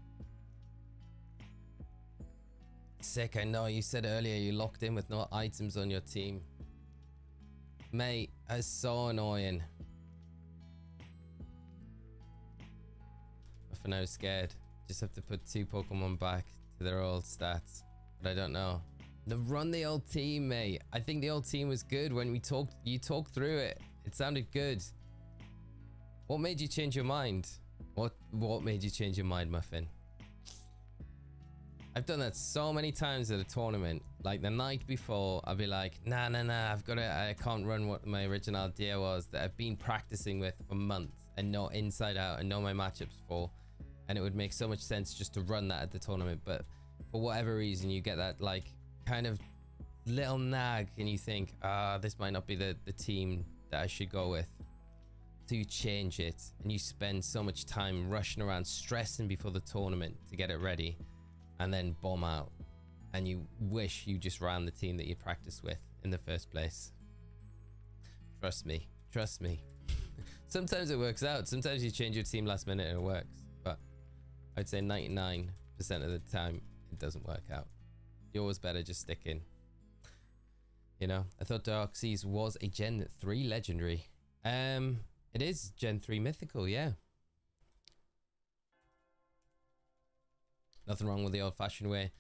Sick, I know. You said earlier you locked in with no items on your team. Mate, that's so annoying. But for now, scared. Just have to put 2 Pokemon back to their old stats. But I don't know. Run the old team, mate. I think the old team was good when we talked. You talked through it. It sounded good. What made you change your mind? What made you change your mind, Muffin? I've done that so many times at a tournament. Like the night before, I'll be like, nah, I can't run what my original idea was that I've been practicing with for months and know inside out and know my matchups for. And it would make so much sense just to run that at the tournament. But for whatever reason, you get that like kind of little nag and you think, this might not be the team that I should go with. So you change it and you spend so much time rushing around, stressing before the tournament to get it ready. And then bomb out, and you wish you just ran the team that you practiced with in the first place. Trust me. Sometimes it works out. Sometimes you change your team last minute and it works, but I'd say 99% of the time it doesn't work out. You're always better just sticking. You know, I thought Deoxys was a Gen 3 legendary. It is Gen 3 mythical, yeah. Nothing wrong with the old-fashioned way.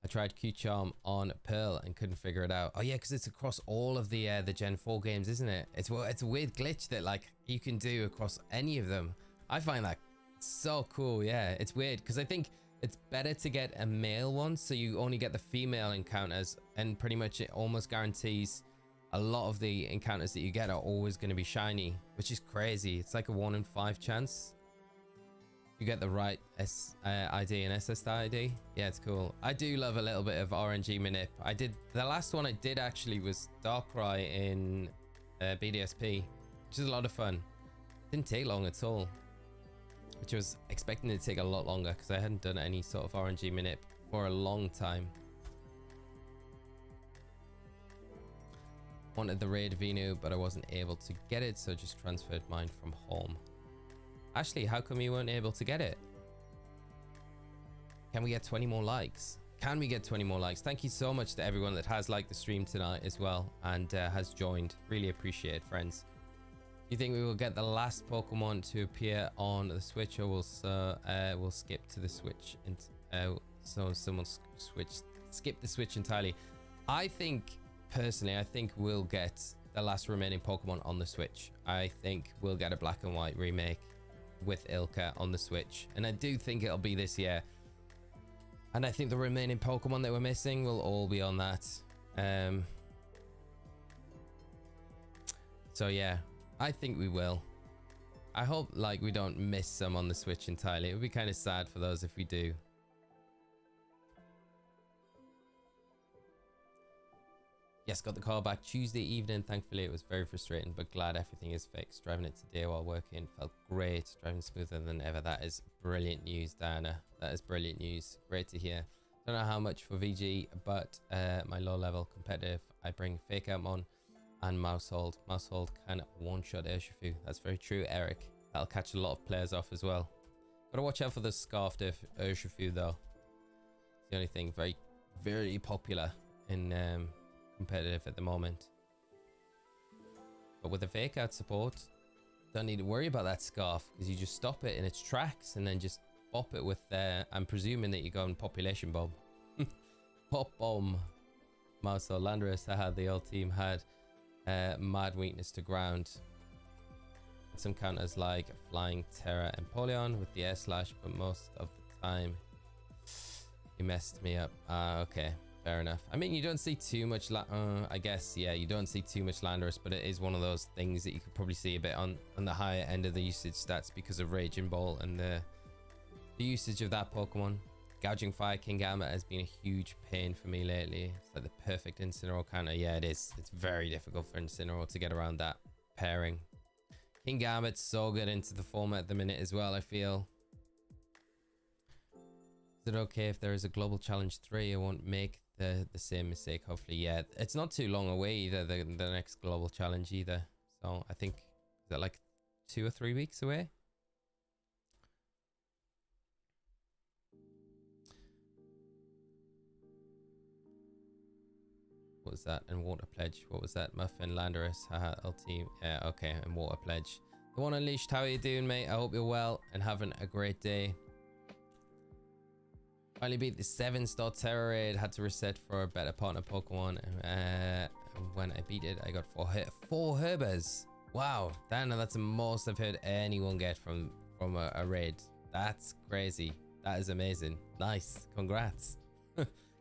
I tried Q-Charm on Pearl and couldn't figure it out. Oh yeah, because it's across all of the Gen 4 games, isn't it? It's a weird glitch that like you can do across any of them. I find that so cool. Yeah, it's weird because I think it's better to get a male one, so you only get the female encounters, and pretty much it almost guarantees a lot of the encounters that you get are always going to be shiny, which is crazy. It's like a 1 in 5 chance. You get the right ID and SSD ID. Yeah, it's cool. I do love a little bit of RNG manip. The last one I did actually was Darkrai in BDSP, which is a lot of fun. Didn't take long at all, which I was expecting it to take a lot longer because I hadn't done any sort of RNG manip for a long time. Wanted the raid Venu, but I wasn't able to get it, so just transferred mine from home. Ashley, how come you weren't able to get it? Can we get 20 more likes? Can we get 20 more likes? Thank you so much to everyone that has liked the stream tonight as well and has joined. Really appreciate it, friends. Do you think we will get the last Pokemon to appear on the Switch, or we'll skip to the Switch and so someone skip the Switch entirely? I think personally, I think we'll get the last remaining Pokemon on the Switch. I think we'll get a black and white remake with Ilka on the Switch, and I do think it'll be this year, and I think the remaining Pokemon that we're missing will all be on that. So yeah, I think we will. I hope like we don't miss some on the Switch entirely. It would be kind of sad for those if we do. Yes, got the call back Tuesday evening. Thankfully, it was very frustrating, but glad everything is fixed. Driving it today while working felt great. Driving smoother than ever. That is brilliant news, Diana. That is brilliant news. Great to hear. Don't know how much for VG, but my low-level competitive, I bring Fake Outmon and Mousehold. Mousehold can one-shot Urshifu. That's very true, Eric. That'll catch a lot of players off as well. Gotta watch out for the Scarfed Urshifu, though. It's the only thing. Very, very popular in competitive at the moment, but with the fake out support, don't need to worry about that scarf because you just stop it in its tracks and then just pop it with I'm presuming that you go in population bomb. Pop bomb. Mouse or Landorus, the old team had mad weakness to ground. Some counters like Flying Terra and Polion with the air slash, but most of the time he messed me up. Okay. Fair enough. I mean, you don't see too much, I guess, yeah, you don't see too much Landorus, but it is one of those things that you could probably see a bit on the higher end of the usage stats because of Raging Ball and the usage of that Pokemon. Gouging Fire Kingambit has been a huge pain for me lately. It's like the perfect Incineroar counter. Yeah, it is. It's very difficult for Incineroar to get around that pairing. Kingambit's so good into the format at the minute as well, I feel. Is it okay if there is a Global Challenge 3? I won't make the same mistake. Hopefully, yeah. It's not too long away either. The next global challenge either. So I think is that like 2 or 3 weeks away. What was that? And water pledge. What was that? Muffin, Landorus, haha, LT. Yeah, okay, and water pledge. The one unleashed. How are you doing, mate? I hope you're well and having a great day. Finally beat the 7-star terror raid. Had to reset for a better partner Pokemon. When I beat it, I got 4 Herbers. Wow, that's the most I've heard anyone get from a raid. That's crazy. That is amazing. Nice. Congrats.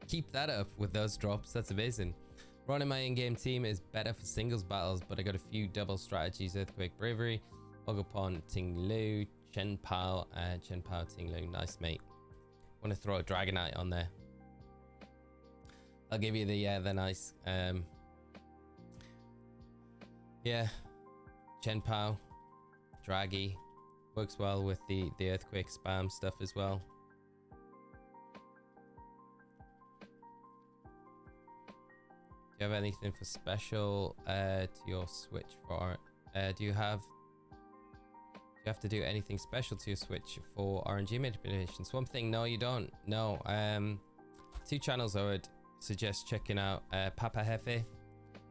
Keep that up with those drops. That's amazing. Running my in-game team is better for singles battles, but I got a few double strategies: Earthquake, Bravery, Ogopon, Ting-Lu, Chen-Pao, Ting-Lu. Nice, mate. Want to throw a Dragonite on there. I'll give you the nice yeah, Chen-Pao, Draggy works well with the Earthquake spam stuff as well. Do you have anything for special to your Switch for do you have to do anything special to your Switch for RNG manipulation? Swamp Thing, no you don't. No. 2 channels I would suggest checking out. Papa Hefe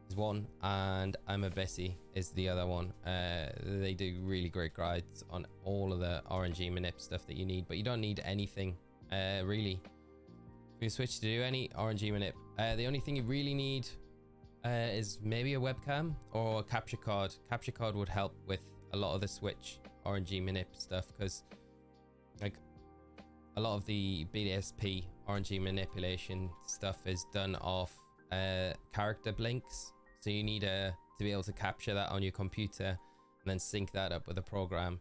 is one and I'm a Bessie is the other one. They do really great guides on all of the RNG manip stuff that you need, but you don't need anything really for your Switch to do any RNG manip. The only thing you really need is maybe a webcam or a capture card. Capture card would help with a lot of the Switch RNG manip stuff, because like a lot of the BDSP RNG manipulation stuff is done off character blinks, so you need to be able to capture that on your computer and then sync that up with a program,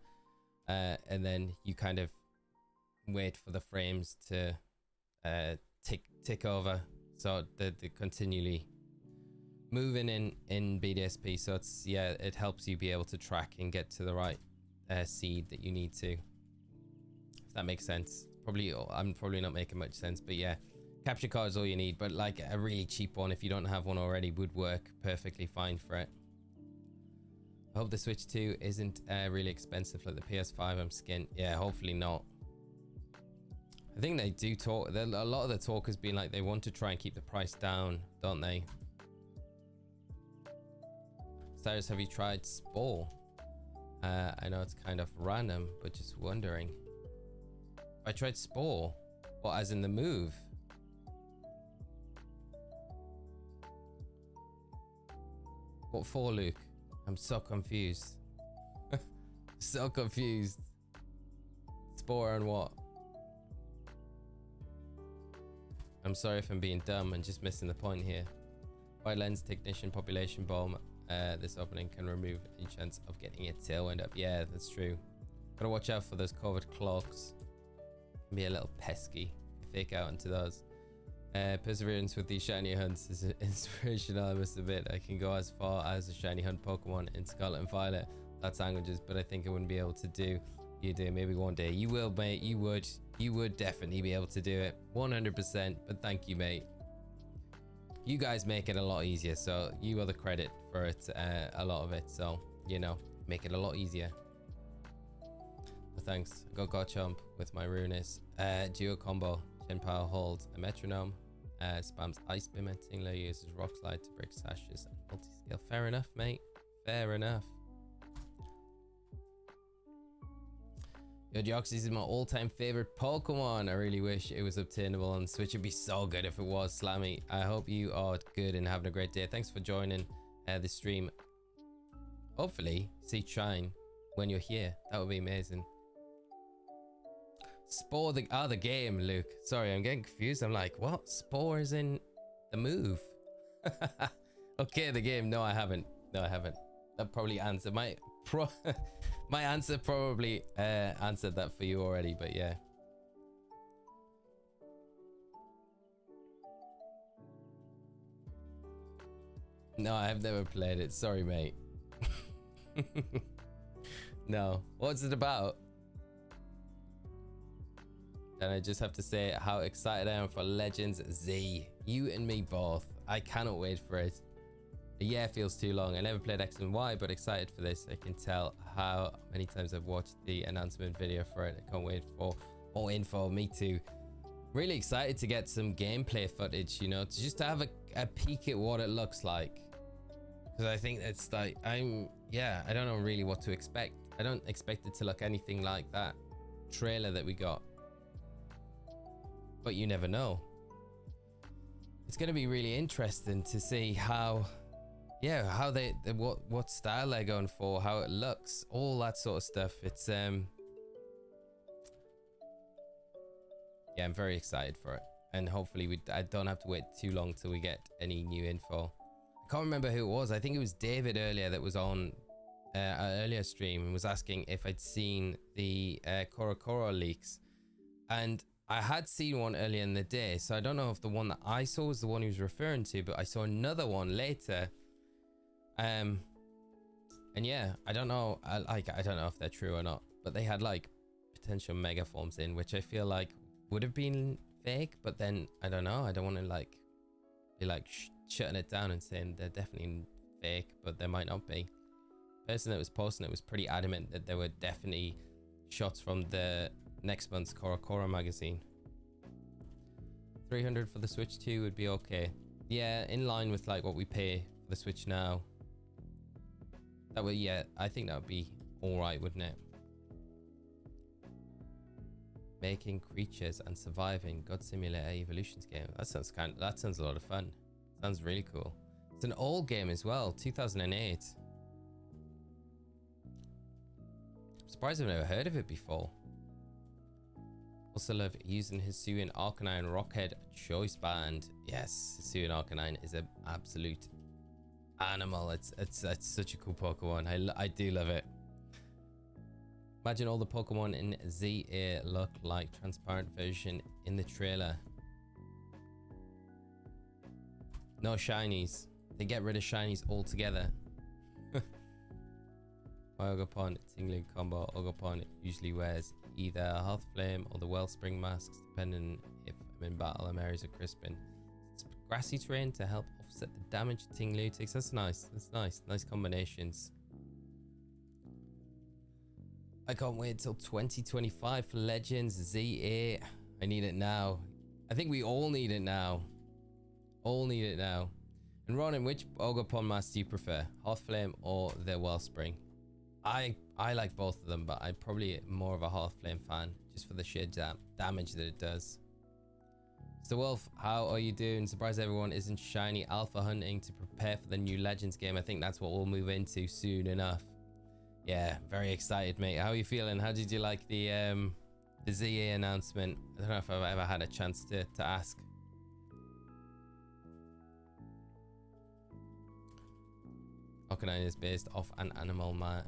and then you kind of wait for the frames to tick over, so they're continually moving in BDSP. So it's, yeah, it helps you be able to track and get to the right seed that you need to, if that makes sense. I'm probably not making much sense, but yeah, capture card is all you need, but like a really cheap one, if you don't have one already, would work perfectly fine for it. I hope the Switch 2 isn't really expensive like the PS5. I'm skint. Yeah, hopefully not. I think they do talk, a lot of the talk has been like they want to try and keep the price down, don't they? Cyrus, have you tried Spore? I know it's kind of random, but just wondering. I tried Spore. What, as in the move? What for, Luke? I'm so confused. So confused. Spore and what? I'm sorry if I'm being dumb and just missing the point here. White lens technician population bomb. This opening can remove any chance of getting a tailwind up. Yeah, that's true. Gotta watch out for those covered cloaks. Can be a little pesky. Fake out into those. Perseverance with these shiny hunts is inspirational, I must admit. I can go as far as a shiny hunt Pokemon in Scarlet and Violet. That's languages, but I think I wouldn't be able to do. You do, maybe one day. You will, mate. You would definitely be able to do it. 100%. But thank you, mate. You guys make it a lot easier, so you are the credit for it, a lot of it. So, you know, make it a lot easier. But thanks. I got Garchomp with my Ruinous. Duo combo. Chen-Pao holds a metronome. Spams Ice Beam and Tingler uses Rock Slide to break sashes and multi-scale. Fair enough, mate. Fair enough. Yo, Deoxys is my all-time favorite Pokemon. I really wish it was obtainable on Switch. It'd be so good if it was, Slammy. I hope you are good and having a great day. Thanks for joining the stream. Hopefully, see Shine when you're here. That would be amazing. Spore the game, Luke. Sorry, I'm getting confused. I'm like, what? Spore is in the move. Okay, the game. No, I haven't. No, I haven't. That probably answered my my answer probably answered that for you already, but yeah. No, I've never played it. Sorry, mate. No. What's it about? And I just have to say how excited I am for Legends Z. You and me both. I cannot wait for it. A year feels too long. I never played X and Y, but excited for this. I can tell how many times I've watched the announcement video for it. I can't wait for more info. Me too. Really excited to get some gameplay footage, you know, to just to have a peek at what it looks like. Because I think it's like, I don't know really what to expect. I don't expect it to look anything like that trailer that we got. But you never know. It's going to be really interesting to see how they what style they're going for, how it looks, all that sort of stuff. It's yeah, I'm very excited for it, and hopefully I don't have to wait too long till we get any new info. I can't remember who it was. I think it was David earlier that was on an earlier stream and was asking if I'd seen the Korokoro leaks, and I had seen one earlier in the day, so I don't know if the one that I saw was the one he was referring to, but I saw another one later. And yeah, I don't know. I don't know if they're true or not, but they had like potential mega forms in, which I feel like would have been fake, but then I don't know. I don't want to like be like shutting it down and saying they're definitely fake, but they might not be. The person that was posting it was pretty adamant that there were definitely shots from the next month's Korokoro magazine. 300 for the Switch 2 would be okay. Yeah, in line with like what we pay for the Switch now. That would, yeah, I think that would be all right, wouldn't it? Making creatures and surviving God Simulator Evolutions game. That sounds a lot of fun. Sounds really cool. It's an old game as well, 2008. I'm surprised I've never heard of it before. Also love using Hisuian Arcanine Rockhead Choice Band. Yes, Hisuian Arcanine is an absolute animal. It's such a cool Pokemon. I do love it. Imagine all the Pokemon in ZA look like transparent version in the trailer. No shinies. They get rid of shinies altogether. My Ogopon Tingling combo. Ogopon usually wears either a Hearth Flame or the Wellspring masks, depending if I'm in battle. I'm areas of Crispin. It's grassy terrain to help offset the damage Tinglu takes. That's nice. That's nice. Nice combinations. I can't wait till 2025 for Legends ZA. I need it now. I think we all need it now. All need it now. And Ronan, which Ogopon mask do you prefer? Hearth Flame or the Wellspring? I like both of them, but I'm probably more of a Hearth Flame fan, just for the sheer damage that it does. So Wolf, how are you doing? Surprised everyone isn't shiny alpha hunting to prepare for the new Legends game. I think that's what we'll move into soon enough. Yeah, very excited, mate. How are you feeling? How did you like the ZA announcement? I don't know if I've ever had a chance to ask. Arcanine is based off an animal man.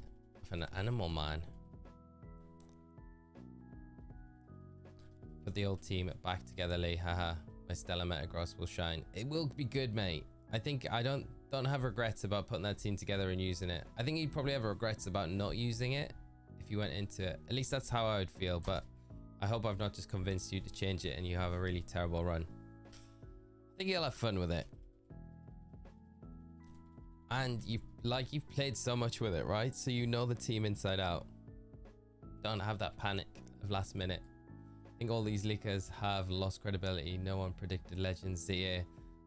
Put the old team back together, Lee. Haha. My Stellar Metagross will shine. It will be good, mate. I think I don't have regrets about putting that team together and using it. I think you'd probably have regrets about not using it if you went into it. At least that's how I would feel, but I hope I've not just convinced you to change it and you have a really terrible run. I think you'll have fun with it. And you've played so much with it, right? So you know the team inside out. Don't have that panic of last minute. I think all these leakers have lost credibility. No one predicted Legends ZA.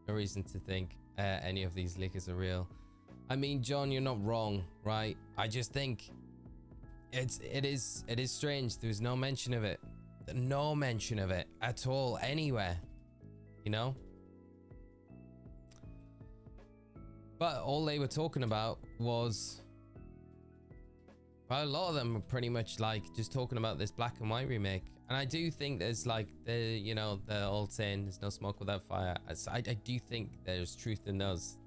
No reason to think any of these leakers are real. I mean, John, you're not wrong, right? I just think it is strange. There was no mention of it. No mention of it at all anywhere, you know? But all they were talking about was, well, a lot of them were pretty much like just talking about this black and white remake. And I do think there's like the old saying, there's no smoke without fire. I do think there's truth in those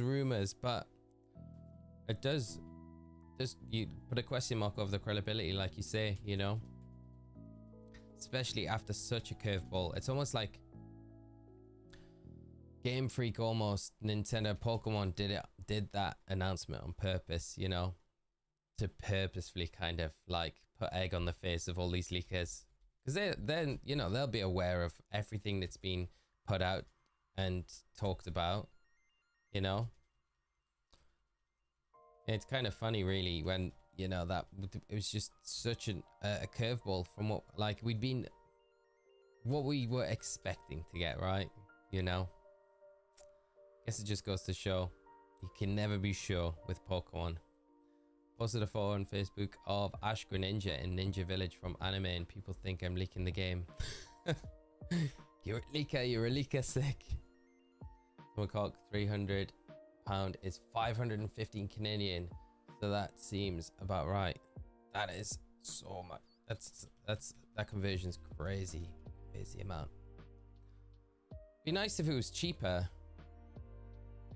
rumors, but it does just, you put a question mark over the credibility, like you say, you know, especially after such a curveball. It's almost like Game Freak, almost Nintendo Pokemon did that announcement on purpose, you know, to purposefully kind of like put egg on the face of all these leakers, because then, you know, they'll be aware of everything that's been put out and talked about, you know. It's kind of funny really when, you know, that it was just such a curveball from what what we were expecting to get, right? You know, guess it just goes to show you can never be sure with Pokemon. Posted a photo on Facebook of Ash Greninja in Ninja Village from anime, and people think I'm leaking the game. You're a leaker sick. Cock, £300 is 515 Canadian, so that seems about right. That is so much. That conversion's crazy amount. Be nice if it was cheaper.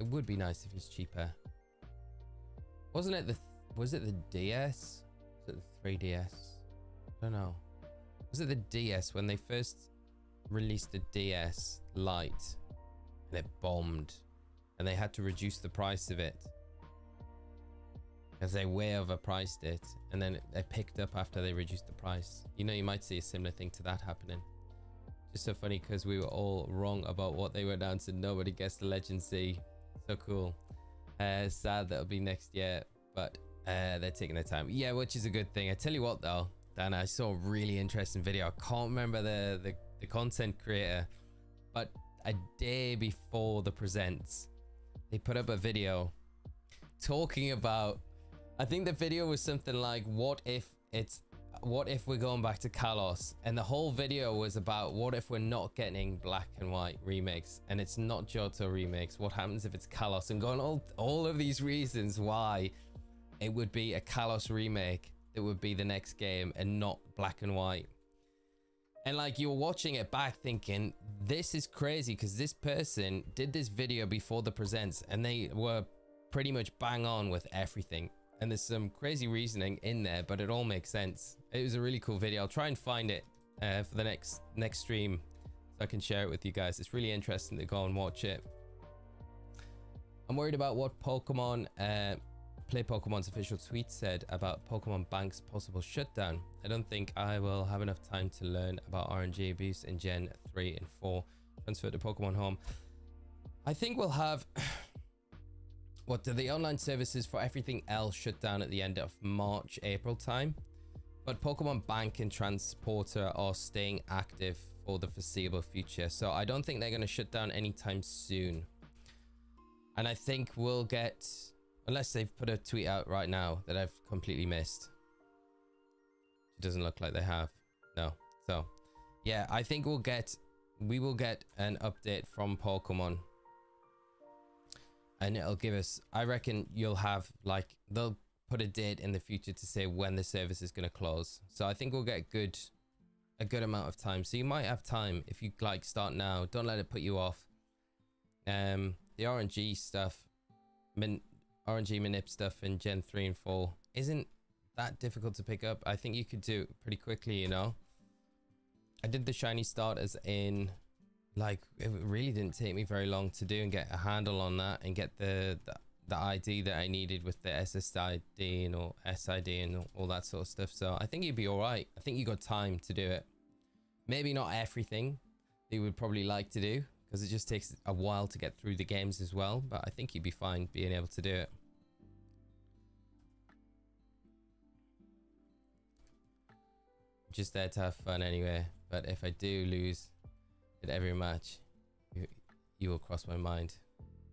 It would be nice if it was cheaper. Wasn't it was it the DS? Was it the 3DS? I don't know. Was it the DS when they first released the DS Lite and it bombed and they had to reduce the price of it because they way overpriced it, and then they picked up after they reduced the price? You know, you might see a similar thing to that happening. Just so funny because we were all wrong about what they were announcing. Nobody guessed the Legend C. So cool. Sad that'll be next year, but they're taking their time. Yeah, which is a good thing. I tell you what though, Dan, I saw a really interesting video. I can't remember the content creator, but a day before the presents, they put up a video talking about, I think the video was something like, what if we're going back to Kalos? And the whole video was about what if we're not getting black and white remakes and it's not Johto remakes? What happens if it's Kalos? And going all of these reasons why it would be a Kalos remake that would be the next game and not black and white. And like, you're watching it back thinking, this is crazy, because this person did this video before the presents and they were pretty much bang on with everything. And there's some crazy reasoning in there, but it all makes sense. It was a really cool video. I'll try and find it for the next stream so I can share it with you guys. It's really interesting to go and watch it. I'm worried about what Pokemon Play Pokemon's official tweet said about Pokemon Bank's possible shutdown. I don't think I will have enough time to learn about RNG abuse in Gen 3 and 4. Transfer to Pokemon Home. I think we'll have the online services for everything else shut down at the end of March, April time. But Pokemon Bank and Transporter are staying active for the foreseeable future. So I don't think they're going to shut down anytime soon. And I think we'll get, unless they've put a tweet out right now that I've completely missed. It doesn't look like they have. No. So yeah, I think we will get an update from Pokemon. And it'll give us, I reckon you'll have, like, they'll put a date in the future to say when the service is going to close. So I think we'll get a good amount of time. So you might have time if you like start now. Don't let it put you off. The RNG stuff, RNG manip stuff in Gen 3 and 4 isn't that difficult to pick up. I think you could do it pretty quickly, you know. I did the shiny starters in, like, it really didn't take me very long to do and get a handle on that and get the ID that I needed with the SSID and or SID and all that sort of stuff. So I think you'd be all right. I think you got time to do it. Maybe not everything that you would probably like to do, because it just takes a while to get through the games as well. But I think you'd be fine being able to do it. Just there to have fun anyway. But if I do lose at every match, you will cross my mind.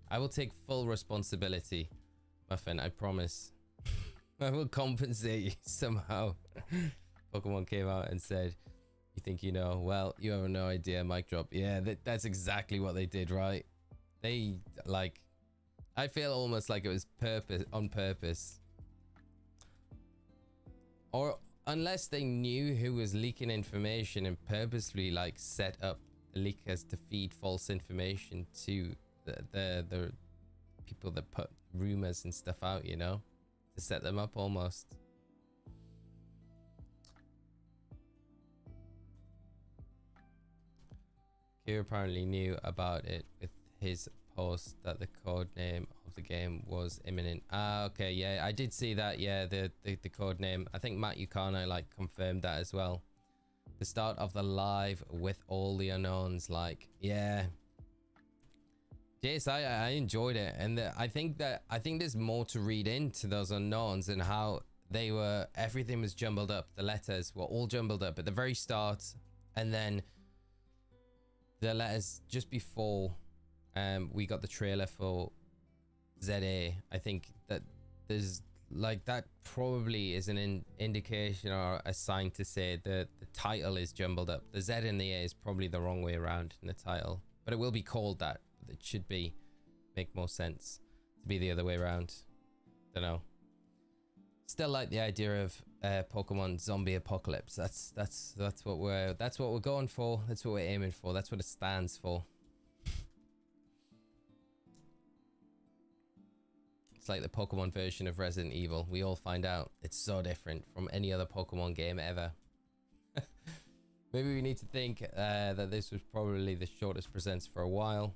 I will take full responsibility, Muffin, I promise. I will compensate you somehow. Pokemon came out and said, you think you know? Well, you have no idea. Mic drop. Yeah, that's exactly what they did, right? They, like, I feel almost like it was on purpose. Or unless they knew who was leaking information and purposely, like, set up leakers to feed false information to the people that put rumors and stuff out, you know, to set them up almost. Q apparently knew about it with his post that the code name of the game was imminent. Ah, okay, yeah, I did see that. Yeah, the code name. I think Matt Yukano like confirmed that as well. The start of the live with all the unknowns, like, yeah, Jace, I enjoyed it, and I think there's more to read into those unknowns and how everything was jumbled up. The letters were all jumbled up at the very start, and then the letters just before we got the trailer for ZA. I think that there's like that probably is an indication or a sign to say that the title is jumbled up. The Z and the A is probably the wrong way around in the title, but it will be called that. It should make more sense to be the other way around. Don't know. Still like the idea of Pokemon Zombie Apocalypse. That's what we're going for. That's what we're aiming for. That's what it stands for. It's like the Pokemon version of Resident Evil. We all find out it's so different from any other Pokemon game ever. Maybe we need to think that this was probably the shortest presents for a while.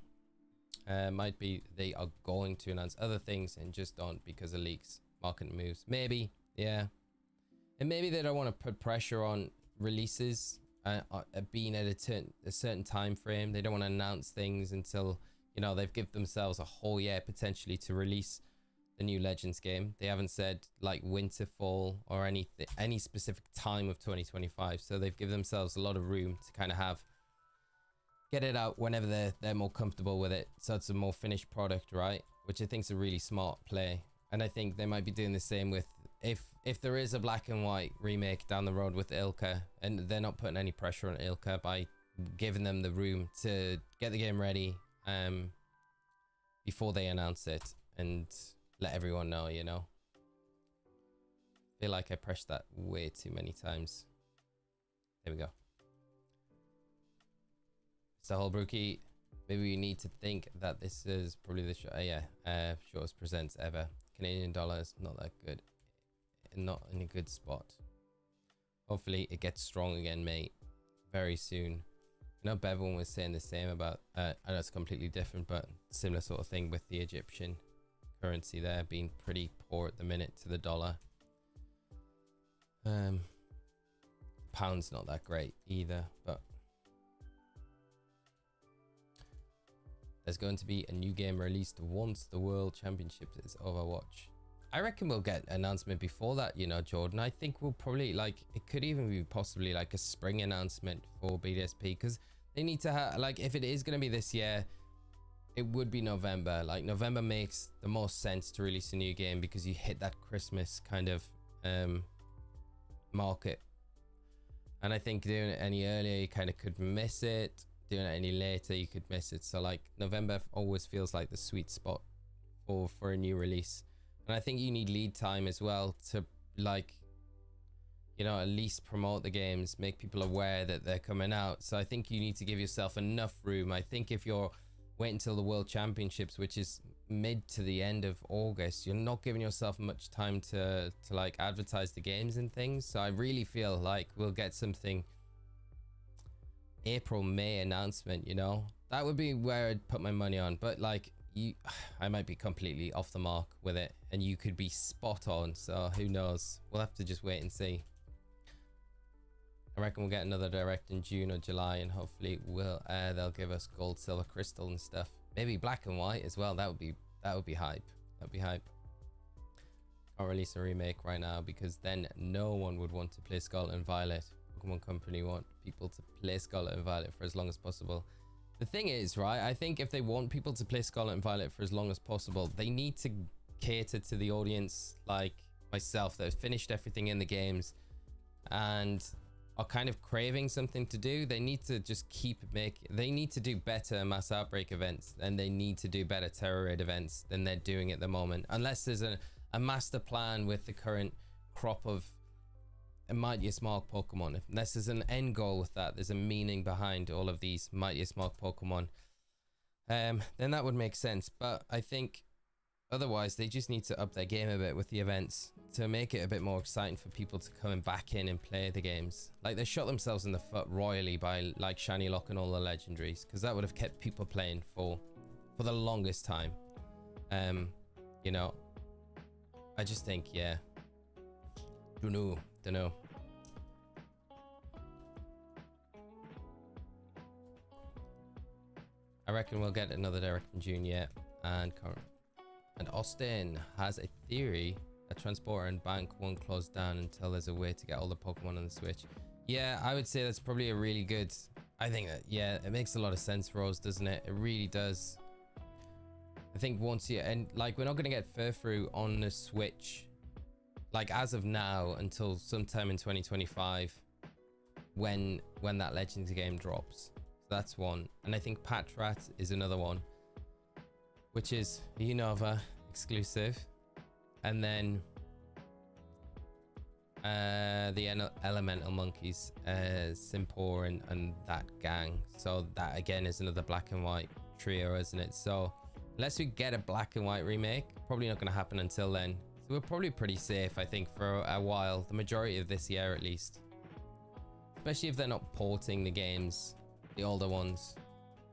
Might be they are going to announce other things and just don't because of leaks, market moves. Maybe, yeah. And maybe they don't want to put pressure on releases being at a certain time frame. They don't want to announce things until, you know, they've given themselves a whole year potentially to release the new Legends game. They haven't said like winter, fall, or any specific time of 2025. So they've given themselves a lot of room to kind of get it out whenever they're more comfortable with it. So it's a more finished product, right? Which I think is a really smart play. And I think they might be doing the same with if there is a black and white remake down the road with Ilka, and they're not putting any pressure on Ilka by giving them the room to get the game ready before they announce it and let everyone know, you know. I feel like I pressed that way too many times. There we go. So Holbrookie, maybe we need to think that this is probably the shortest presents ever. Canadian dollars, not that good. Not in a good spot. Hopefully it gets strong again, mate, very soon. I know Bevan was saying the same about, I know it's completely different, but similar sort of thing with the Egyptian currency there being pretty poor at the minute to the dollar. Pound's not that great either, but there's going to be a new game released once the World Championships is Overwatch. I reckon we'll get an announcement before that, you know, Jordan. I think we'll probably, like, it could even be possibly like a spring announcement for BDSP, because they need to have, like, if it is going to be this year, it would be November. Like, November makes the most sense to release a new game because you hit that Christmas kind of market. And I think doing it any earlier, you kind of could miss it. Doing it any later, you could miss it. So, like, November always feels like the sweet spot for a new release. And I think you need lead time as well to, like, you know, at least promote the games, make people aware that they're coming out. So I think you need to give yourself enough room. I think if you're waiting until the World Championships, which is mid to the end of August, you're not giving yourself much time to like advertise the games and things. So I really feel like we'll get something April, May announcement, you know. That would be where I'd put my money on. But like, I might be completely off the mark with it and you could be spot on, so who knows. We'll have to just wait and see. I reckon we'll get another direct in June or July, and hopefully they'll give us gold, silver, crystal and stuff. Maybe black and white as well. That would be hype. That'd be hype. Can't release a remake right now because then no one would want to play Scarlet and Violet. Pokemon Company want people to play Scarlet and Violet for as long as possible. The thing is, right, I think if they want people to play Scarlet and Violet for as long as possible, they need to cater to the audience like myself that have finished everything in the games and are kind of craving something to do. They need to just they need to do better Mass Outbreak events, and they need to do better Terror Raid events than they're doing at the moment. Unless there's a master plan with the current crop of Mightiest Mark Pokemon. Unless there's an end goal with that, there's a meaning behind all of these Mightiest Mark Pokemon, then that would make sense. But I think otherwise they just need to up their game a bit with the events to make it a bit more exciting for people to come back in and play the games. Like, they shot themselves in the foot royally by like Shiny Lock and all the legendaries, because that would have kept people playing for the longest time. You know, I just think, yeah, don't know. I reckon we'll get another Direct in June yet. And Austin has a theory that Transporter and Bank won't close down until there's a way to get all the Pokemon on the Switch. Yeah, I would say that's probably a really good... I think that, yeah, it makes a lot of sense, Rose, doesn't it? It really does. I think once you... And, like, we're not going to get Furfrou on the Switch, like, as of now, until sometime in 2025, when that Legends game drops. So that's one. And I think Patrat is another one, which is Unova exclusive. And then the Elemental Monkeys, Simpor and that gang. So that again is another black and white trio, isn't it? So unless we get a black and white remake, probably not going to happen until then. So we're probably pretty safe, I think, for a while, the majority of this year at least. Especially if they're not porting the games, the older ones,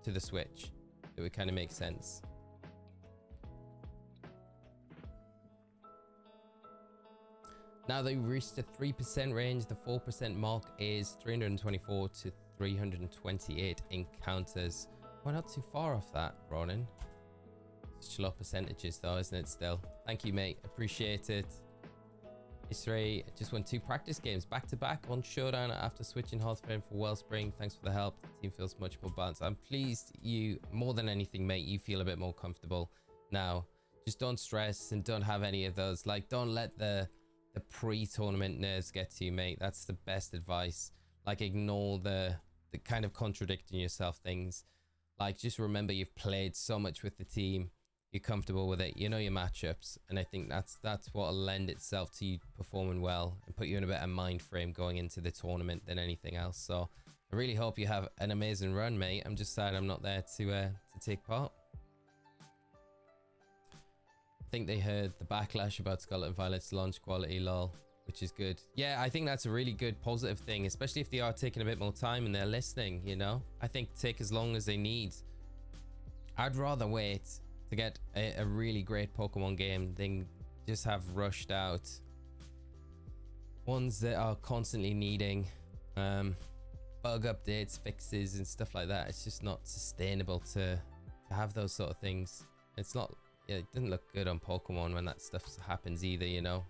to the Switch. It would kind of make sense. Now they reached the 3% range. The 4% mark is 324 to 328 encounters. We're not too far off that, Ronan. Such low percentages though, isn't it still? Thank you, mate. Appreciate it. Israel just won 2 practice games back to back on Showdown after switching Hearthstone for Wellspring. Thanks for the help. The team feels much more balanced. I'm pleased you, more than anything, mate, you feel a bit more comfortable now. Just don't stress and don't have any of those. Like, don't let the pre-tournament nerves get to you, mate. That's the best advice. Like, ignore the kind of contradicting yourself things. Like, just remember you've played so much with the team. You're comfortable with it. You know your matchups, and I think that's what'll lend itself to you performing well and put you in a better mind frame going into the tournament than anything else. So I really hope you have an amazing run, mate. I'm just sad I'm not there to take part. I think they heard the backlash about Scarlet and Violet's launch quality, lol, which is good. Yeah, I think that's a really good positive thing, especially if they are taking a bit more time and they're listening, you know? I think take as long as they need. I'd rather wait to get a really great Pokemon game than just have rushed out ones that are constantly needing bug updates, fixes and stuff like that. It's just not sustainable to have those sort of things. It's not... Yeah, it didn't look good on Pokemon when that stuff happens either, you know.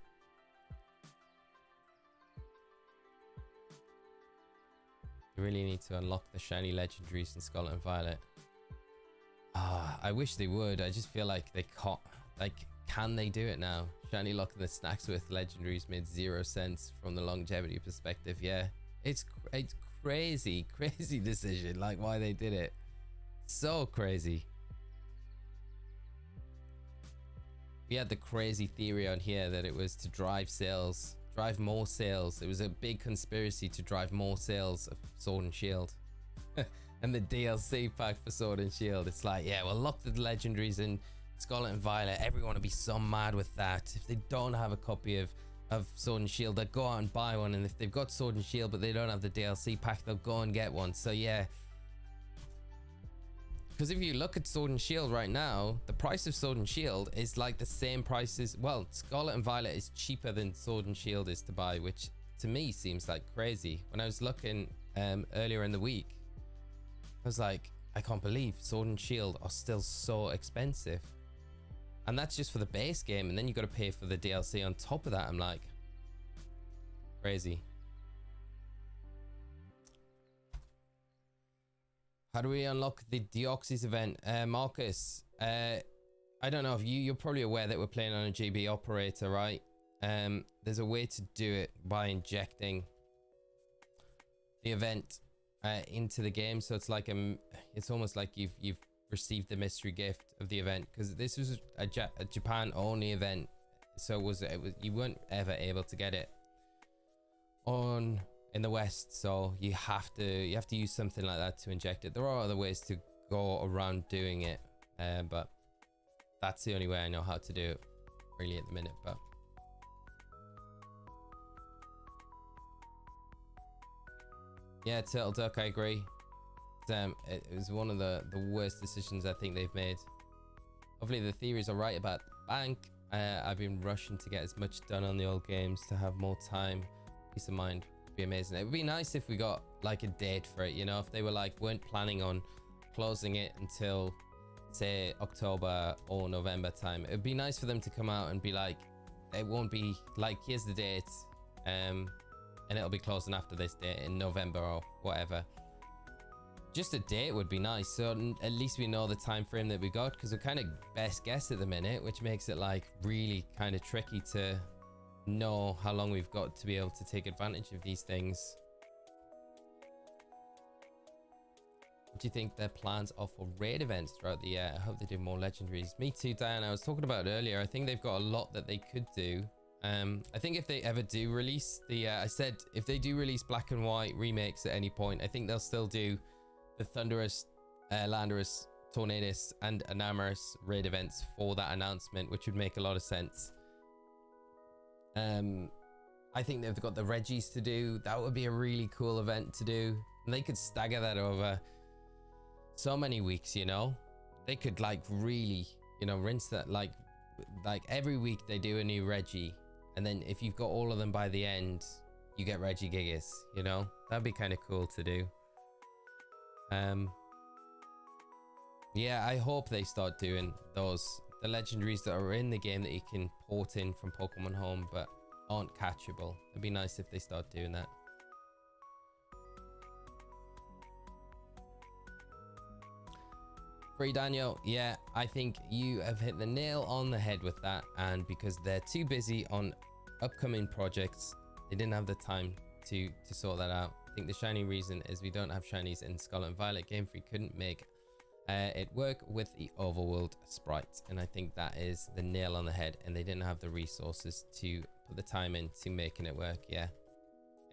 You really need to unlock the shiny legendaries in Scarlet and Violet. Ah, I wish they would. I just feel like they can't. Like, can they do it now? Shiny locking the snacks with legendaries made 0 sense from the longevity perspective. Yeah, it's crazy decision. Like, why they did it. So crazy. We had the crazy theory on here that it was to drive sales, drive more sales. It was a big conspiracy to drive more sales of Sword and Shield. And the DLC pack for Sword and Shield. It's like, yeah, we'll lock the legendaries in Scarlet and Violet. Everyone will be so mad with that. If they don't have a copy of Sword and Shield, they'll go out and buy one. And if they've got Sword and Shield, but they don't have the DLC pack, they'll go and get one. So yeah. Because if you look at Sword and Shield right now, the price of Sword and Shield is like the same price as... Well, Scarlet and Violet is cheaper than Sword and Shield is to buy, which to me seems like crazy. When I was looking earlier in the week, I was like, I can't believe Sword and Shield are still so expensive. And that's just for the base game, and then you got to pay for the DLC on top of that. I'm like, crazy. How do we unlock the Deoxys event? Marcus, I don't know if you're probably aware that we're playing on a GB operator, right? There's a way to do it by injecting the event into the game. So it's like it's almost like you've received the mystery gift of the event, because this was a Japan only event. So it was you weren't ever able to get it on in the West, so you have to use something like that to inject it. There are other ways to go around doing it, but that's the only way I know how to do it really at the minute. But yeah, Turtle Duck, I agree. It was one of the worst decisions I think they've made. Hopefully the theories are right about the bank. I've been rushing to get as much done on the old games to have more time. Peace of mind would be amazing. It would be nice if we got like a date for it, you know, if they were like weren't planning on closing it until, say, October or November time. It'd be nice for them to come out and be like, it won't be like, here's the date, and it'll be closing after this date in November or whatever. Just a date would be nice, so at least we know the time frame that we got, because we're kind of best guess at the minute, which makes it like really kind of tricky to know how long we've got to be able to take advantage of these things. What do you think their plans are for raid events throughout the year? I hope they do more legendaries. Me too, Diane. I was talking about it earlier. I think they've got a lot that they could do. I think if they ever do release the, I said if they do release black and white remakes at any point, I think they'll still do the Thunderous, Landorus, Tornadus, and Anamoris raid events for that announcement, which would make a lot of sense. I think they've got the Reggies to do. That would be a really cool event to do. And they could stagger that over so many weeks, you know. They could like really, you know, rinse that like every week they do a new Reggie, and then if you've got all of them by the end, you get Reggie Gigas, you know. That'd be kind of cool to do. Yeah, I hope they start doing those, the legendaries that are in the game that you can port in from Pokemon Home but aren't catchable. It'd be nice if they start doing that. Free Daniel, yeah, I think you have hit the nail on the head with that, and because they're too busy on upcoming projects, they didn't have the time to sort that out. I think the shiny reason is we don't have shinies in Scarlet and Violet. Game Freak couldn't make it work with the overworld sprites, and I think that is the nail on the head, and they didn't have the resources to put the time into making it work. Yeah,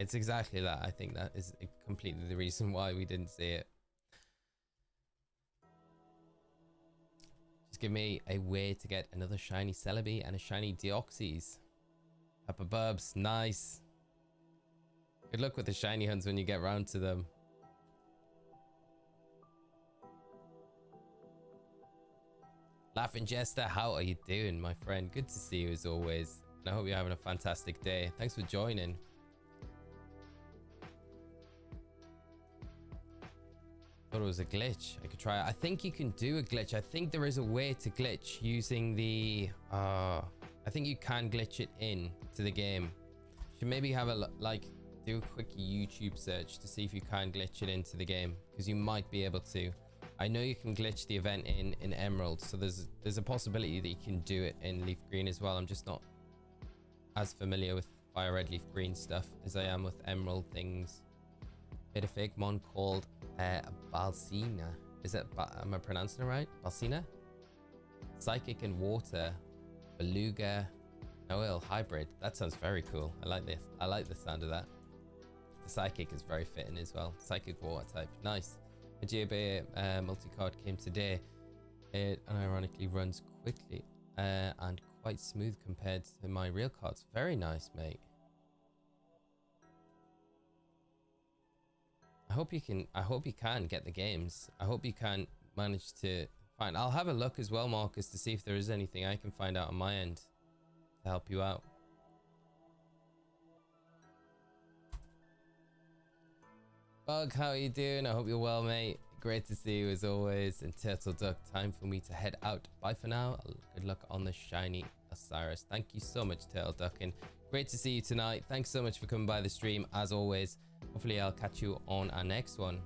it's exactly that. I think that is completely the reason why we didn't see it. Just give me a way to get another shiny Celebi and a shiny Deoxys. Pepper Burbs, nice. Good luck with the shiny hunts when you get round to them. Laughing Jester, how are you doing, my friend? Good to see you as always. And I hope you're having a fantastic day. Thanks for joining. Thought it was a glitch. I could try it. I think you can do a glitch. I think there is a way to glitch using the I think you can glitch it in to the game. Should maybe have a do a quick YouTube search to see if you can glitch it into the game, because you might be able to. I know you can glitch the event in Emerald, so there's a possibility that you can do it in Leaf Green as well. I'm just not as familiar with Fire Red, Leaf Green stuff as I am with Emerald things. Made a fake mon called Balsina. Is it? Am I pronouncing it right? Balsina? Psychic and Water. Beluga. Noel hybrid. That sounds very cool. I like this. I like the sound of that. The Psychic is very fitting as well. Psychic Water type. Nice. A JB multi-card came today. It unironically runs quickly and quite smooth compared to my real cards. Very nice, mate. I hope you can get the games. I hope you can manage to find. I'll have a look as well, Marcus, to see if there is anything I can find out on my end to help you out. Bug, how are you doing? I hope you're well, mate. Great to see you as always. And Turtle Duck, time for me to head out. Bye for now. Good luck on the shiny Osirus. Thank you so much, Turtle Duck, and great to see you tonight. Thanks so much for coming by the stream as always. Hopefully I'll catch you on our next one.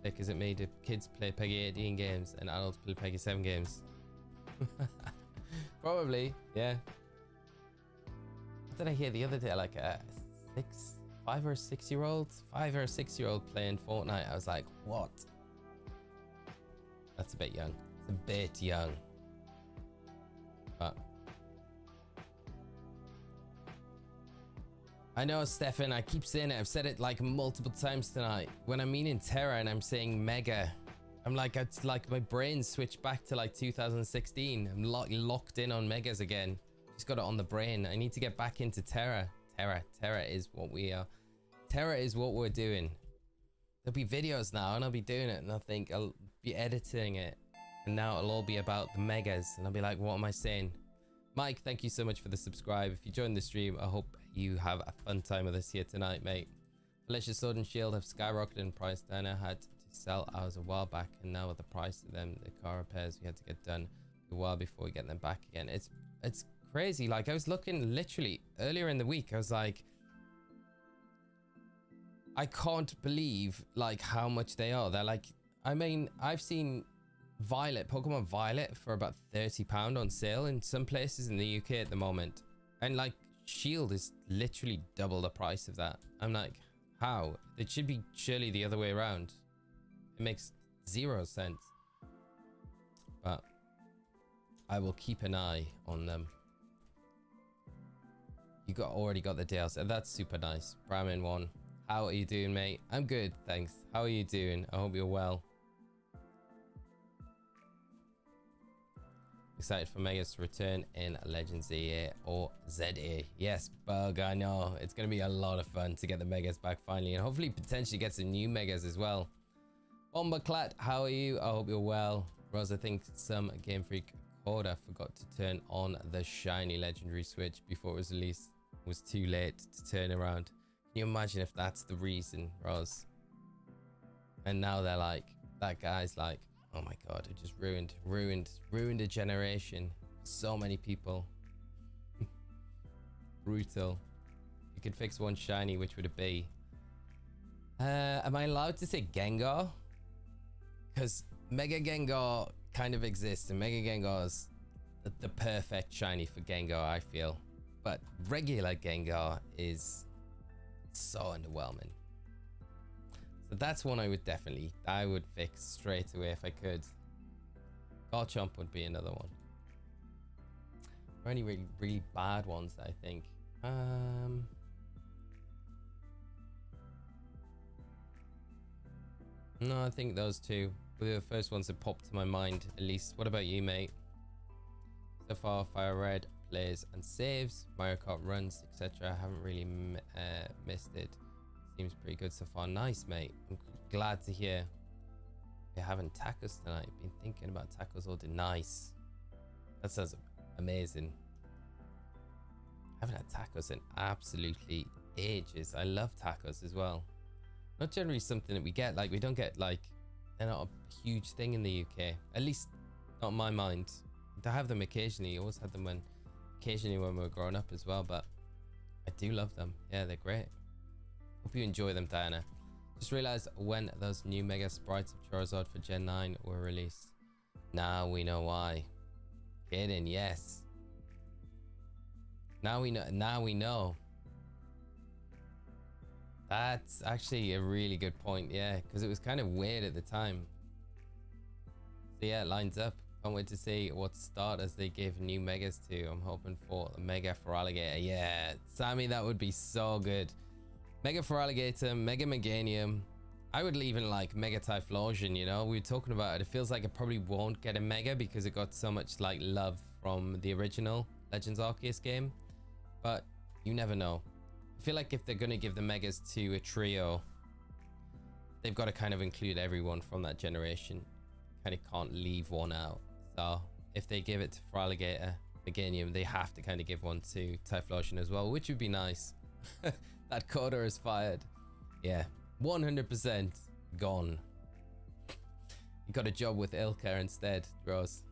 Sick as it made the kids play Peggy 18 games and adults play Peggy 7 games. Probably, yeah. What did I hear the other day? Like a 5 or 6 year old playing Fortnite. I was like, what? That's a bit young. It's a bit young. But I know, Stefan, I keep saying it. I've said it like multiple times tonight. When I'm meaning Terra and I'm saying Mega, I'm like, it's like my brain switched back to like 2016. I'm locked in on Megas again. Just got it on the brain. I need to get back into Terra. Terra is what we are. Terra is what we're doing. There'll be videos now and I'll be doing it, and I think I'll be editing it, and now it'll all be about the Megas, and I'll be like, what am I saying? Mike, thank you so much for the subscribe. If you joined the stream, I hope you have a fun time with us here tonight, mate. Fletcher's Sword and Shield have skyrocketed in price. Dana had to sell ours a while back, and now with the price of them, the car repairs we had to get done a while before we get them back again. It's crazy. Like, I was looking literally earlier in the week, I was like, I can't believe like how much they are. They're like, I mean, I've seen Pokemon Violet for about £30 on sale in some places in the UK at the moment, and like Shield is literally double the price of that. I'm like, how? It should be surely the other way around. It makes 0 sense, but I will keep an eye on them. You already got the deals, and that's super nice. Brahmin 1, how are you doing, mate? I'm good, thanks. How are you doing? I hope you're well. Excited for Megas to return in Legends ZA or ZA. Yes, Bug, I know. It's going to be a lot of fun to get the Megas back finally, and hopefully potentially get some new Megas as well. Bombaclat, how are you? I hope you're well. Rose, I think some Game Freak Coda forgot to turn on the shiny legendary switch before it was released. It was too late to turn around. Can you imagine if that's the reason, Rose? And now they're like, that guy's like, oh my god, it just ruined a generation. So many people. Brutal. You could fix one shiny, which would it be? Am I allowed to say Gengar? Because Mega Gengar kind of exists, and Mega Gengar is the perfect shiny for Gengar, I feel. But regular Gengar is so underwhelming. So that's one I would fix straight away if I could. Garchomp would be another one. Or any really bad ones, I think. No, I think those two were the first ones that popped to my mind, at least. What about you, mate? So far, Fire Red plays and saves, Mario Kart runs, etc. I haven't really missed it. Seems pretty good so far. Nice, mate. I'm glad to hear you're having tacos tonight. Been thinking about tacos all day. Nice. That sounds amazing. I haven't had tacos in absolutely ages. I love tacos as well. Not generally something that we get. Like, we don't get, like, they're not a huge thing in the UK. At least not in my mind. I have them occasionally. I always had them occasionally when we were growing up as well, but I do love them. Yeah, they're great. Hope you enjoy them, Diana. Just realized when those new Mega Sprites of Charizard for Gen 9 were released. Now we know why. Kidding, yes. Now we know. That's actually a really good point, yeah, because it was kind of weird at the time. So yeah, it lines up. Can't wait to see what starters they give new Megas to. I'm hoping for a Mega for Alligator. Yeah, Sammy, that would be so good. Mega for Alligator, Mega Meganium. I would even like Mega Typhlosion, you know? We were talking about it. It feels like it probably won't get a Mega because it got so much like love from the original Legends Arceus game. But you never know. I feel like if they're going to give the Megas to a trio, they've got to kind of include everyone from that generation. Kind of can't leave one out. So if they give it to Feraligatr, Meganium, they have to kind of give one to Typhlosion as well, which would be nice. That Coda is fired. Yeah, 100% gone. You got a job with Ilka instead, Rose.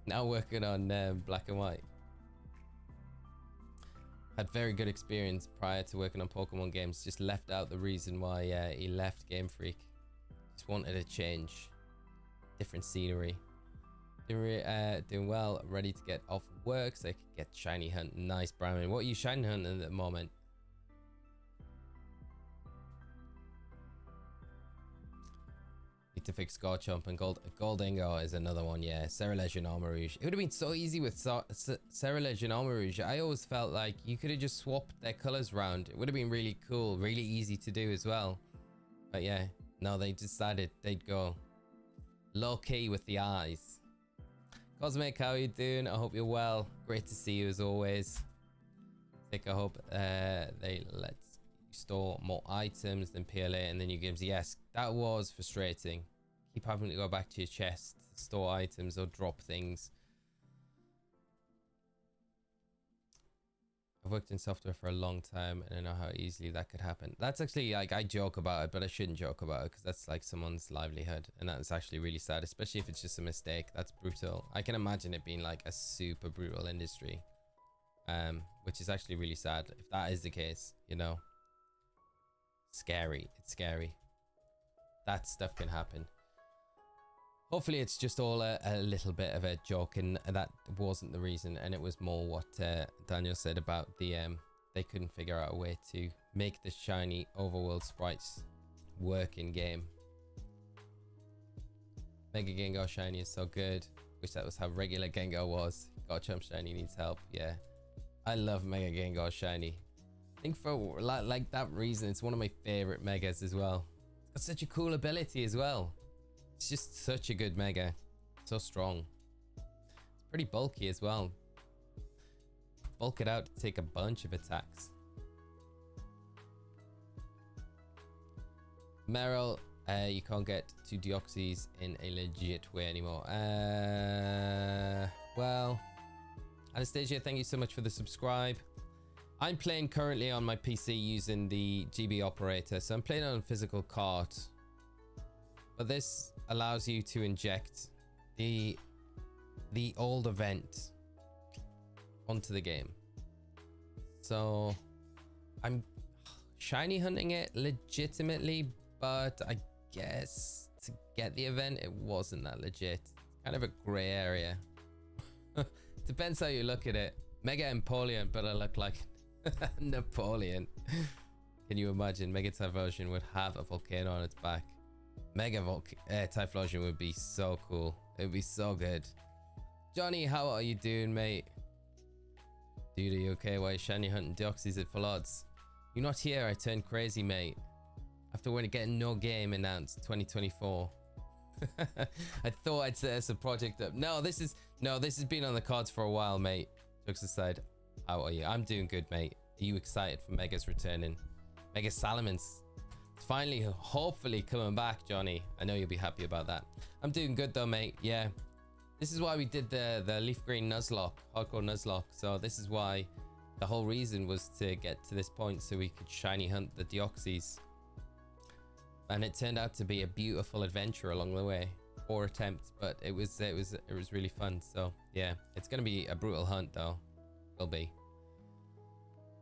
Now working on Black and White. Had very good experience prior to working on Pokemon games. Just left out the reason why he left Game Freak. Just wanted a change. Different scenery. Doing well. Ready to get off work so I could get shiny hunt. Nice, Brahmin. What are you shiny hunting at the moment? Need to fix Garchomp and Goldingo is another one. Yeah, Ceruledge and Armarouge. It would have been so easy with Ceruledge and Armarouge. I always felt like you could have just swapped their colors around. It would have been really cool, really easy to do as well. But yeah, no, they decided they'd go low key with the eyes. Cosmic, how are you doing? I hope you're well. Great to see you as always. I hope they let you store more items than PLA and the new games. Yes, that was frustrating. Keep having to go back to your chest, store items or drop things. I've worked in software for a long time and I know how easily that could happen. That's actually like, I joke about it, but I shouldn't joke about it because that's like someone's livelihood. And that's actually really sad, especially if it's just a mistake. That's brutal. I can imagine it being like a super brutal industry, which is actually really sad if that is the case, you know. Scary. It's scary. That stuff can happen. Hopefully it's just all a little bit of a joke and that wasn't the reason, and it was more what Daniel said about the they couldn't figure out a way to make the shiny overworld sprites work in game. Mega Gengar shiny is so good. Wish that was how regular Gengar was. Garchomp shiny needs help. Yeah, I love Mega Gengar shiny. I think for like that reason it's one of my favorite megas as well. It's got such a cool ability as well. It's just such a good mega. So strong. It's pretty bulky as well. Bulk it out to take a bunch of attacks. Meryl, you can't get to Deoxys in a legit way anymore. Well, Anastasia, thank you so much for the subscribe. I'm playing currently on my PC using the GB operator, so I'm playing on a physical cart. But this allows you to inject the old event onto the game. So I'm shiny hunting it legitimately, but I guess to get the event it wasn't that legit. Kind of a gray area. Depends how you look at it. Mega Empoleon, but I look like Napoleon. Can you imagine? Mega Typhlosion would have a volcano on its back. Mega Typhlosion would be so cool. It would be so good. Johnny, how are you doing, mate? Dude, are you okay? Why are you shiny hunting Deoxys at full odds? You're not here. I turned crazy, mate. After when getting no game announced 2024. I thought I'd set us a project up. No, this has been on the cards for a while, mate. Jokes aside, how are you? I'm doing good, mate. Are you excited for Mega's returning? Mega Salamence. It's finally, hopefully coming back, Johnny. I know you'll be happy about that. I'm doing good though, mate. Yeah. This is why we did the leaf green Nuzlocke, hardcore Nuzlocke. So this is why the whole reason was to get to this point so we could shiny hunt the Deoxys. And it turned out to be a beautiful adventure along the way. 4 attempts, but it was really fun. So yeah, it's gonna be a brutal hunt though. Will be.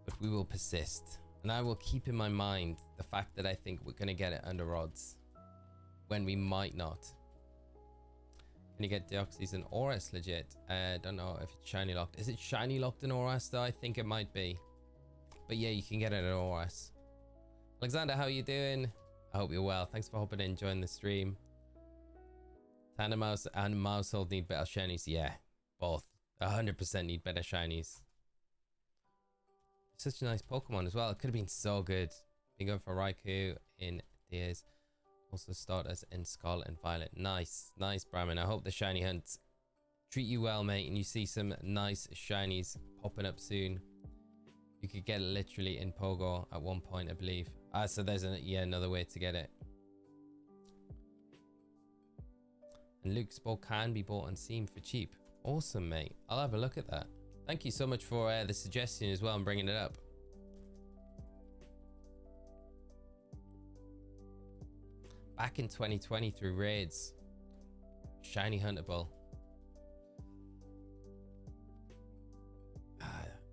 But we will persist. And I will keep in my mind the fact that I think we're going to get it under odds when we might not. Can you get Deoxys and Osirus legit? I don't know if it's shiny locked. Is it shiny locked in Osirus though? I think it might be. But yeah, you can get it in Osirus. Alexander, how are you doing? I hope you're well. Thanks for hopping in, joining the stream. Tandemaus and Mousehold need better shinies. Yeah, both. 100% need better shinies. Such a nice Pokemon as well. It could have been so good. Been going for Raikou in Tears. Also starters in Scarlet and Violet. Nice, nice, Brahmin. I hope the shiny hunts treat you well, mate, and you see some nice shinies popping up soon. You could get it literally in Pogo at one point, I believe. Ah, so there's another way to get it. And Luke's ball can be bought on Steam for cheap. Awesome, mate. I'll have a look at that. Thank you so much for the suggestion as well and bringing it up. Back in 2020 through raids. Shiny huntable.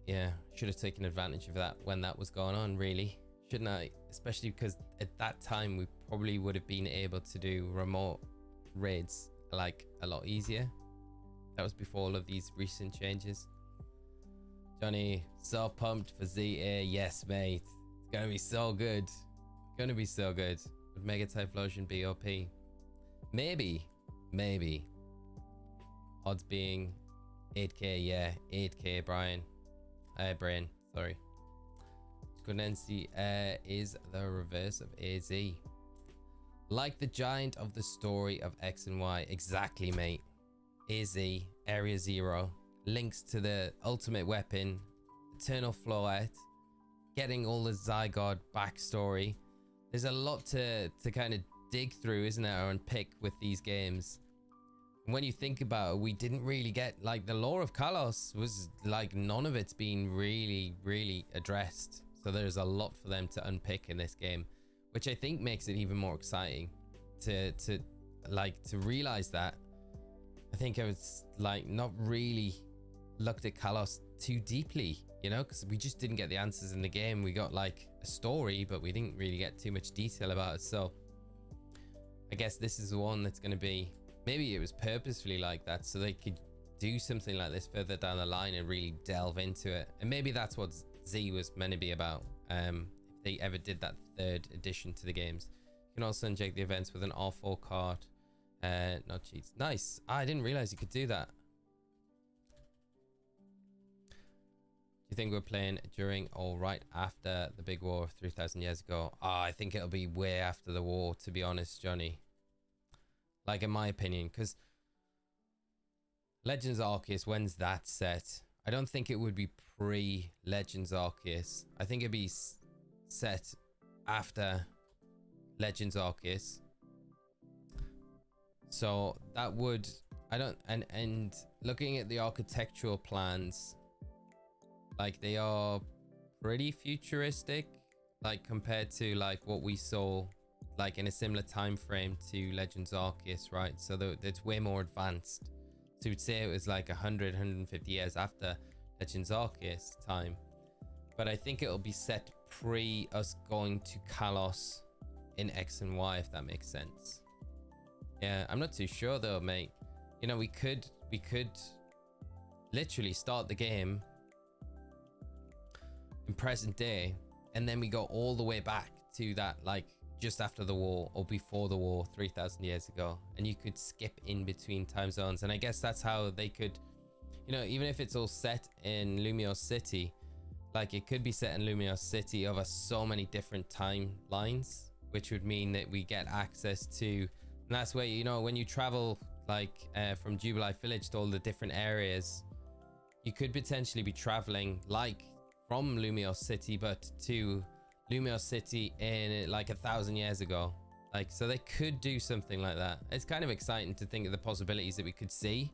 Yeah, should have taken advantage of that when that was going on, really. Shouldn't I? Especially because at that time we probably would have been able to do remote raids like a lot easier. That was before all of these recent changes. Johnny, so pumped for ZA. Yes, mate. It's gonna be so good. Gonna be so good. Would Mega Typhlosion be OP? Maybe. Maybe. Odds being 8k, yeah. 8k, Brian. Brain, sorry. Skonensi is the reverse of AZ. Like the giant of the story of X and Y. Exactly, mate. AZ, Area Zero. Links to the ultimate weapon, Eternal Floette, getting all the Zygarde backstory. There's a lot to kind of dig through, isn't there, and pick with these games. When you think about it, we didn't really get, like, the lore of Kalos was like none of it's been really addressed. So there's a lot for them to unpick in this game, which I think makes it even more exciting to realize that. I think I was like not really looked at Kalos too deeply, you know, because we just didn't get the answers in the game. We got like a story, but we didn't really get too much detail about it. So I guess this is the one that's going to be, maybe it was purposefully like that so they could do something like this further down the line and really delve into it. And maybe that's what Z was meant to be about, if they ever did that 3rd edition to the games. You can also inject the events with an R4 card. Not cheats. Nice. I didn't realize you could do that. Do you think we're playing during or right after the big war of 3,000 years ago? I think it'll be way after the war, to be honest, Johnny. Like, in my opinion, because Legends Arceus, when's that set? I don't think it would be pre-Legends Arceus. I think it'd be set after Legends Arceus. So that would, I don't, and looking at the architectural plans, like they are pretty futuristic, like compared to like what we saw like in a similar time frame to Legends Arceus, right? So it's way more advanced. So you'd say it was like 100, 150 years after Legends Arceus time. But I think it'll be set pre us going to Kalos in X and Y, if that makes sense. Yeah, I'm not too sure though, mate. You know, we could literally start the game in present day, and then we go all the way back to that, like just after the war or before the war 3,000 years ago, and you could skip in between time zones. And I guess that's how they could, you know, even if it's all set in Lumiose City, like it could be set in Lumiose City over so many different timelines, which would mean that we get access to, and that's where, you know, when you travel like from Jubilife Village to all the different areas, you could potentially be traveling like from Lumiose City, but to Lumiose City in like 1,000 years ago. Like, so they could do something like that. It's kind of exciting to think of the possibilities that we could see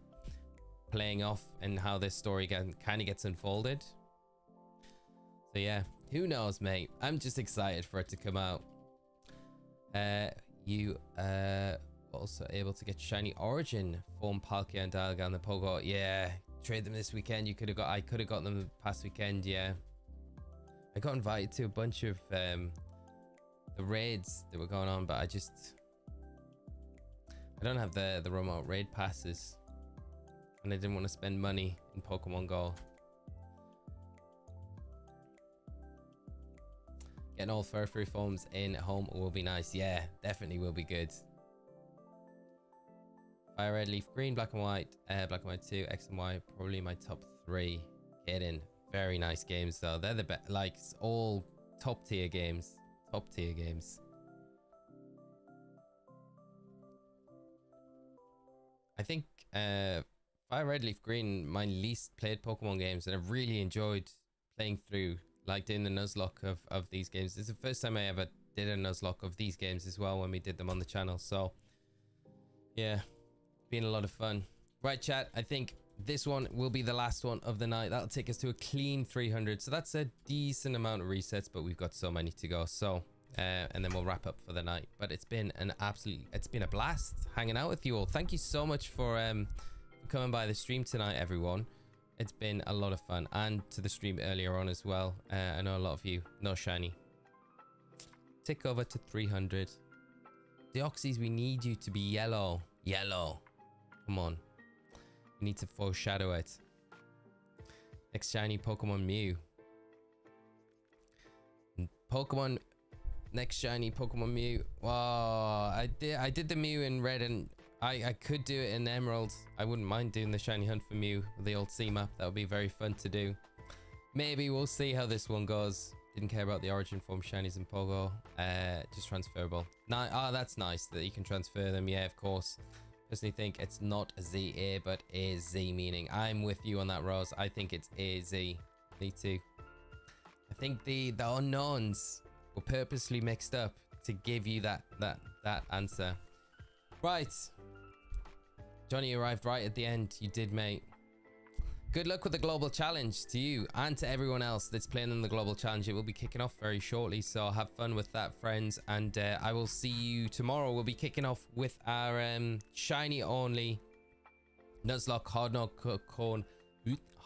playing off and how this story kind of gets unfolded. So yeah, who knows, mate? I'm just excited for it to come out. You also able to get shiny origin form Palkia and Dialga and the Pogo. Yeah, trade them this weekend. I could have got them past weekend. Yeah, I got invited to a bunch of the raids that were going on, but I don't have the remote raid passes, and I didn't want to spend money in Pokemon Go. Getting all fur-free forms in at home will be nice. Yeah, definitely will be good. Fire Red, Leaf Green, Black and White 2, X and Y, probably my top 3. Kidding. Very nice games though. They're the best, like all top tier games. Top tier games. I think Fire Red, Leaf Green, my least played Pokemon games, and I've really enjoyed playing through, like doing the Nuzlocke of these games. It's the first time I ever did a Nuzlocke of these games as well when we did them on the channel. So yeah, been a lot of fun. Right, chat, I think this one will be the last one of the night. That'll take us to a clean 300. So that's a decent amount of resets, but we've got so many to go. So and then we'll wrap up for the night. But it's been a blast hanging out with you all. Thank you so much for coming by the stream tonight, everyone. It's been a lot of fun, and to the stream earlier on as well. I know a lot of you know shiny. Tick over to 300. Deoxys, we need you to be yellow. Yellow. Come on. We need to foreshadow it. Next shiny Pokemon Mew. Pokemon. Next shiny Pokemon Mew. Wow, I did the Mew in red, and I could do it in Emerald. I wouldn't mind doing the shiny hunt for Mew with the old C map. That would be very fun to do. Maybe we'll see how this one goes. Didn't care about the origin form shinies and Pogo. Just transferable. Now, that's nice that you can transfer them. Yeah, of course. Personally think it's not a ZA, but a Z, meaning I'm with you on that, Rose. I think it's a Z. Me too. I think the unknowns were purposely mixed up to give you that answer. Right. Johnny arrived right at the end. You did, mate. Good luck with the global challenge to you and to everyone else that's playing in the global challenge. It will be kicking off very shortly, so have fun with that, friends. And I will see you tomorrow. We'll be kicking off with our shiny only Nuzlocke hardcore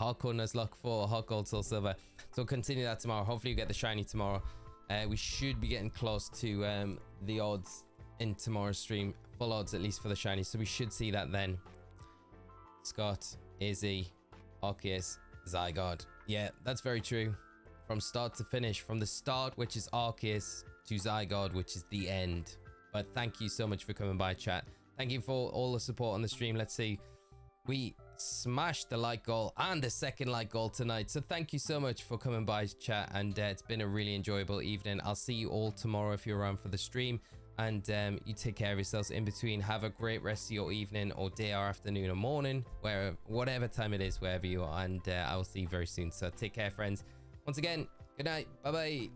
Nuzlocke for hot gold, soul silver. So continue that tomorrow. Hopefully you get the shiny tomorrow. We should be getting close to the odds in tomorrow's stream, full odds at least for the shiny, so we should see that then. Scott, Izzy, Arceus, Zygarde. Yeah, that's very true. From start to finish, from the start, which is Arceus, to Zygarde, which is the end. But thank you so much for coming by, chat. Thank you for all the support on the stream. Let's see, we smashed the like goal and the second like goal tonight, so thank you so much for coming by, chat. And it's been a really enjoyable evening. I'll see you all tomorrow if you're around for the stream. And you take care of yourselves in between. Have a great rest of your evening or day or afternoon or morning, whatever time it is, wherever you are. And I will see you very soon. So take care, friends. Once again, good night. Bye bye.